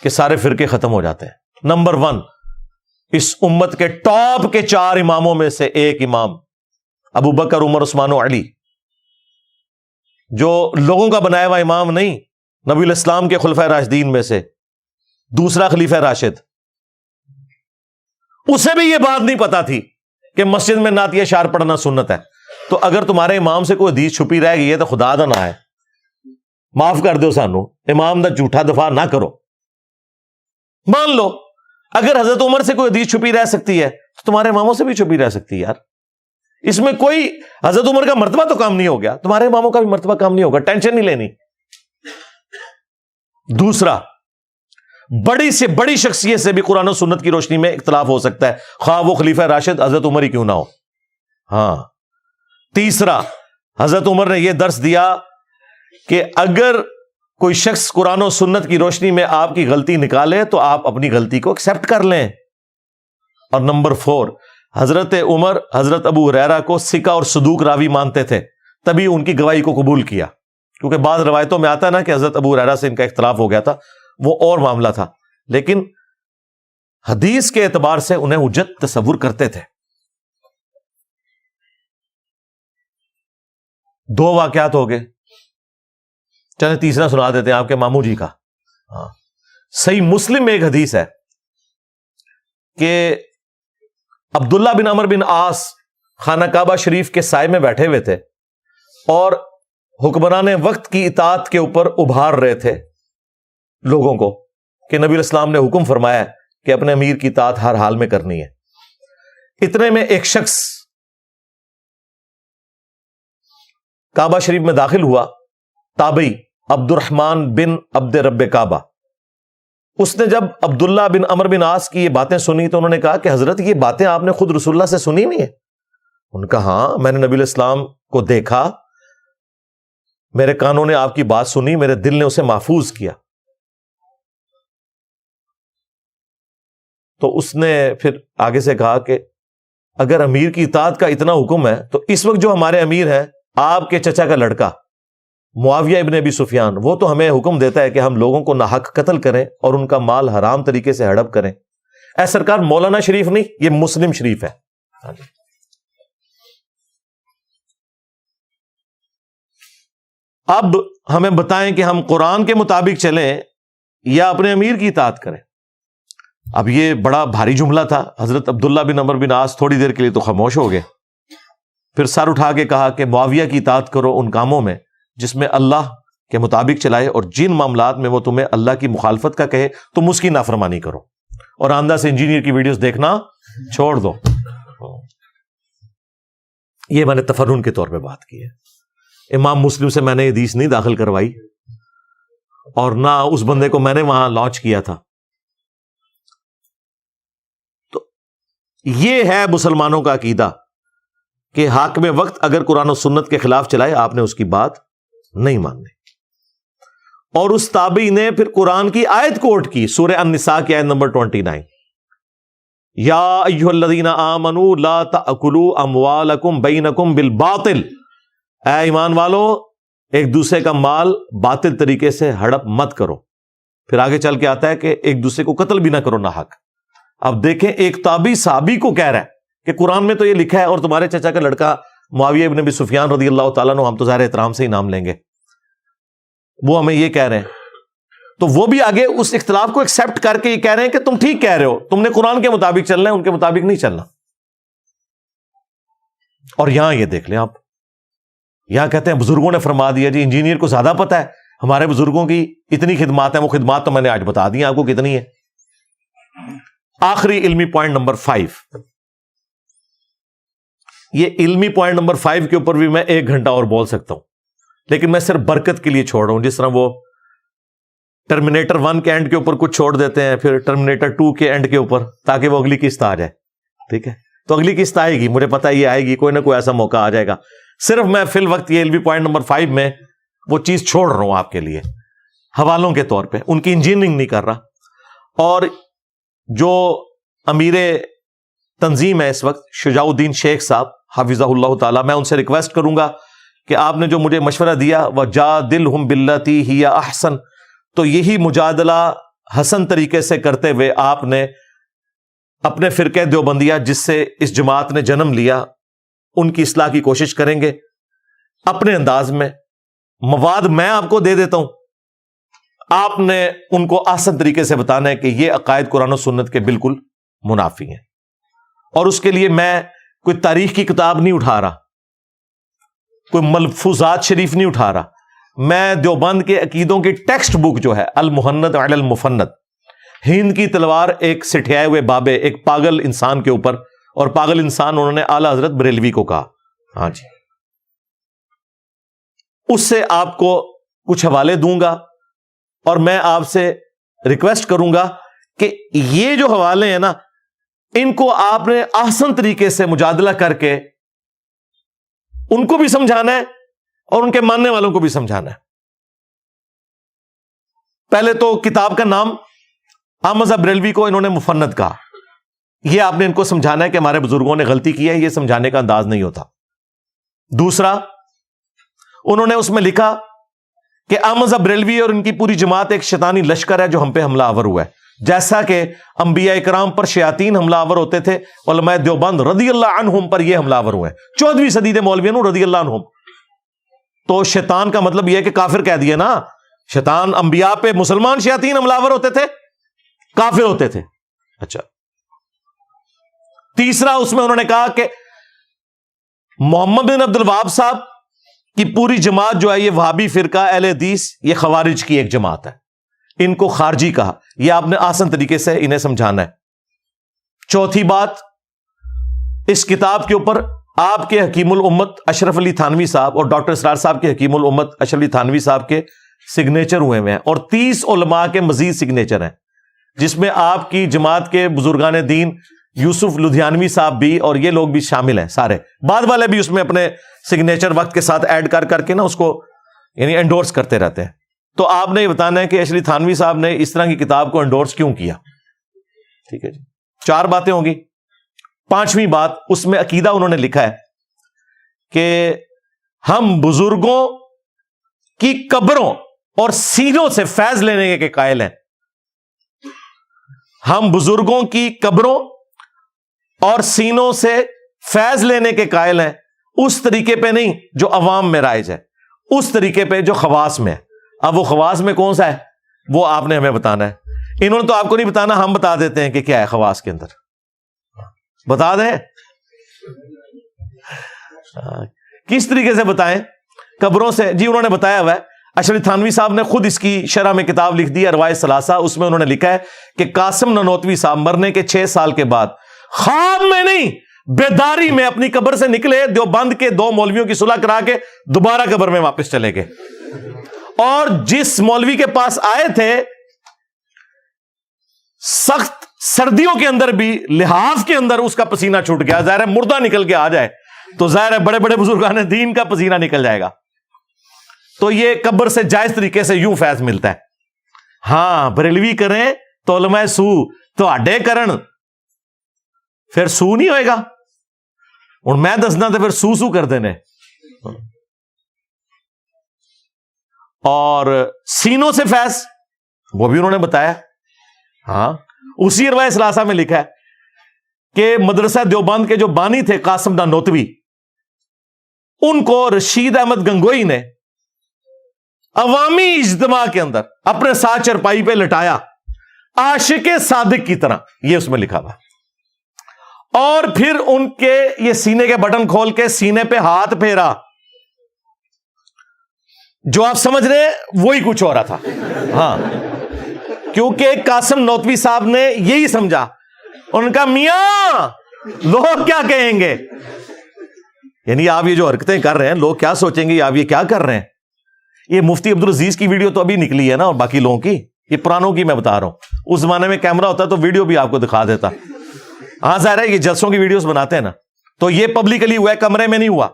کہ سارے فرقے ختم ہو جاتے ہیں۔ نمبر 1، اس امت کے ٹاپ کے 4 اماموں میں سے ایک امام ابو بکر، عمر، عثمان و علی، جو لوگوں کا بنایا ہوا امام نہیں، نبی علیہ السلام کے خلفائے راشدین میں سے دوسرا خلیفہ راشد، اسے بھی یہ بات نہیں پتا تھی کہ مسجد میں نعتیہ اشعار پڑھنا سنت ہے۔ تو اگر تمہارے امام سے کوئی حدیث چھپی رہ گئی ہے تو خدا دا نہ ہے، معاف کر دو سانو، امام دا جھوٹا دفاع نہ کرو، مان لو اگر حضرت عمر سے کوئی حدیث چھپی رہ سکتی ہے تو تمہارے اماموں سے بھی چھپی رہ سکتی ہے یار، اس میں کوئی حضرت عمر کا مرتبہ تو کام نہیں ہو گیا، تمہارے اماموں کا بھی مرتبہ کام نہیں ہوگا، ٹینشن نہیں لینی۔ دوسرا، بڑی سے بڑی شخصیت سے بھی قرآن و سنت کی روشنی میں اختلاف ہو سکتا ہے، خواہ وہ خلیفہ راشد حضرت عمر ہی کیوں نہ ہو۔ ہاں، تیسرا، حضرت عمر نے یہ درس دیا کہ اگر کوئی شخص قرآن و سنت کی روشنی میں آپ کی غلطی نکالے تو آپ اپنی غلطی کو ایکسپٹ کر لیں۔ اور نمبر 4، حضرت عمر حضرت ابو ہریرہ کو ثقہ اور صدوق راوی مانتے تھے، تبھی ان کی گواہی کو قبول کیا، کیونکہ بعض روایتوں میں آتا ہے نا کہ حضرت ابو ہریرہ سے ان کا اختلاف ہو گیا تھا، وہ اور معاملہ تھا، لیکن حدیث کے اعتبار سے انہیں حجت تصور کرتے تھے۔ 2 واقعات ہو گئے، چلیں تیسرا سنا دیتے ہیں آپ کے ماموں جی کا۔ صحیح مسلم میں ایک حدیث ہے کہ عبداللہ بن عمر بن عاص خانہ کعبہ شریف کے سائے میں بیٹھے ہوئے تھے اور حکمران وقت کی اطاعت کے اوپر ابھار رہے تھے لوگوں کو کہ نبی علیہ السلام نے حکم فرمایا کہ اپنے امیر کی اطاعت ہر حال میں کرنی ہے۔ اتنے میں ایک شخص کعبہ شریف میں داخل ہوا، تابعی عبد الرحمن بن عبد رب کعبہ۔ اس نے جب عبداللہ بن عمر بن عاص کی یہ باتیں سنی تو انہوں نے کہا کہ حضرت یہ باتیں آپ نے خود رسول اللہ سے سنی نہیں ہے؟ ان کا ہاں، میں نے نبی علیہ السلام کو دیکھا، میرے کانوں نے آپ کی بات سنی، میرے دل نے اسے محفوظ کیا۔ تو اس نے پھر آگے سے کہا کہ اگر امیر کی اطاعت کا اتنا حکم ہے تو اس وقت جو ہمارے امیر ہیں، آپ کے چچا کا لڑکا معاویہ ابن ابی سفیان، وہ تو ہمیں حکم دیتا ہے کہ ہم لوگوں کو ناحق قتل کریں اور ان کا مال حرام طریقے سے ہڑپ کریں۔ اے سرکار، مولانا شریف نہیں، یہ مسلم شریف ہے۔ اب ہمیں بتائیں کہ ہم قرآن کے مطابق چلیں یا اپنے امیر کی اطاعت کریں؟ اب یہ بڑا بھاری جملہ تھا۔ حضرت عبداللہ بن عمر بن عاص تھوڑی دیر کے لیے تو خاموش ہو گئے، پھر سر اٹھا کے کہا کہ معاویہ کی اطاعت کرو ان کاموں میں جس میں اللہ کے مطابق چلائے، اور جن معاملات میں وہ تمہیں اللہ کی مخالفت کا کہے تم اس کی نافرمانی کرو، اور آندہ سے انجینئر کی ویڈیوز دیکھنا چھوڑ دو۔ یہ میں نے تفرن کے طور پہ بات کی ہے، امام مسلم سے میں نے حدیث نہیں داخل کروائی اور نہ اس بندے کو میں نے وہاں لانچ کیا تھا۔ تو یہ ہے مسلمانوں کا عقیدہ کہ حاکم وقت اگر قرآن و سنت کے خلاف چلائے آپ نے اس کی بات نہیں ماننی۔ اور اس تابعی نے پھر قرآن کی آیت کوٹ کی، سورہ النساء کی آیت نمبر 29، یا ایھا الذین آمنوا لا تأکلوا اموالکم بینکم بالباطل، اے ایمان والو ایک دوسرے کا مال باطل طریقے سے ہڑپ مت کرو۔ پھر آگے چل کے آتا ہے کہ ایک دوسرے کو قتل بھی نہ کرو ناحق۔ اب دیکھیں، ایک تابعی صحابی کو کہہ رہا ہے کہ قرآن میں تو یہ لکھا ہے، اور تمہارے چچا کا لڑکا معاویہ ابن ابی سفیان رضی اللہ تعالیٰ عنہ، ہم تو ظاہر احترام سے ہی نام لیں گے، وہ ہمیں یہ کہہ رہے ہیں، تو وہ بھی آگے اس اختلاف کو ایکسپٹ کر کے یہ کہہ رہے ہیں کہ تم ٹھیک کہہ رہے ہو، تم نے قرآن کے مطابق چلنا ہے، ان کے مطابق نہیں چلنا۔ اور یہاں یہ دیکھ لیں آپ، یہاں کہتے ہیں بزرگوں نے فرما دیا، جی انجینئر کو زیادہ پتہ ہے، ہمارے بزرگوں کی اتنی خدمات ہیں، وہ خدمات تو میں نے آج بتا دی آپ کو کتنی ہے۔ آخری علمی پوائنٹ نمبر 5، یہ علمی پوائنٹ نمبر 5 کے اوپر بھی میں 1 گھنٹہ اور بول سکتا ہوں، لیکن میں صرف برکت کے لیے چھوڑ رہا ہوں، جس طرح وہ ٹرمینیٹر 1 کے اینڈ کے اوپر کچھ چھوڑ دیتے ہیں، پھر ٹرمینیٹر 2 کے اینڈ کے اوپر، تاکہ وہ اگلی قسط آ جائے۔ ٹھیک ہے، تو اگلی قسط آئے گی، مجھے پتا یہ آئے گی، کوئی نہ کوئی ایسا موقع آ جائے گا۔ صرف میں فی الوقت یہ علمی پوائنٹ نمبر 5 میں وہ چیز چھوڑ رہا ہوں آپ کے لیے حوالوں کے طور پہ، ان کی انجینئرنگ نہیں کر رہا۔ اور جو امیر تنظیم ہے اس وقت، شجاع الدین شیخ صاحب حافظہ اللہ تعالی، میں ان سے ریکویسٹ کروں گا کہ آپ نے جو مجھے مشورہ دیا وَجَادِلْهُمْ بِالَّتِي هِيَ أَحْسَنُ، تو یہی مجادلہ حسن طریقے سے کرتے ہوئے آپ نے اپنے فرقہ دیوبندیہ جس سے اس جماعت نے جنم لیا، ان کی اصلاح کی کوشش کریں گے اپنے انداز میں۔ مواد میں آپ کو دے دیتا ہوں، آپ نے ان کو آسان طریقے سے بتانا ہے کہ یہ عقائد قرآن و سنت کے بالکل منافی ہیں۔ اور اس کے لیے میں کوئی تاریخ کی کتاب نہیں اٹھا رہا، کوئی ملفوظات شریف نہیں اٹھا رہا، میں دیوبند کے عقیدوں کی ٹیکسٹ بک جو ہے المحند علی المفند، ہند کی تلوار ایک سٹھیائے ہوئے بابے، ایک پاگل انسان کے اوپر، اور پاگل انسان انہوں نے اعلی حضرت بریلوی کو کہا، ہاں جی، اس سے آپ کو کچھ حوالے دوں گا، اور میں آپ سے ریکویسٹ کروں گا کہ یہ جو حوالے ہیں نا، ان کو آپ نے احسن طریقے سے مجادلہ کر کے ان کو بھی سمجھانا ہے اور ان کے ماننے والوں کو بھی سمجھانا ہے. پہلے تو کتاب کا نام احمد رضا بریلوی کو انہوں نے مفند کہا. یہ آپ نے ان کو سمجھانا ہے کہ ہمارے بزرگوں نے غلطی کی ہے، یہ سمجھانے کا انداز نہیں ہوتا. دوسرا، انہوں نے اس میں لکھا کہ احمد رضا بریلوی اور ان کی پوری جماعت ایک شیطانی لشکر ہے جو ہم پہ حملہ آور ہوا ہے، جیسا کہ انبیاء کرام پر شیاطین حملہ آور ہوتے تھے، علماء دیوبند رضی اللہ عنہم پر یہ حملہ آور ہوئے ہیں. 14ویں صدی کے مولویوں رضی اللہ عنہم. تو شیطان کا مطلب یہ ہے کہ کافر کہہ دیا نا. شیطان انبیاء پہ مسلمان شیاطین حملہ آور ہوتے تھے، کافر ہوتے تھے. اچھا، تیسرا اس میں انہوں نے کہا کہ محمد بن عبد الوہاب صاحب کی پوری جماعت جو ہے یہ وہابی فرقہ اہل حدیث، یہ خوارج کی ایک جماعت ہے، ان کو خارجی کہا. یہ آپ نے آسان طریقے سے انہیں سمجھانا ہے. چوتھی بات، اس کتاب کے اوپر آپ کے حکیم الامت اشرف علی تھانوی صاحب اور ڈاکٹر اسرار صاحب کے حکیم الامت اشرف علی تھانوی صاحب کے سگنیچر ہوئے ہیں، اور 30 علماء کے مزید سگنیچر ہیں، جس میں آپ کی جماعت کے بزرگان دین یوسف لدھیانوی صاحب بھی اور یہ لوگ بھی شامل ہیں. سارے بعد والے بھی اس میں اپنے سگنیچر وقت کے ساتھ ایڈ کر کے نا اس کو یعنی انڈورس کرتے رہتے ہیں. تو آپ نے یہ بتانا ہے کہ اشرف علی تھانوی صاحب نے اس طرح کی کتاب کو انڈورس کیوں کیا. ٹھیک ہے جی، 4 باتیں ہوں گی. 5ویں بات، اس میں عقیدہ انہوں نے لکھا ہے کہ ہم بزرگوں کی قبروں اور سینوں سے فیض لینے کے قائل ہیں. ہم بزرگوں کی قبروں اور سینوں سے فیض لینے کے قائل ہیں، اس طریقے پہ نہیں جو عوام میں رائج ہے، اس طریقے پہ جو خواص میں ہے. اب وہ خواص میں کون سا ہے وہ آپ نے ہمیں بتانا ہے. انہوں نے تو آپ کو نہیں بتانا، ہم بتا دیتے ہیں کہ کیا ہے خواص کے اندر. بتا دیں کس طریقے سے بتائیں؟ قبروں سے جی انہوں نے بتایا ہوا ہے. اشرف تھانوی صاحب نے خود اس کی شرح میں کتاب لکھ دی ہے ارواح ثلاثہ. اس میں انہوں نے لکھا ہے کہ قاسم نانوتوی صاحب مرنے کے 6 سال کے بعد خواب میں نہیں بیداری میں اپنی قبر سے نکلے، دیوبند کے 2 مولویوں کی صلح کرا کے دوبارہ قبر میں واپس چلے گئے. اور جس مولوی کے پاس آئے تھے سخت سردیوں کے اندر بھی لحاف کے اندر اس کا پسینہ چھوٹ گیا. ظاہر ہے مردہ نکل کے آ جائے تو ظاہر ہے بڑے بڑے بزرگان دین کا پسینہ نکل جائے گا. تو یہ قبر سے جائز طریقے سے یوں فیض ملتا ہے. ہاں بریلوی کریں تو علماء سو تو اڈے کرن پھر سو نہیں ہوئے گا. اور میں دسنا تو پھر سو کر دینے. اور سینوں سے فیض وہ بھی انہوں نے بتایا. ہاں اسی ارواح ثلاثہ میں لکھا ہے کہ مدرسہ دیوبند کے جو بانی تھے قاسم نانوتوی، ان کو رشید احمد گنگوئی نے عوامی اجتماع کے اندر اپنے ساتھ چرپائی پہ لٹایا عاشق صادق کی طرح، یہ اس میں لکھا ہوا. اور پھر ان کے یہ سینے کے بٹن کھول کے سینے پہ ہاتھ پھیرا. جو آپ سمجھ رہے ہیں وہی کچھ ہو رہا تھا. ہاں کیونکہ قاسم نانوتوی صاحب نے یہی سمجھا. ان کا میاں لوگ کیا کہیں گے، یعنی آپ یہ جو حرکتیں کر رہے ہیں لوگ کیا سوچیں گے، آپ یہ کیا کر رہے ہیں. یہ مفتی عبدالعزیز کی ویڈیو تو ابھی نکلی ہے نا، اور باقی لوگوں کی یہ پرانوں کی میں بتا رہا ہوں. اس زمانے میں کیمرہ ہوتا تو ویڈیو بھی آپ کو دکھا دیتا. ہاں ظاہر ہے یہ جلسوں کی ویڈیوز بناتے ہیں نا، تو یہ پبلکلی ہوا ہے، کمرے میں نہیں ہوا.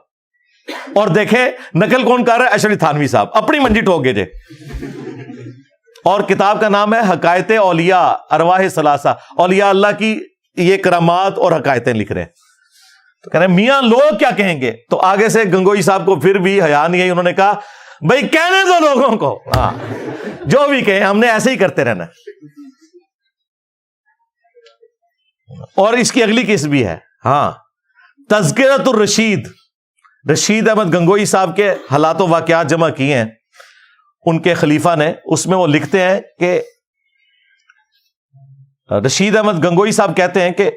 اور دیکھیں نقل کون کر رہا ہے، اشرف تھانوی صاحب اپنی منجی ٹھوک گئے. اور کتاب کا نام ہے حقائق اولیاء ارواح ثلاثہ. اولیاء اللہ کی یہ کرامات اور حقائقیں لکھ رہے ہیں. تو کہہ رہے ہیں میاں لوگ کیا کہیں گے. تو آگے سے گنگوئی صاحب کو پھر بھی حیا نہیں ہے، انہوں نے کہا بھائی کہنے دو لوگوں کو، ہاں جو بھی کہیں ہم نے ایسے ہی کرتے رہنا. اور اس کی اگلی قسط بھی ہے. ہاں تذکرۃ الرشید، رشید احمد گنگوئی صاحب کے حالات و واقعات جمع کیے ہیں ان کے خلیفہ نے. اس میں وہ لکھتے ہیں کہ رشید احمد گنگوئی صاحب کہتے ہیں کہ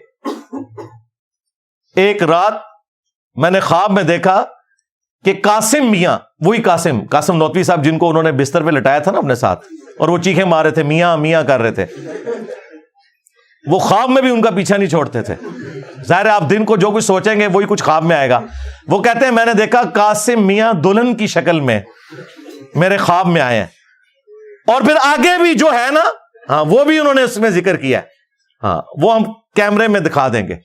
ایک رات میں نے خواب میں دیکھا کہ قاسم میاں، وہی قاسم نانوتوی صاحب جن کو انہوں نے بستر پہ لٹایا تھا نا اپنے ساتھ، اور وہ چیخیں مار رہے تھے، میاں میاں کر رہے تھے، وہ خواب میں بھی ان کا پیچھا نہیں چھوڑتے تھے. ظاہر ہے آپ دن کو جو کچھ سوچیں گے وہی کچھ خواب میں آئے گا. وہ کہتے ہیں میں نے دیکھا قاسم میاں دلہن کی شکل میں میرے خواب میں آئے ہیں. اور پھر آگے بھی جو ہے نا، ہاں وہ بھی انہوں نے اس میں ذکر کیا ہے. ہاں وہ ہم کیمرے میں دکھا دیں گے.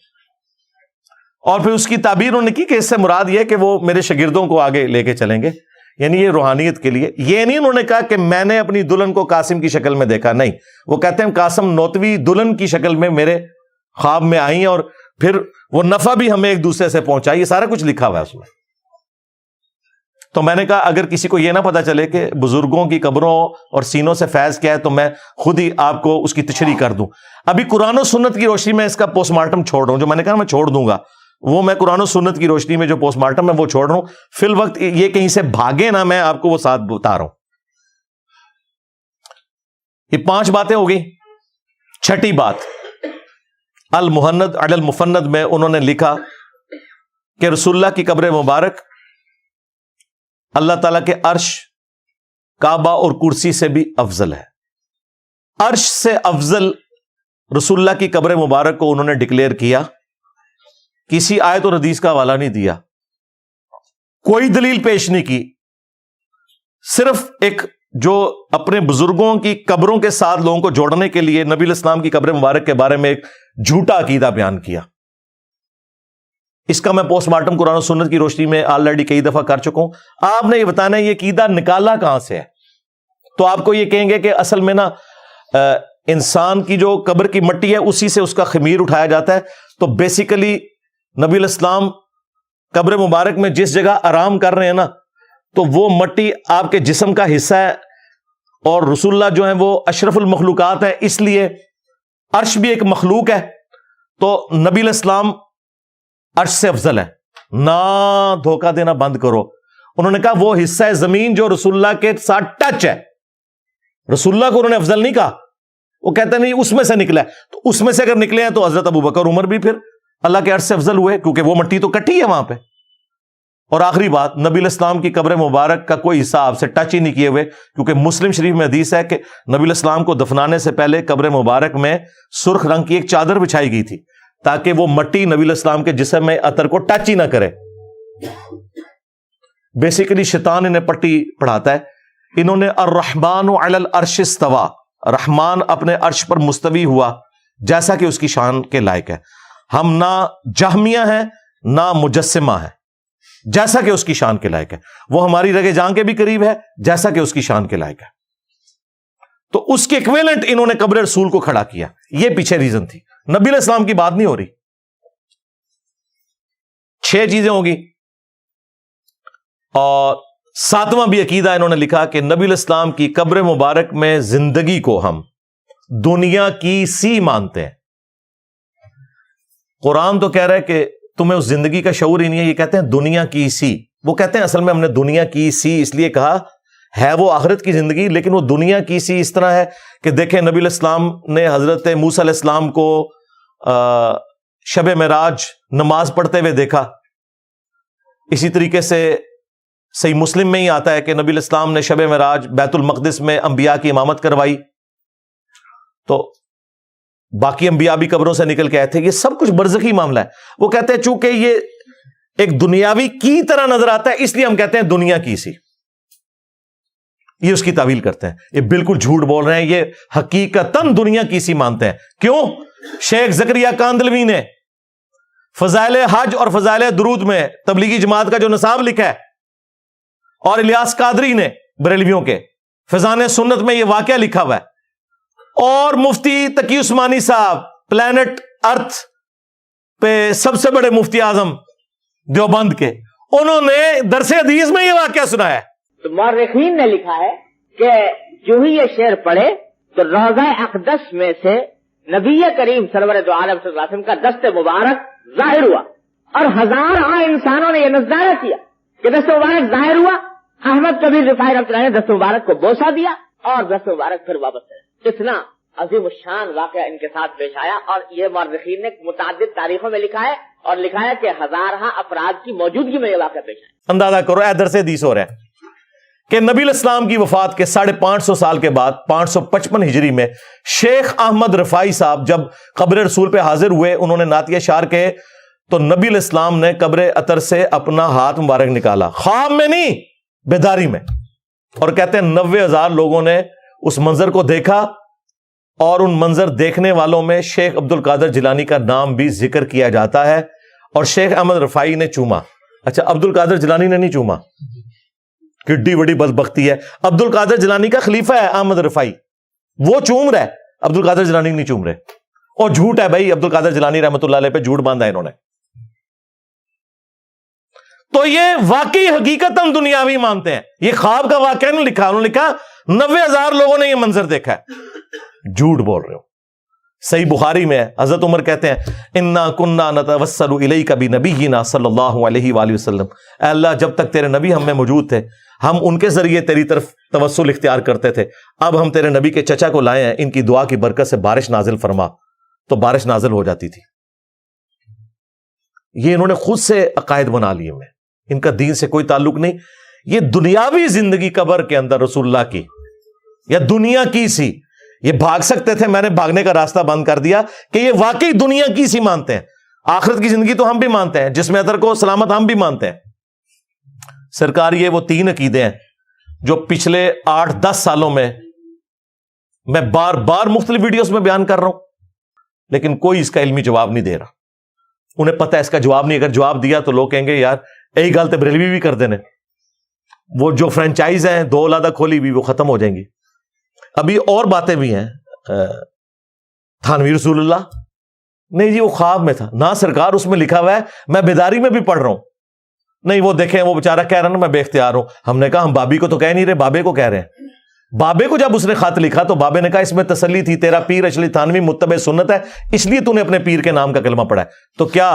اور پھر اس کی تعبیر انہوں نے کی کہ اس سے مراد یہ کہ وہ میرے شاگردوں کو آگے لے کے چلیں گے، یعنی یہ روحانیت کے لیے. یہ نہیں انہوں نے کہا کہ میں نے اپنی دلہن کو قاسم کی شکل میں دیکھا، نہیں، وہ کہتے ہیں قاسم نوتوی دلہن کی شکل میں میرے خواب میں آئی اور پھر وہ نفع بھی ہمیں ایک دوسرے سے پہنچائی. یہ سارا کچھ لکھا ہوا ہے اس میں. تو میں نے کہا اگر کسی کو یہ نہ پتا چلے کہ بزرگوں کی قبروں اور سینوں سے فیض کیا ہے تو میں خود ہی آپ کو اس کی تشریح کر دوں. ابھی قرآن و سنت کی روشنی میں اس کا پوسٹ مارٹم چھوڑ رہا ہوں، جو میں نے کہا میں چھوڑ دوں گا، وہ میں قرآن و سنت کی روشنی میں جو پوسٹ مارٹم ہے وہ چھوڑ رہا ہوں. فی الوقت یہ کہیں سے بھاگے نہ، میں آپ کو وہ ساتھ بتا رہا ہوں. یہ 5 باتیں ہو گئی. چھٹی بات، المہند علی المفند میں انہوں نے لکھا کہ رسول اللہ کی قبر مبارک اللہ تعالیٰ کے عرش، کعبہ اور کرسی سے بھی افضل ہے. عرش سے افضل رسول اللہ کی قبر مبارک کو انہوں نے ڈکلیئر کیا. کسی آیت اور حدیث کا حوالہ نہیں دیا، کوئی دلیل پیش نہیں کی، صرف ایک جو اپنے بزرگوں کی قبروں کے ساتھ لوگوں کو جوڑنے کے لیے نبی الاسلام کی قبر مبارک کے بارے میں ایک جھوٹا عقیدہ بیان کیا. اس کا میں پوسٹ مارٹم قرآن و سنت کی روشنی میں آلریڈی کئی دفعہ کر چکا ہوں. آپ نے یہ بتانا ہے یہ عقیدہ نکالا کہاں سے ہے. تو آپ کو یہ کہیں گے کہ اصل میں نا انسان کی جو قبر کی مٹی ہے اسی سے اس کا خمیر اٹھایا جاتا ہے. تو بیسیکلی نبی الاسلام قبر مبارک میں جس جگہ آرام کر رہے ہیں نا، تو وہ مٹی آپ کے جسم کا حصہ ہے، اور رسول اللہ جو ہیں وہ اشرف المخلوقات ہیں، اس لیے عرش بھی ایک مخلوق ہے، تو نبی الاسلام عرش سے افضل ہے. نہ دھوکہ دینا بند کرو. انہوں نے کہا وہ حصہ زمین جو رسول اللہ کے ساتھ ٹچ ہے، رسول اللہ کو انہوں نے افضل نہیں کہا. وہ کہتے نہیں اس میں سے نکلا ہے، تو اس میں سے اگر نکلے ہیں تو حضرت ابوبکر عمر بھی پھر اللہ کے عرش سے افضل ہوئے، کیونکہ وہ مٹی تو کٹی ہے وہاں پہ. اور آخری بات، نبی الاسلام کی قبر مبارک کا کوئی حصہ آپ سے ٹچ ہی نہیں کیے ہوئے، کیونکہ مسلم شریف میں حدیث ہے کہ نبی الاسلام کو دفنانے سے پہلے قبر مبارک میں سرخ رنگ کی ایک چادر بچھائی گئی تھی تاکہ وہ مٹی نبی الاسلام کے جسم میں عطر کو ٹچ ہی نہ کرے. بیسیکلی شیطان انہیں پٹی پڑھاتا ہے. انہوں نے الرحمن علی العرش استوى، رحمان اپنے عرش پر مستوی ہوا جیسا کہ اس کی شان کے لائق ہے. ہم نہ جہمیہ ہیں نہ مجسمہ ہیں، جیسا کہ اس کی شان کے لائق ہے. وہ ہماری رگے جان کے بھی قریب ہے جیسا کہ اس کی شان کے لائق ہے. تو اس کے ایکویلنٹ انہوں نے قبر رسول کو کھڑا کیا. یہ پیچھے ریزن تھی، نبی علیہ السلام کی بات نہیں ہو رہی. 6 چیزیں ہوں گی. اور 7واں بھی عقیدہ انہوں نے لکھا کہ نبی علیہ السلام کی قبر مبارک میں زندگی کو ہم دنیا کی سی مانتے ہیں. قرآن تو کہہ رہا ہے کہ تمہیں اس زندگی کا شعور ہی نہیں ہے، یہ کہتے ہیں دنیا کی سی. وہ کہتے ہیں اصل میں ہم نے دنیا کی سی اس لیے کہا ہے وہ آخرت کی زندگی، لیکن وہ دنیا کی سی اس طرح ہے کہ دیکھیں نبی علیہ السلام نے حضرت موسیٰ علیہ السلام کو شب معراج نماز پڑھتے ہوئے دیکھا. اسی طریقے سے صحیح مسلم میں ہی آتا ہے کہ نبی علیہ السلام نے شب معراج بیت المقدس میں انبیاء کی امامت کروائی. تو باقی انبیاء بھی قبروں سے نکل کے آئے تھے. یہ سب کچھ برزخی معاملہ ہے. وہ کہتے ہیں چونکہ یہ ایک دنیاوی کی طرح نظر آتا ہے اس لیے ہم کہتے ہیں دنیا کی سی. یہ اس کی تعویل کرتے ہیں. یہ بالکل جھوٹ بول رہے ہیں، یہ حقیقتاً دنیا کی سی مانتے ہیں. کیوں؟ شیخ زکریا کاندلوی نے فضائل حج اور فضائل درود میں تبلیغی جماعت کا جو نصاب لکھا ہے، اور الیاس قادری نے بریلویوں کے فضان سنت میں یہ واقعہ لکھا ہوا ہے، اور مفتی تقی عثمانی صاحب پلانٹ ارتھ پہ سب سے بڑے مفتی اعظم دیوبند کے، انہوں نے درس حدیث میں یہ واقعہ سنایا ہے. تو مورخین نے لکھا ہے کہ جو ہی یہ شعر پڑھے تو روضہ اقدس میں سے نبی کریم سرور دو عالم صلی اللہ علیہ وسلم کا دست مبارک ظاہر ہوا، اور ہزاروں انسانوں نے یہ نظارہ کیا کہ دست مبارک ظاہر ہوا. احمد کبیر رفاعی رحمۃ اللہ نے دست مبارک کو بوسہ دیا اور دست مبارک پھر واپس کرے. اتنا عظیم الشان واقعہ ان کے ساتھ پیش آیا، اور یہ مورخین نے متعدد تاریخوں میں لکھا ہے، اور لکھا ہے کہ ہزارہ افراد کی موجودگی میں یہ واقعہ پیش آیا. اندازہ کرو اے درس حدیث ہو رہا ہے کہ نبی علیہ السلام کی وفات کے 550 سال کے بعد 555 ہجری میں شیخ احمد رفاعی صاحب جب قبر رسول پہ حاضر ہوئے، انہوں نے نعتیہ اشعار کہے تو نبی علیہ السلام نے قبر اطہر سے اپنا ہاتھ مبارک نکالا، خواب میں نہیں بیداری میں، اور کہتے ہیں 90,000 لوگوں نے اس منظر کو دیکھا اور ان منظر دیکھنے والوں میں شیخ عبد القادر جیلانی کا نام بھی ذکر کیا جاتا ہے، اور شیخ احمد رفاعی نے چوما۔ اچھا، عبد القادر جیلانی نے نہیں چوما، کڈی بڑی بدبختی ہے۔ عبد القادر جیلانی کا خلیفہ ہے احمد رفاعی، وہ چوم رہا ہے، عبد القادر جیلانی نہیں چوم رہے، اور جھوٹ ہے بھائی، عبد القادر جیلانی رحمۃ اللہ علیہ پہ جھوٹ باندھا ہے انہوں نے۔ تو یہ واقعی حقیقت ہم دنیاوی مانتے ہیں، یہ خواب کا واقعہ نہیں لکھا، انہوں نے لکھا 90,000 لوگوں نے یہ منظر دیکھا ہے، جھوٹ بول رہے ہو۔ صحیح بخاری میں ہے، حضرت عمر کہتے ہیں انا کننا نتوسل الیک بنبینا صلی اللہ علیہ وآلہ وسلم، اے اللہ جب تک تیرے نبی ہم میں موجود تھے ہم ان کے ذریعے تیری طرف توسل اختیار کرتے تھے، اب ہم تیرے نبی کے چچا کو لائے ہیں، ان کی دعا کی برکت سے بارش نازل فرما، تو بارش نازل ہو جاتی تھی۔ یہ انہوں نے خود سے عقائد بنا لیے میں، ان کا دین سے کوئی تعلق نہیں، یہ دنیاوی زندگی قبر کے اندر رسول اللہ کی یا دنیا کی سی، یہ بھاگ سکتے تھے، میں نے بھاگنے کا راستہ بند کر دیا کہ یہ واقعی دنیا کی سی مانتے ہیں، آخرت کی زندگی تو ہم بھی مانتے ہیں، جسم اطہر کو سلامت ہم بھی مانتے ہیں۔ سرکار یہ وہ 3 عقیدے ہیں جو پچھلے 8-10 سالوں میں بار بار مختلف ویڈیوز میں بیان کر رہا ہوں، لیکن کوئی اس کا علمی جواب نہیں دے رہا۔ انہیں پتہ ہے اس کا جواب نہیں، اگر جواب دیا تو لوگ کہیں گے یار یہی گل تو بریلوی بھی کر دینے، وہ جو فرنچائز ہیں 2 علیحدہ کھولی بھی وہ ختم ہو جائیں گی۔ ابھی اور باتیں بھی ہیں، تھانوی رسول اللہ نہیں جی وہ خواب میں تھا، نہ سرکار اس میں لکھا ہوا ہے، میں بیداری میں بھی پڑھ رہا ہوں، نہیں وہ دیکھیں وہ بیچارہ کہہ رہا نا میں بے اختیار ہوں۔ ہم نے کہا ہم بابی کو تو کہہ نہیں رہے، بابے کو کہہ رہے ہیں۔ بابے کو جب اس نے خط لکھا تو بابے نے کہا اس میں تسلی تھی، تیرا پیر اشلی تھانوی متبع سنت ہے، اس لیے تو نے اپنے پیر کے نام کا کلمہ پڑھا ہے۔ تو کیا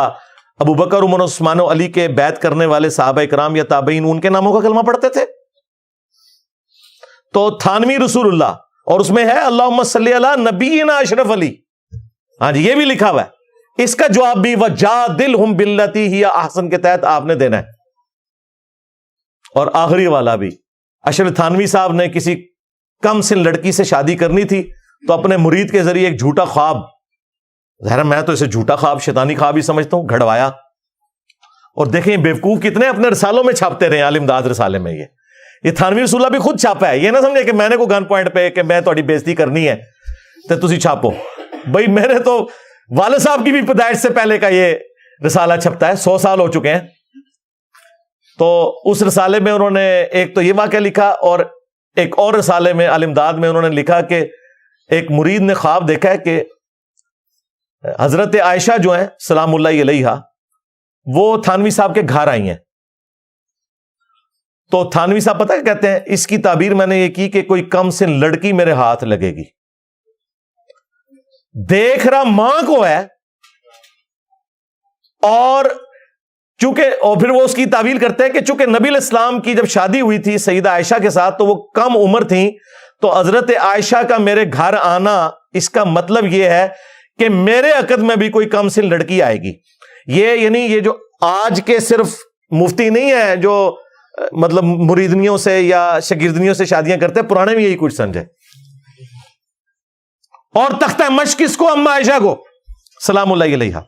ابو بکر، عمر، عثمان و علی کے بیعت کرنے والے صحابہ کرام یا تابعین ان کے ناموں کا کلمہ پڑھتے تھے؟ تو تھانوی رسول اللہ، اور اس میں ہے اللہم صلی علی نبینا اشرف علی، ہاں جی یہ بھی لکھا ہوا ہے۔ اس کا جواب بھی وجادلہم باللتی ہی احسن کے تحت آپ نے دینا ہے۔ اور آخری والا بھی، اشرف تھانوی صاحب نے کسی کم سن لڑکی سے شادی کرنی تھی تو اپنے مرید کے ذریعے ایک جھوٹا خواب، ظاہر میں تو اسے جھوٹا خواب شیطانی خواب ہی سمجھتا ہوں، گھڑوایا۔ اور دیکھیں بیوقوف کتنے اپنے رسالوں میں چھاپتے رہے، عالم داد رسالے میں یہ تھانوی رسول اللہ بھی خود چھاپا ہے، یہ نہ سمجھے کہ میں نے کوئی گن پوائنٹ پہ کہ میں تھوڑی بےزتی کرنی ہے تو تسی چھاپو، بھائی میں نے تو والد صاحب کی بھی پیدائش سے پہلے کا یہ رسالہ چھپتا ہے، 100 سال ہو چکے ہیں۔ تو اس رسالے میں انہوں نے ایک تو یہ واقعہ لکھا، اور ایک اور رسالے میں عالم داد میں انہوں نے لکھا کہ ایک مرید نے خواب دیکھا ہے کہ حضرت عائشہ جو ہیں سلام اللہ علیہا وہ تھانوی صاحب کے گھر آئی ہیں۔ تو تھانوی صاحب پتہ کیا کہتے ہیں، اس کی تعبیر میں نے یہ کی کہ کوئی کم سن لڑکی میرے ہاتھ لگے گی، دیکھ رہا ماں کو ہے، اور پھر وہ اس کی تعبیر کرتے ہیں کہ چونکہ نبی علیہ السلام کی جب شادی ہوئی تھی سیدہ عائشہ کے ساتھ تو وہ کم عمر تھیں، تو حضرت عائشہ کا میرے گھر آنا اس کا مطلب یہ ہے کہ میرے عقد میں بھی کوئی کم سن لڑکی آئے گی۔ یہ یعنی یہ جو آج کے صرف مفتی نہیں ہے جو مطلب مریدنیوں سے یا شاگردنیوں سے شادیاں کرتے ہیں، پرانے میں یہی کچھ سمجھے۔ اور تختہ مشق کس کو؟ اما عائشہ کو سلام اللہ علیہا۔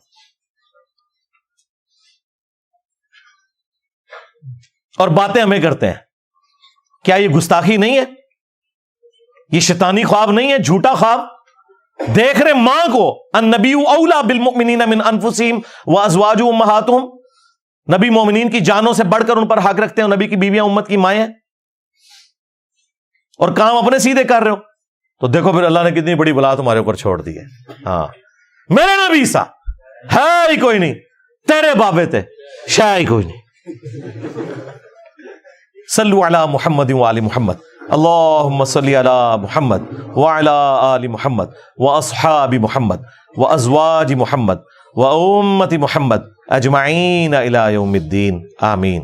اور باتیں ہمیں کرتے ہیں، کیا یہ گستاخی نہیں ہے؟ یہ شیطانی خواب نہیں ہے، جھوٹا خواب؟ دیکھ رہے ماں کو، النبی اولا بالمؤمنین من انفسہم وازواجہ امہاتہم، نبی مومنین کی جانوں سے بڑھ کر ان پر حق رکھتے ہیں، نبی کی بیویاں امت کی مائیں ہیں، اور کام اپنے سیدھے کر رہے ہو۔ تو دیکھو پھر اللہ نے کتنی بڑی بلا تمہارے اوپر چھوڑ دی ہے۔ ہاں میرے نبی سا ہے ہی کوئی نہیں، تیرے بابے تھے شاہ ہی کوئی نہیں۔ صلو علی محمد وآل محمد، اللہم صلی علی محمد وعلی آل محمد واصحاب محمد وازواج محمد وامت محمد اجمعین الی یوم الدین، آمین۔